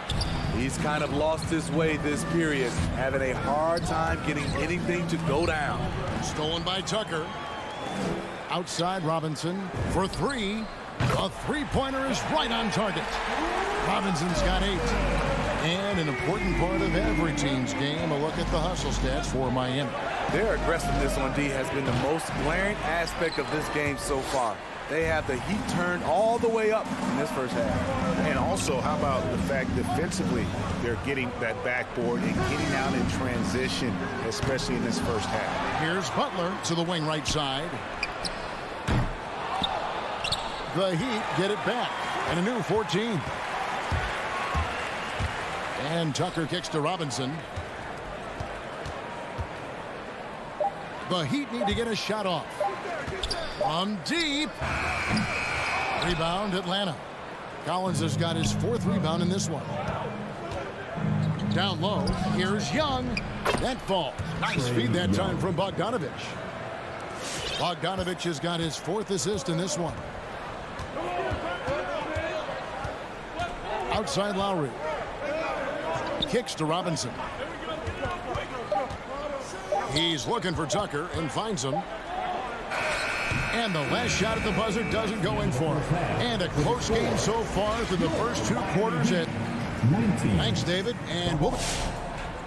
He's kind of lost his way this period, having a hard time getting anything to go down. Stolen by Tucker. Outside Robinson for three. A three-pointer is right on target. Robinson's got 8. And an important part of every team's game, a look at the hustle stats for Miami. Their aggressiveness on D has been the most glaring aspect of this game so far. They have the heat turned all the way up in this first half. And also, how about the fact defensively, they're getting that backboard and getting out in transition, especially in this first half. Here's Butler to the wing right side. The Heat get it back, and a new 14. And Tucker kicks to Robinson. The Heat need to get a shot off. From deep. Rebound, Atlanta. Collins has got his 4th rebound in this one. Down low, here's Young. That falls. Nice feed that time from Bogdanovich. Bogdanovich has got his 4th assist in this one. Outside Lowry. Kicks to Robinson. He's looking for Tucker and finds him. And the last shot at the buzzer doesn't go in for him. And a close game so far through the first 2 quarters at 19. Thanks, David. And we'll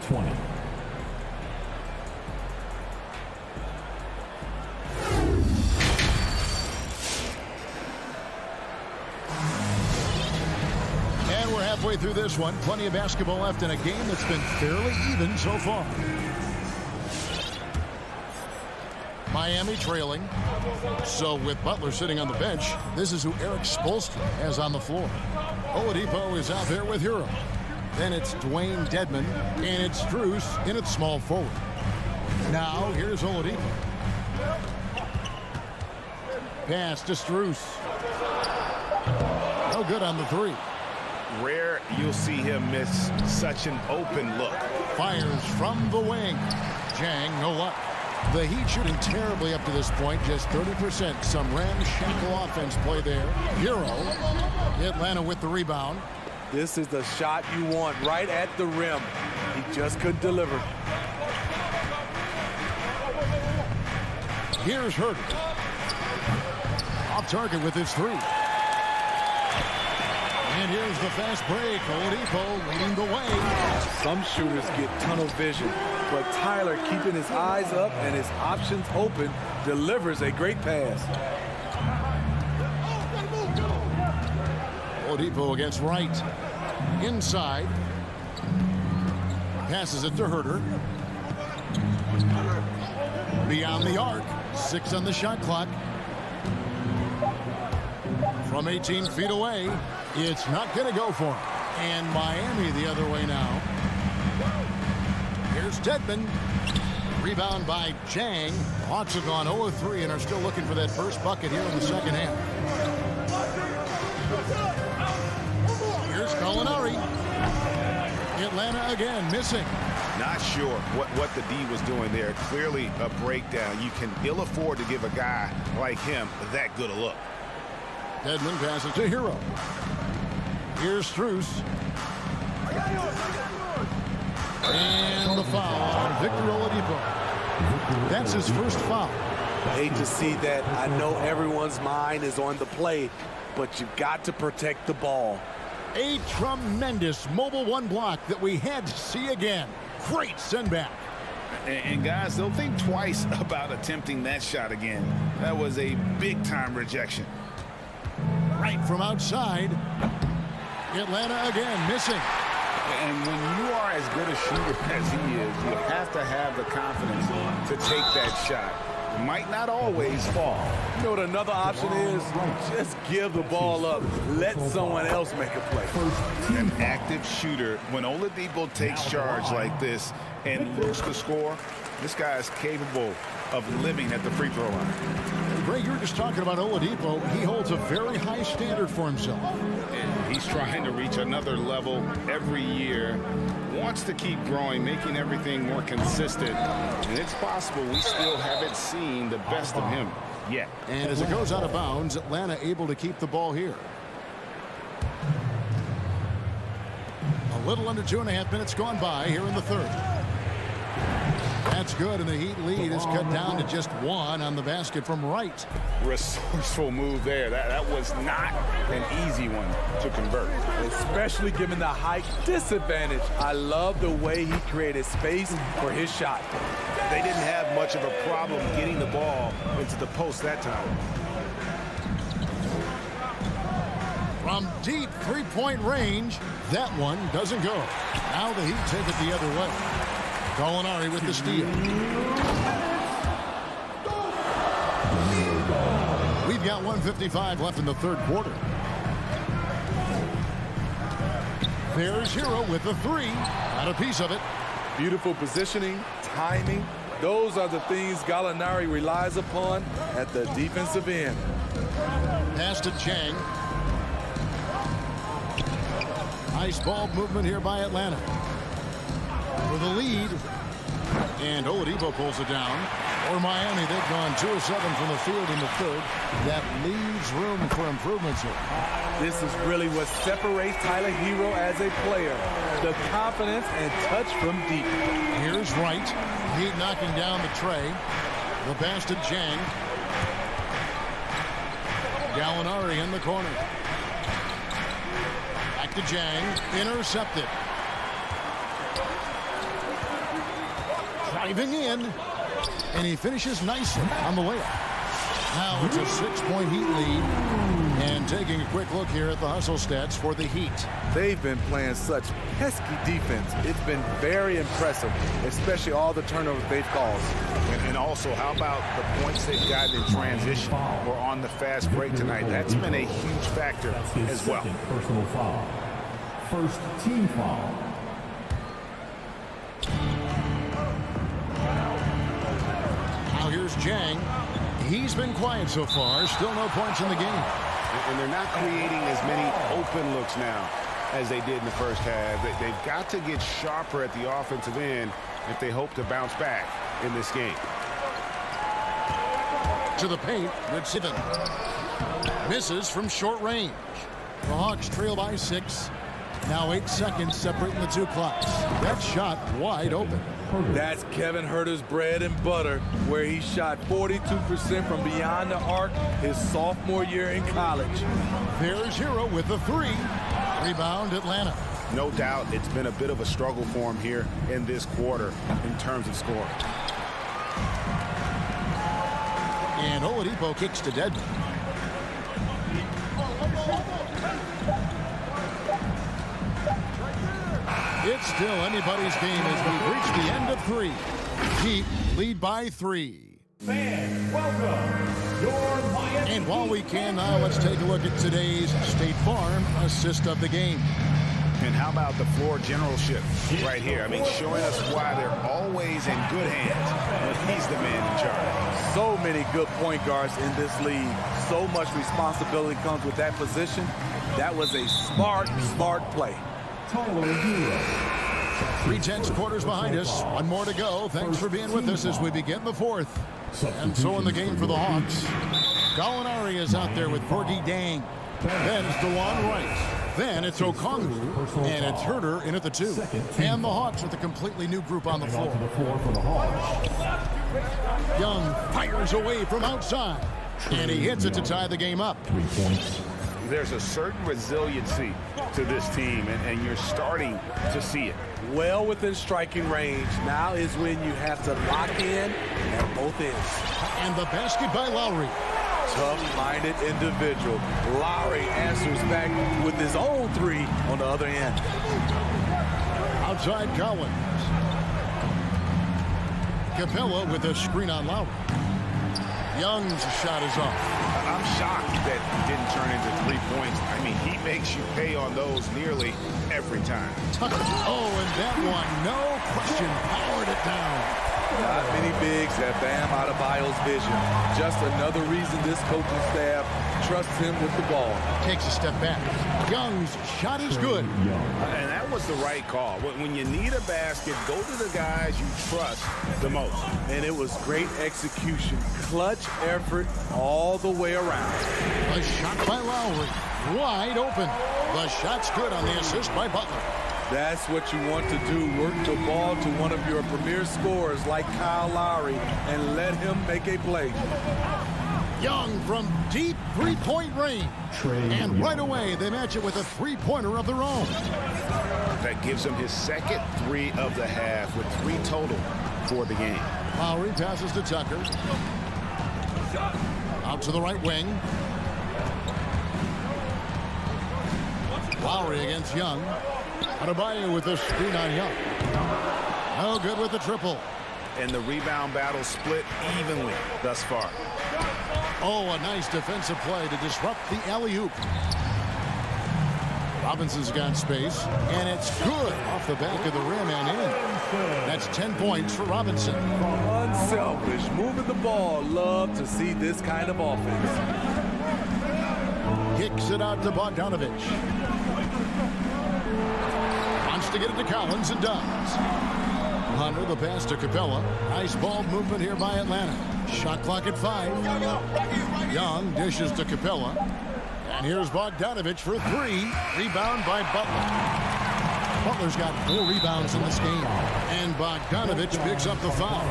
20. And we're halfway through this one. Plenty of basketball left in a game that's been fairly even so far. Miami trailing. So with Butler sitting on the bench, this is who Eric Spoelstra has on the floor. Oladipo is out there with Hero. Then it's Dwayne Dedman, and it's Strus in at small forward. Now here's Oladipo. Pass to Strus. No good on the 3. Rare you'll see him miss such an open look. Fires from the wing. Jang, no luck. The Heat shooting terribly up to this point, just 30%. Some ramshackle offense play there. Hero, Atlanta with the rebound. This is the shot you want right at the rim. He just couldn't deliver. Here's Herter. Off target with his 3. And here's the fast break. Oladipo leading the way. Some shooters get tunnel vision, but Tyler, keeping his eyes up and his options open, delivers a great pass. Oladipo against Wright. Inside. Passes it to Herter. Beyond the arc. 6 on the shot clock. From 18 feet away. It's not going to go for him. And Miami the other way now. Here's Dedman. Rebound by Jang. Hawks have gone 0-3 and are still looking for that first bucket here in the second half. Here's Gallinari. Atlanta again missing. Not sure what the D was doing there. Clearly a breakdown. You can ill afford to give a guy like him that good a look. Dedman passes to Hero. Here's Strus. And the foul on Victor Oladipo. That's his first foul. I hate to see that. I know everyone's mind is on the play, but you've got to protect the ball. A tremendous mobile 1 block that we had to see again. Great send back. And guys, they'll think twice about attempting that shot again. That was a big-time rejection. Right from outside. Atlanta again missing. And when you are as good a shooter as he is, you have to have the confidence to take that shot. It might not always fall. You know what another option is? Just give the ball up. Let someone else make a play. An active shooter, when Oladipo takes charge like this and looks to score, this guy is capable of living at the free throw line. Greg, you were just talking about Oladipo. He holds a very high standard for himself. And he's trying to reach another level every year. Wants to keep growing, making everything more consistent. And it's possible we still haven't seen the best of him. yet. And as it goes out of bounds, Atlanta able to keep the ball here. A little under 2.5 minutes gone by here in the third. That's good, and the Heat lead is cut down to just 1 on the basket from Wright. Resourceful move there. That was not an easy one to convert. Especially given the height disadvantage. I love the way he created space for his shot. They didn't have much of a problem getting the ball into the post that time. From deep three-point range, that one doesn't go. Now the Heat take it the other way. Gallinari with the steal. We've got 1:55 left in the third quarter. There's Hero with the 3. Got a piece of it. Beautiful positioning, timing. Those are the things Gallinari relies upon at the defensive end. Pass to Chang. Nice ball movement here by Atlanta. For the lead. And Oladipo pulls it down. For Miami, they've gone 2 of 7 from the field in the third. That leaves room for improvements here. This is really what separates Tyler Hero as a player. The confidence and touch from deep. Here's Wright. Heat knocking down the tray. The pass to Jang. Gallinari in the corner. Back to Jang. Intercepted. Driving in. And he finishes nicely on the layup. Now it's a 6-point Heat lead. And taking a quick look here at the hustle stats for the Heat. They've been playing such pesky defense. It's been very impressive, especially all the turnovers they've caused. And also, how about the points they've gotten in transition or on the fast break tonight? That's been a huge factor as well. Personal foul. First team foul. Now here's Jang. He's been quiet so far. Still no points in the game. And they're not creating as many open looks now as they did in the first half. They've got to get sharper at the offensive end if they hope to bounce back in this game. To the paint, Woodson misses from short range. The Hawks trail by 6. Now 8 seconds separating the 2 clocks. That shot wide open. That's Kevin Huerter's bread and butter, where he shot 42% from beyond the arc his sophomore year in college. There's Hero with the 3. Rebound Atlanta. No doubt it's been a bit of a struggle for him here in this quarter in terms of scoring. And Oladipo kicks to Dedmon. It's still anybody's game as we've reached the end of 3. Heat lead by 3. Fans, welcome your Miami. And while we can now, let's take a look at today's State Farm assist of the game. And how about the floor generalship right here? I mean, showing us why they're always in good hands when he's the man in charge. So many good point guards in this league. So much responsibility comes with that position. That was a smart play. 3/10 quarters behind us. 1 more to go. Thanks for being with us as we begin the 4th. And so in the game for the Hawks, Gallinari is out there with Corky Dang. Then it's DeLon Wright. Then it's Okongwu. And it's Huerter in at the 2. And the Hawks with a completely new group on the floor. Young fires away from outside. And he hits it to tie the game up. 3 points. There's a certain resiliency to this team, and you're starting to see it. Well within striking range. Now is when you have to lock in at both ends. And the basket by Lowry. Tough-minded individual. Lowry answers back with his own 3 on the other end. Outside Collins. Capella with a screen on Lowry. Young's shot is off. I'm shocked that he didn't turn into 3 points. I mean, he makes you pay on those nearly every time. Oh, and that one, no question, powered it down. Not many bigs have Bam Adebayo's vision. Just another reason this coaching staff trusts him with the ball. Takes a step back. Young's shot is good. And that was the right call. When you need a basket, go to the guys you trust the most. And it was great execution. Clutch effort all the way around. A shot by Lowry. Wide open. The shot's good on the assist by Butler. That's what you want to do. Work the ball to one of your premier scorers like Kyle Lowry and let him make a play. Young from deep three-point range. And right away, they match it with a three-pointer of their own. That gives him his second 3 of the half with 3 total for the game. Lowry passes to Tucker. Out to the right wing. Lowry against Young. Adebayo with the screen on Young. No good with the triple. And the rebound battle split evenly thus far. Oh, a nice defensive play to disrupt the alley-oop. Robinson's got space, and it's good off the back of the rim and in. That's 10 points for Robinson. Unselfish, moving the ball. Love to see this kind of offense. Kicks it out to Bogdanovich. Wants to get it to Collins and does. Hunter the pass to Capella. Nice ball movement here by Atlanta. Shot clock at 5. Young dishes to Capella. And here's Bogdanovich for 3. Rebound by Butler. Butler's got 4 rebounds in this game. And Bogdanovich picks up the foul.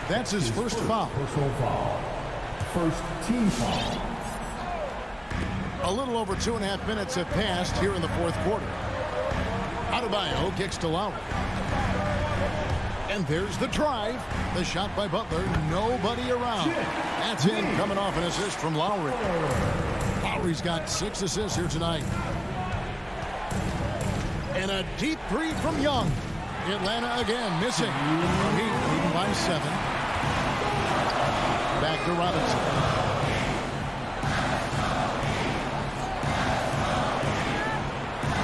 That's his first foul. Personal foul. First team foul. A little over 2.5 minutes have passed here in the fourth quarter. Adebayo kicks to Lowry. And there's the drive. The shot by Butler. Nobody around. That's in, coming off an assist from Lowry. Lowry's got 6 assists here tonight. And a deep 3 from Young. Atlanta again missing. Heat leading by 7. Back to Robinson.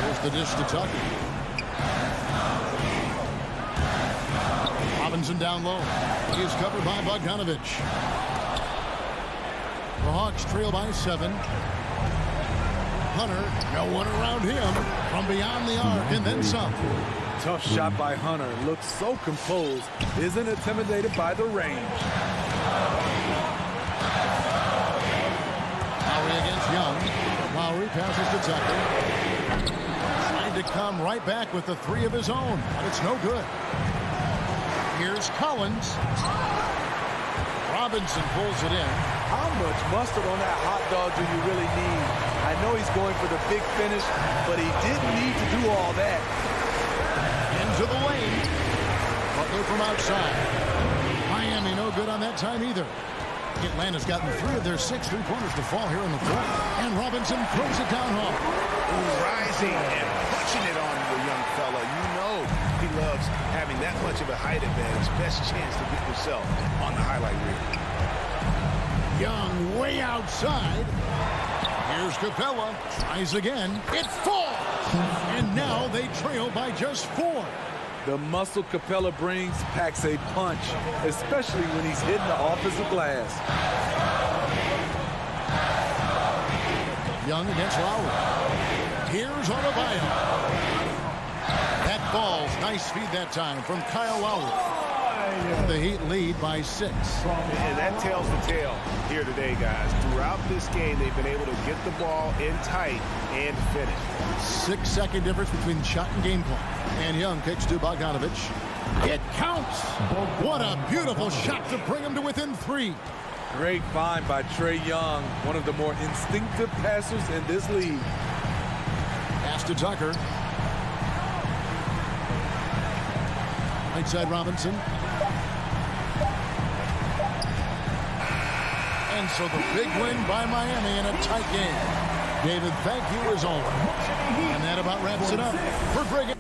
There's the dish to Tucker. Robinson down low. He is covered by Bogdanovich. The Hawks trail by 7. Hunter, no one around him. From beyond the arc and then some. Tough shot by Hunter. Looks so composed. Isn't intimidated by the range. Lowry against Young. Lowry passes to Tucker. Trying to come right back with the 3 of his own, but it's no good. Here's Collins. Robinson pulls it in. How much mustard on that hot dog do you really need? I know he's going for the big finish, but he didn't need to do all that. Into the lane. Butler from outside. Miami no good on that time either. Atlanta's gotten 3 of their 6 3-pointers to fall here in the fourth. And Robinson throws it down home. Rising and punching it on the young fella. You know he loves having that much of a height advantage. Best chance to get yourself on the highlight reel. Young way outside. Here's Capella. Tries again. It falls. And now they trail by just 4. The muscle Capella brings packs a punch, especially when he's hitting the offensive glass. Young against Lowry. Here's Adebayo. That falls. Nice feed that time from Kyle Lowry. The Heat lead by 6. And that tells the tale here today, guys. Throughout this game, they've been able to get the ball in tight and finish. 6-second difference between shot and game clock. And Young kicks to Bogdanovich. It counts. What a beautiful shot to bring him to within 3. Great find by Trae Young, one of the more instinctive passers in this league. Pass to Tucker. Right side Robinson. And so the big win by Miami in a tight game. David, thank you as always. And that about wraps it up for Greg.